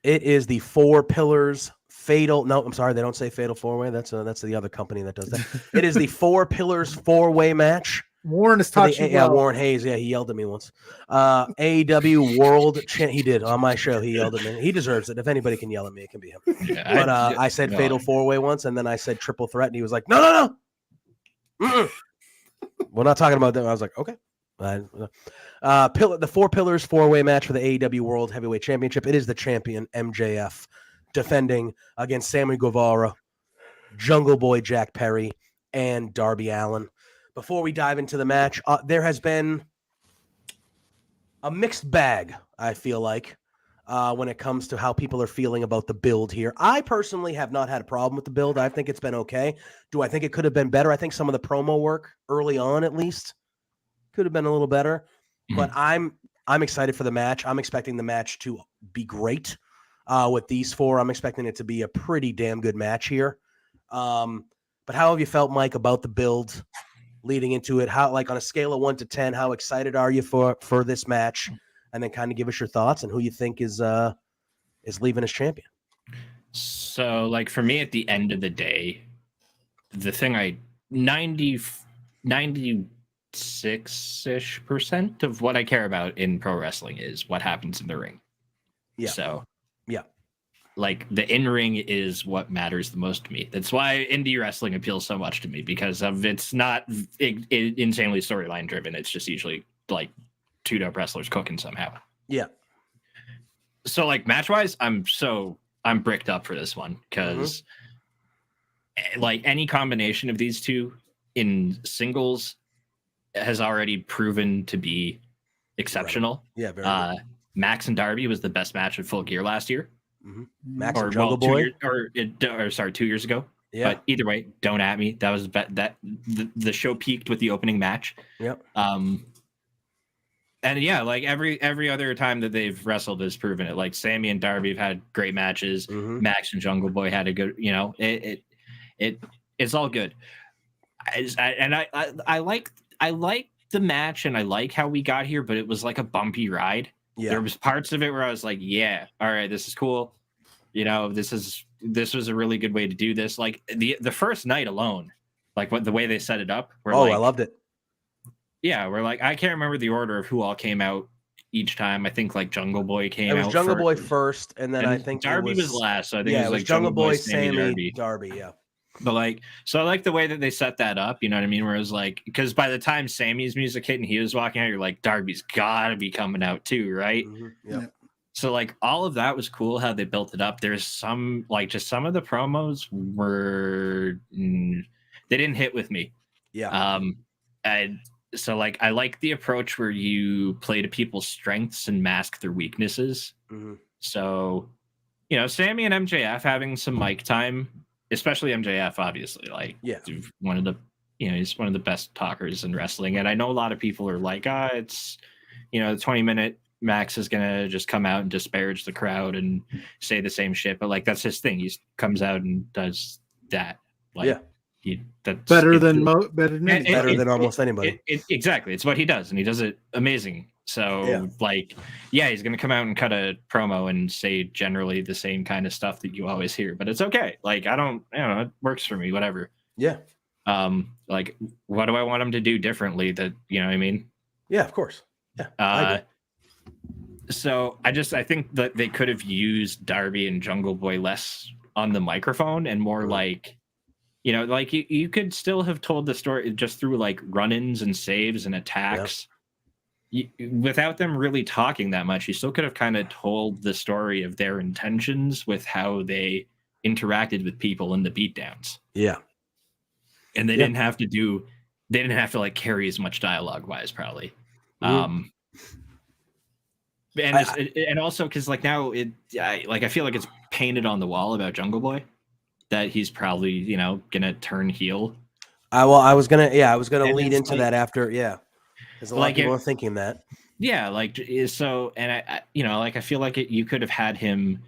It is the Four Pillars Fatal. No, I'm sorry, they don't say Fatal 4-Way. That's the other company that does that. It is the Four Pillars 4-Way match. Warren is touching. Warren Hayes. Yeah, he yelled at me once. AEW World Champ. He did on my show. He yelled at me. He deserves it. If anybody can yell at me, it can be him. But I said Fatal 4-Way once, and then I said Triple Threat, and he was like, no. We're not talking about that. I was like, okay. The Four Pillars 4-Way match for the AEW World Heavyweight Championship. It is the champion MJF defending against Sammy Guevara, Jungle Boy Jack Perry, and Darby Allin. Before we dive into the match, there has been a mixed bag, I feel like, when it comes to how people are feeling about the build here. I personally have not had a problem with the build. I think it's been okay. Do I think it could have been better? I think some of the promo work early on, at least, could have been a little better. But I'm excited for the match. I'm expecting the match to be great. With these four, I'm expecting it to be a pretty damn good match here. But how have you felt, Mike, about the build leading into it? How, like, on a scale of 1 to 10, how excited are you for this match? And then kind of give us your thoughts and who you think is leaving as champion. So, like, for me, at the end of the day, the thing 96-ish% of what I care about in pro wrestling is what happens in the ring. Yeah. So, yeah. Like, the in-ring is what matters the most to me. That's why indie wrestling appeals so much to me, because of it's not insanely storyline driven. It's just usually like two dope wrestlers cooking somehow. Yeah. So, like, match-wise, I'm bricked up for this one because like any combination of these two in singles has already proven to be exceptional. Right. Yeah, very good. Max and Darby was the best match at Full Gear last year. Max and Jungle Boy, 2 years ago. Yeah. But either way, don't at me. That was the show peaked with the opening match. Yep. And yeah, like every other time that they've wrestled has proven it. Like Sammy and Darby have had great matches. Max and Jungle Boy had a good. It's all good. I like the match and I like how we got here, but it was like a bumpy ride. Yeah. There was parts of it where I was like, yeah, all right, this is cool. You know, this was a really good way to do this. Like the first night alone, like the way they set it up. I loved it. Yeah, we're like, I can't remember the order of who all came out each time. I think like Jungle Boy came out. It was Jungle Boy first, and then I think Darby was last. So I think it was like Jungle Boy, Sammy, Darby. Yeah. But like, so I like the way that they set that up. You know what I mean? Where it was like, because by the time Sammy's music hit and he was walking out, you're like, Darby's gotta be coming out too, right? Mm-hmm. Yeah. So like all of that was cool how they built it up. There's some like just some of the promos were they didn't hit with me. Yeah. And so like I like the approach where you play to people's strengths and mask their weaknesses. Mm-hmm. So, you know, Sammy and MJF having some mic time, especially MJF, obviously, like he's one of the best talkers in wrestling. And I know a lot of people are like, it's, you know, the 20-minute Max is gonna just come out and disparage the crowd and say the same shit, but like that's his thing. He comes out and does that. Like, that's better than almost anybody. Exactly, it's what he does, and he does it amazing. So, like, he's gonna come out and cut a promo and say generally the same kind of stuff that you always hear, but it's okay. Like, I don't know, it works for me. Whatever. Yeah. Like, what do I want him to do differently? That, you know what I mean? Yeah, of course. Yeah. So I think that they could have used Darby and Jungle Boy less on the microphone and more like, you know, like you could still have told the story just through like run-ins and saves and attacks. Without them really talking that much, you still could have kind of told the story of their intentions with how they interacted with people in the beatdowns. Yeah. And they didn't have to like carry as much dialogue wise, probably. And also because like now I feel like it's painted on the wall about Jungle Boy that he's probably, you know, gonna turn heel. I was gonna lead into like, that after because a lot of people are thinking that. Yeah, like so, and I you know, like I feel like you could have had him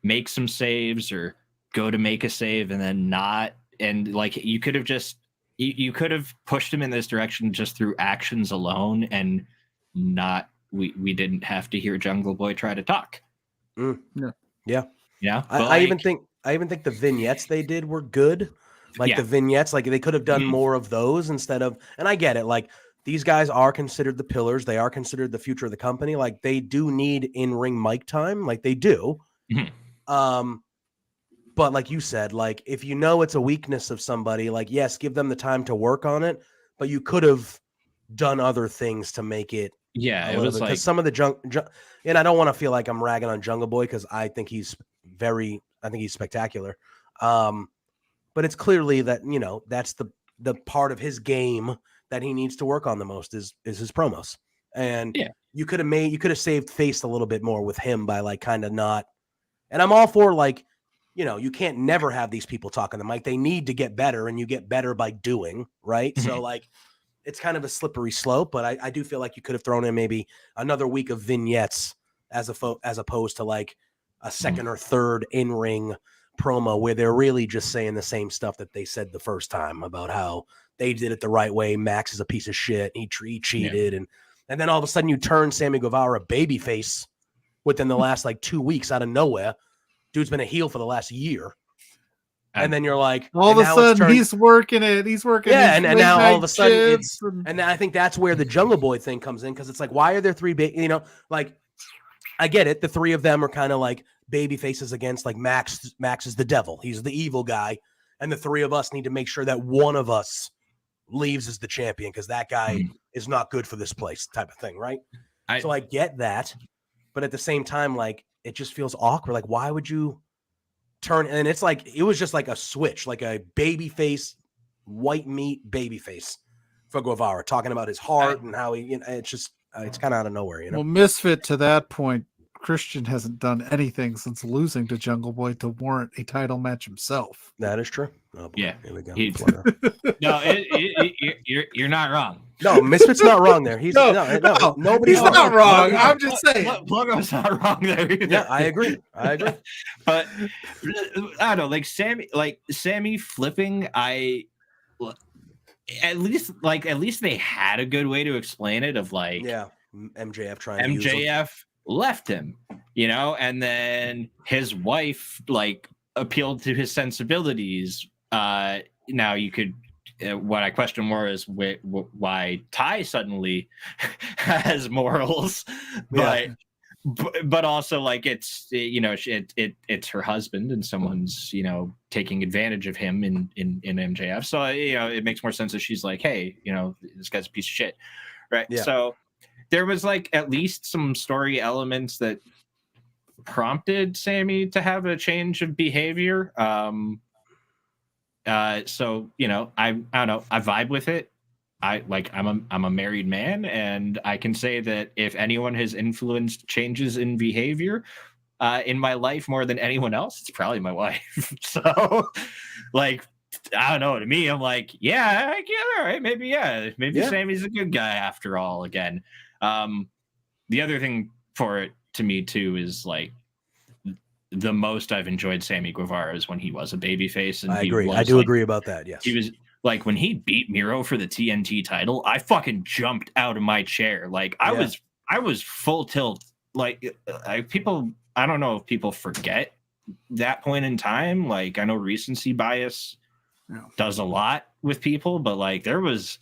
make some saves or go to make a save and then not, and like you could have just you could have pushed him in this direction just through actions alone and not. We didn't have to hear Jungle Boy try to talk. Yeah. I even think the vignettes they did were good. Like the vignettes, like they could have done more of those instead of. And I get it. Like these guys are considered the pillars. They are considered the future of the company. Like they do need in-ring mic time. Like they do. Mm-hmm. But like you said, like if you know it's a weakness of somebody, like yes, give them the time to work on it. But you could have done other things to make it. Yeah, it was like some of the and I don't want to feel like I'm ragging on Jungle Boy because I think he's spectacular. But it's clearly that, you know, that's the part of his game that he needs to work on the most is his promos. And you could have saved face a little bit more with him by like kind of not. And I'm all for like, you know, you can't never have these people talk on the mic. They need to get better, and you get better by doing, right? Mm-hmm. So like it's kind of a slippery slope, but I do feel like you could have thrown in maybe another week of vignettes as opposed to like a second or third in-ring promo where they're really just saying the same stuff that they said the first time about how they did it the right way. Max is a piece of shit. He cheated. And then all of a sudden you turn Sammy Guevara babyface within the last like 2 weeks out of nowhere. Dude's been a heel for the last year. And then you're like, all of a sudden he's working it. He's working. Yeah. And now all of a sudden and I think that's where the Jungle Boy thing comes in. Cause it's like, why are there three big, you know, like I get it. The three of them are kind of like baby faces against like Max is the devil. He's the evil guy. And the three of us need to make sure that one of us leaves as the champion. Cause that guy is not good for this place type of thing. Right. So I get that. But at the same time, like it just feels awkward. Like, why would you turn? And it's like, it was just like a switch, like a baby face, white meat baby face for Guevara, talking about his heart and how he, you know, it's just, it's kind of out of nowhere, you know? Well, Misfit, to that point, Christian hasn't done anything since losing to Jungle Boy to warrant a title match himself. That is true. Oh, boy. Yeah. Here we go. No, you're not wrong. No, Misfit's not wrong there. He's nobody's not wrong. I'm just saying. Pluggo's not wrong there either. Yeah, I agree. But I don't know, like Sammy flipping, at least they had a good way to explain it of like MJF trying to use him. MJF left him, and then his wife like appealed to his sensibilities. Now you could what I question more is why Ty suddenly has morals, but also like it's it's her husband and someone's taking advantage of him in MJF, so it makes more sense that she's like, hey, this guy's a piece of shit, right? So there was like at least some story elements that prompted Sammy to have a change of behavior. So I don't know, I vibe with it. I'm a married man, and I can say that if anyone has influenced changes in behavior in my life more than anyone else, it's probably my wife. So like, I don't know, to me, I'm like, all right, maybe Sammy's a good guy after all again. The other thing for it to me too is like the most I've enjoyed Sammy Guevara is when he was a babyface, and I agree. I do agree about that. Yes, he was like when he beat Miro for the TNT title, I fucking jumped out of my chair. Like I was full tilt. Like I don't know if people forget that point in time. Like I know recency bias does a lot with people, but like there was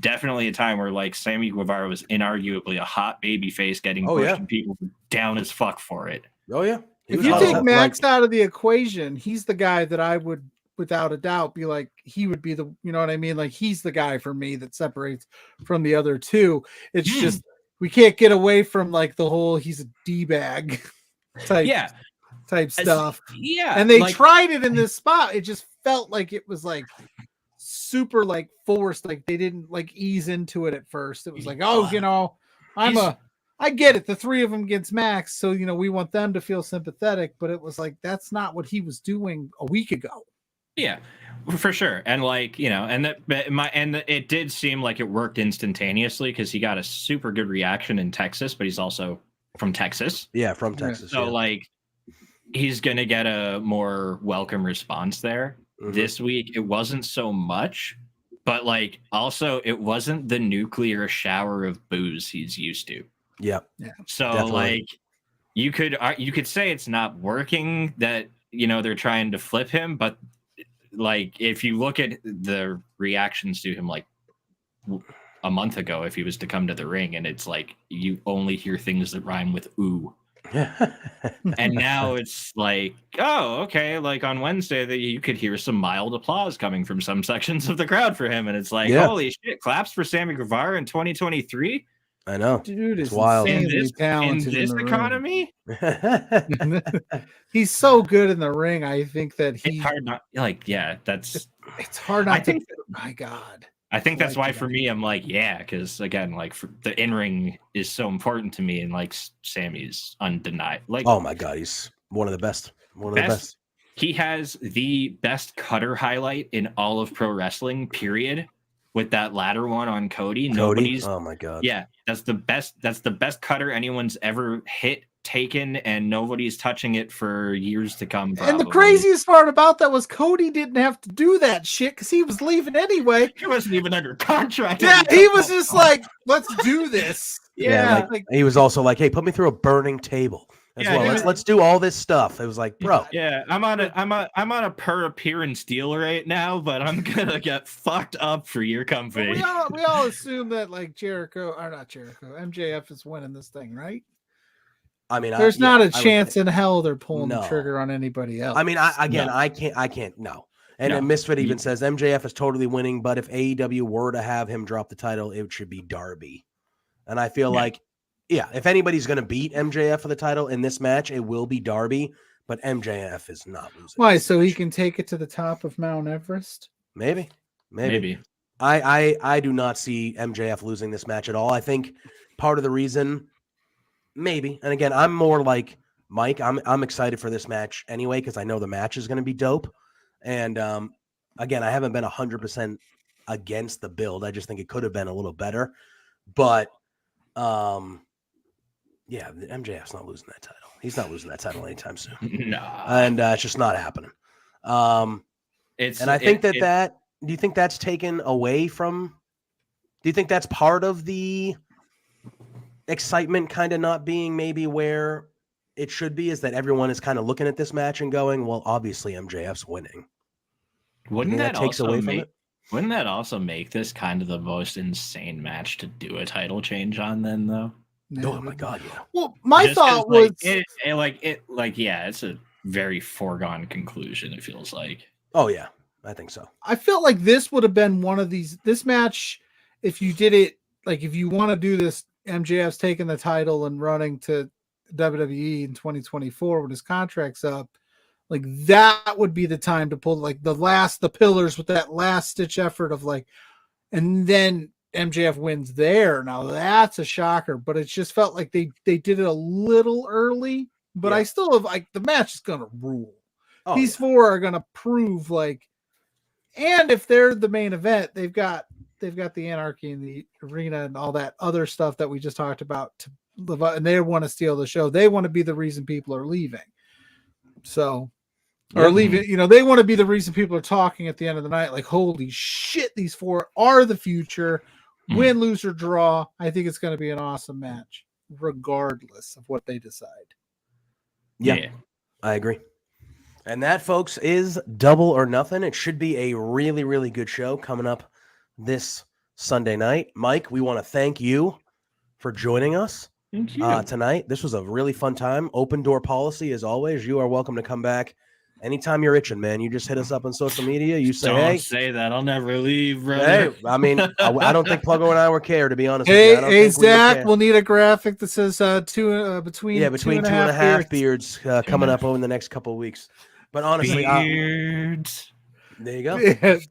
definitely a time where like Sammy Guevara was inarguably a hot baby face getting pushed and people were down as fuck for it. Oh yeah. If you take Max out of the equation, he's the guy that I would, without a doubt, be like, he would be the, you know what I mean? Like he's the guy for me that separates from the other two. It's just, we can't get away from like the whole, he's a D-bag type stuff. Yeah. And they tried it in this spot. It just felt like it was like super like forced. Like they didn't like ease into it at first. It was like, I get it. The three of them against Max. So, we want them to feel sympathetic, but it was like, that's not what he was doing a week ago. Yeah, for sure. And like, it did seem like it worked instantaneously because he got a super good reaction in Texas, but he's also from Texas. Yeah, from Texas. So like he's going to get a more welcome response there. This week. It wasn't so much, but like also it wasn't the nuclear shower of booze he's used to. Yeah. So definitely. like you could say it's not working, that they're trying to flip him, but like if you look at the reactions to him like a month ago, if he was to come to the ring, and it's like you only hear things that rhyme with ooh. And now it's like, oh, okay, like on Wednesday that you could hear some mild applause coming from some sections of the crowd for him, and it's like, holy shit, claps for Sammy Guevara in 2023. I know, dude, it's wild. In this economy. He's so good in the ring. I think that it's hard not it's hard not to. My God. I think that's why for me, I'm like, because again, like the in-ring is so important to me, and like Sammy's undeniable. Like, oh my God, he's one of the best. One of the best. He has the best cutter highlight in all of pro wrestling, period. With that ladder one on Cody. Nobody's. Oh my God. Yeah, that's the best. That's the best cutter anyone's ever taken, and nobody's touching it for years to come. Probably. And the craziest part about that was Cody didn't have to do that shit because he was leaving anyway. He wasn't even under contract. Yeah, he was just like, let's do this. Yeah, like, he was also like, hey, put me through a burning table. As well. Let's do all this stuff. It was like, bro. Yeah, I'm on a per appearance deal right now, but I'm gonna get fucked up for your company. We all assume that like MJF is winning this thing, right? I mean, there's not a chance in hell they're pulling the trigger on anybody else. I mean, I can't. No. And then Misfit even says MJF is totally winning, but if AEW were to have him drop the title, it should be Darby. And I feel like. Yeah, if anybody's going to beat MJF for the title in this match, it will be Darby, but MJF is not losing. Why? So he can take it to the top of Mount Everest? Maybe. I do not see MJF losing this match at all. I think part of the reason, maybe, and again, I'm more like Mike. I'm excited for this match anyway because I know the match is going to be dope. And again, I haven't been 100% against the build. I just think it could have been a little better, but. Yeah, MJF's not losing that title. He's not losing that title anytime soon. No, and it's just not happening. I think that do you think that's taken away from? Do you think that's part of the excitement kind of not being maybe where it should be? Is that everyone is kind of looking at this match and going, well, obviously MJF's winning. Wouldn't that takes also away from it? Wouldn't that also make this kind of the most insane match to do a title change on then, though? Oh my God, yeah. Well, my thought was it's a very foregone conclusion, it feels like. Oh yeah, I think so. I felt like this would have been one of this match, if you did it, like if you want to do this, MJF's taking the title and running to WWE in 2024 when his contract's up, like that would be the time to pull like the pillars with that last stitch effort of like, and then MJF wins there. Now that's a shocker, but it just felt like they did it a little early, but I still have like the match is going to rule. These four are going to prove like, and if they're the main event, they've got the Anarchy in the arena and all that other stuff that we just talked about to live up, and they want to steal the show. They want to be the reason people are leaving. So, or leaving, they want to be the reason people are talking at the end of the night. Like, holy shit, these four are the future. Win, lose, or draw. I think it's going to be an awesome match, regardless of what they decide. Yeah, I agree. And that, folks, is Double or Nothing. It should be a really, really good show coming up this Sunday night. Mike, we want to thank you for joining us tonight. This was a really fun time. Open door policy, as always. You are welcome to come back anytime you're itching, man. You just hit us up on social media. You say, Don't say that. I'll never leave, brother. Hey, I mean, I don't think Pluggo and I would care, to be honest with you. Hey, Zach, we'll need a graphic that says between two and a half beards coming up over the next couple of weeks. But honestly, beards. There you go. Beards. Let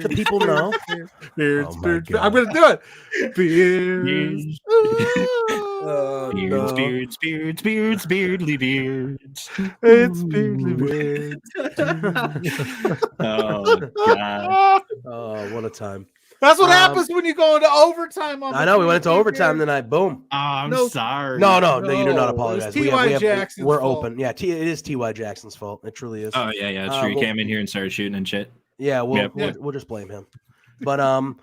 the people know. Beards. I'm going to do it. Beards. Beardly beards. It's beardly beards. Oh, God. Oh, what a time. That's what happens when you go into overtime. I know. We went into overtime tonight. Boom. I'm sorry. No, you do not apologize. We're fault. open. Yeah, it is T.Y. Jackson's fault. It truly is. Oh, yeah. It's true. He came in here and started shooting and shit. Yeah, we'll just blame him. But a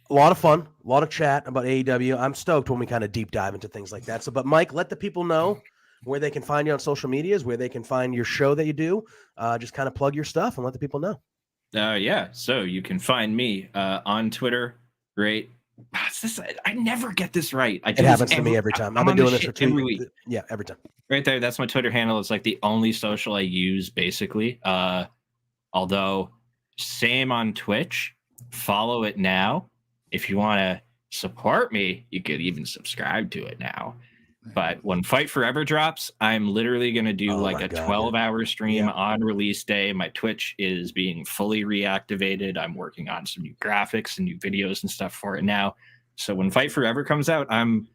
lot of fun, a lot of chat about AEW. I'm stoked when we kind of deep dive into things like that. So, but Mike, let the people know where they can find you on social medias, where they can find your show that you do. Just kind of plug your stuff and let the people know. So you can find me on Twitter. Right. I never get this right. It happens to me every time. I've been doing this for every week. Yeah, every time. Right there. That's my Twitter handle. It's like the only social I use, basically. Although, same on Twitch. Follow it now. If you want to support me, you could even subscribe to it now. But when Fight Forever drops, I'm literally going to do a 12-hour stream on release day. My Twitch is being fully reactivated. I'm working on some new graphics and new videos and stuff for it now. So when Fight Forever comes out, I am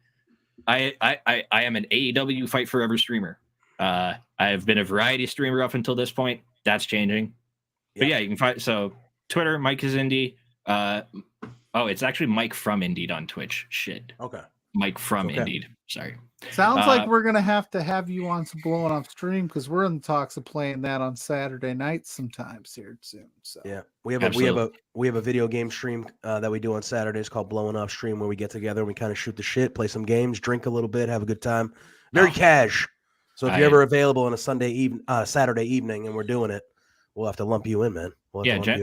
an AEW Fight Forever streamer. I have been a variety streamer up until this point. That's changing. But you can find Twitter, Mike is Indie. It's actually Mike from Indeed on Twitch. Shit. Okay. Mike from Indeed. Sorry. Sounds like we're gonna have to have you on some Blowing Off stream because we're in the talks of playing that on Saturday nights sometimes here soon. So yeah, we have a video game stream that we do on Saturdays called Blowing Off Stream where we get together and we kind of shoot the shit, play some games, drink a little bit, have a good time. Very cash. So if you're ever available on a Saturday evening and we're doing it, we'll have to lump you in, man.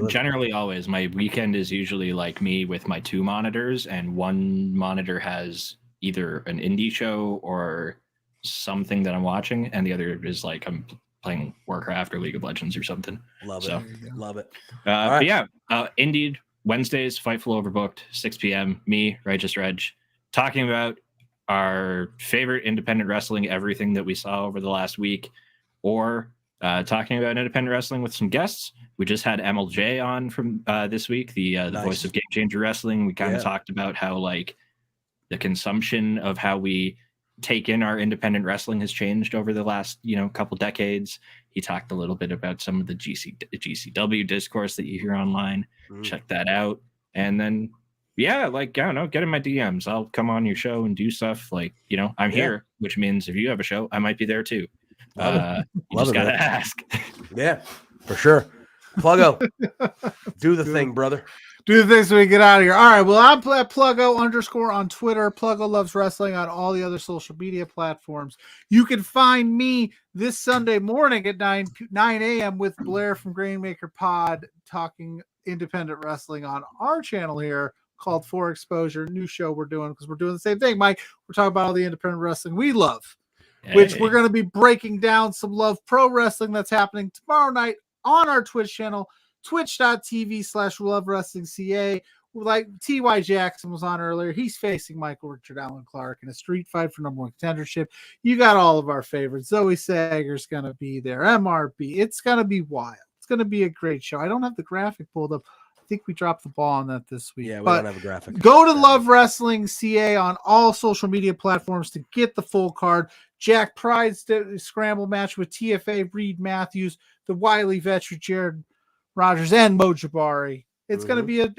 Generally always. My weekend is usually like me with my 2 monitors, and one monitor has either an indie show or something that I'm watching, and the other is like I'm playing Warcraft or League of Legends or something. Love it. Right. But Indeed, Wednesdays, Fightful Overbooked, 6 p.m. Me, Righteous Reg, talking about our favorite independent wrestling, everything that we saw over the last week, or talking about independent wrestling with some guests. We just had MLJ on from this week, the voice of Game Changer Wrestling. We kind of talked about how like the consumption of how we take in our independent wrestling has changed over the last couple decades. He talked a little bit about some of the GCW discourse that you hear online. Check that out. And then I don't know, get in my DMs. I'll come on your show and do stuff. Like, I'm here, which means if you have a show, I might be there too. You just gotta ask. Yeah, for sure. Pluggo, do the thing, brother. Do the things so we get out of here. All right. Well, I'm at Pluggo _ on Twitter. Pluggo Loves Wrestling on all the other social media platforms. You can find me this Sunday morning at 9 a.m. with Blair from Grainmaker Pod talking independent wrestling on our channel here called For Exposure. New show we're doing because we're doing the same thing, Mike. We're talking about all the independent wrestling we love, which we're going to be breaking down some Love Pro Wrestling that's happening tomorrow night on our Twitch channel. Twitch.tv/LoveWrestlingCA. Like T.Y. Jackson was on earlier. He's facing Michael Richard Allen Clark in a street fight for #1 contendership. You got all of our favorites. Zoe Sager's going to be there. MRB. It's going to be wild. It's going to be a great show. I don't have the graphic pulled up. I think we dropped the ball on that this week. Yeah, we don't have a graphic. Go to Love Wrestling CA on all social media platforms to get the full card. Jack Pride's scramble match with TFA, Reed Matthews, the wily veteran Jared Rogers, and Mo Jabari. It's gonna be a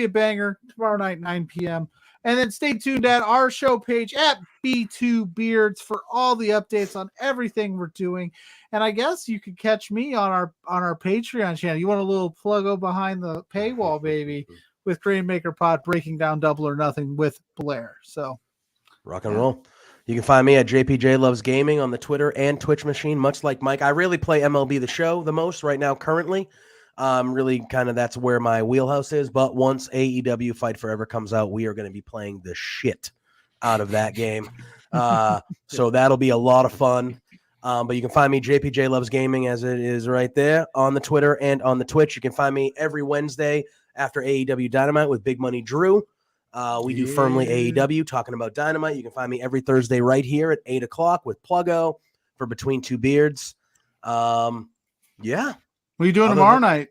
banger tomorrow night, 9 p.m. And then stay tuned at our show page at B2 Beards for all the updates on everything we're doing. And I guess you could catch me on our Patreon channel. You want a little Pluggo behind the paywall, baby, with Grainmaker Pod breaking down Double or Nothing with Blair. So rock and roll. You can find me at JPJ Loves Gaming on the Twitter and Twitch machine, much like Mike. I really play MLB The Show the most right now currently. Really kind of that's where my wheelhouse is. But once AEW Fight Forever comes out, we are going to be playing the shit out of that game. So that'll be a lot of fun. But you can find me JPJ Loves Gaming as it is right there on the Twitter and on the Twitch. You can find me every Wednesday after AEW Dynamite with Big Money Drew. We do Firmly AEW talking about Dynamite. You can find me every Thursday right here at 8 o'clock with Pluggo for Between Two Beards. Yeah. What are you doing tomorrow night?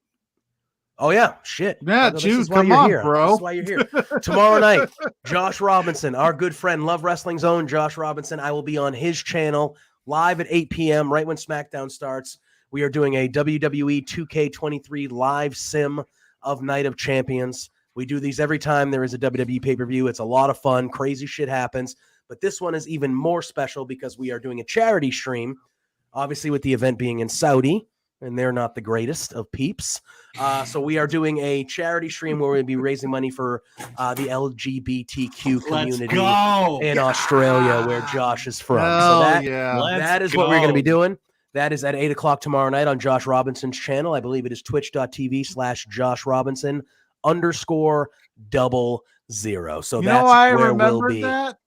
Oh, yeah. Shit. Yeah, Jude, come on, bro. This is why you're here. Tomorrow night, Josh Robinson, our good friend, Love Wrestling's own Josh Robinson. I will be on his channel live at 8 p.m. right when SmackDown starts. We are doing a WWE 2K23 live sim of Night of Champions. We do these every time there is a WWE pay-per-view. It's a lot of fun. Crazy shit happens. But this one is even more special because we are doing a charity stream, obviously with the event being in Saudi. And they're not the greatest of peeps. So we are doing a charity stream where we'll be raising money for the LGBTQ community in Australia, where Josh is from. That is what we're going to be doing. That is at 8 o'clock tomorrow night on Josh Robinson's channel. I believe it is twitch.tv/Josh Robinson _00. So that's where we'll be. That?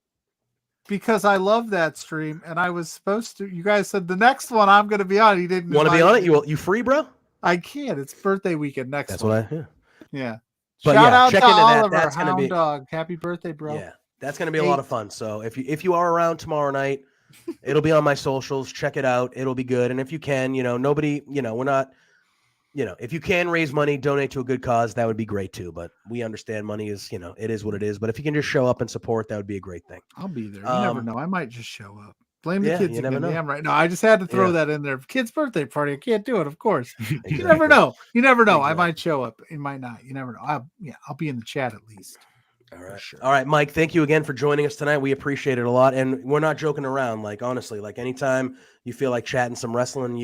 Because I love that stream, and I was supposed to. You guys said the next one I'm going to be on. You didn't want to be on it. You free, bro? I can't. It's birthday weekend next. That's one. what I hear. Yeah. But shout out check to into Oliver, that. That's going to be dog. Happy birthday, bro. Yeah, that's going to be a lot of fun. So if you are around tomorrow night, it'll be on my socials. Check it out. It'll be good. And if you can, nobody, we're not. If you can raise money, donate to a good cause, that would be great too. But we understand money is, it is what it is. But if you can just show up and support, that would be a great thing. I'll be there. You never know. I might just show up. Blame the kids. You never know. Right. No, I just had to throw that in there. Kid's birthday party. I can't do it, of course. You never know. You never know. Exactly. I might show up. It might not. You never know. I'll be in the chat at least. All right. Sure. All right, Mike, thank you again for joining us tonight. We appreciate it a lot. And we're not joking around. Like, honestly, like anytime you feel like chatting some wrestling,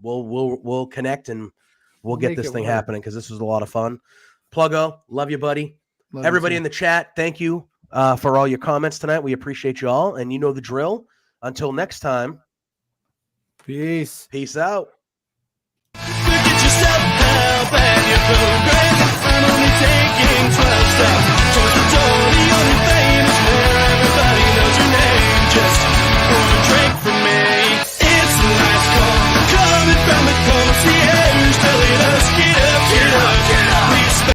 we'll connect and we'll get this thing happening because this was a lot of fun. Pluggo, love you, buddy. Love everybody in the chat, thank you for all your comments tonight. We appreciate you all. And you know the drill. Until next time. Peace. Peace out. Look at yourself, help, and you're progress. I'm only taking 12 steps.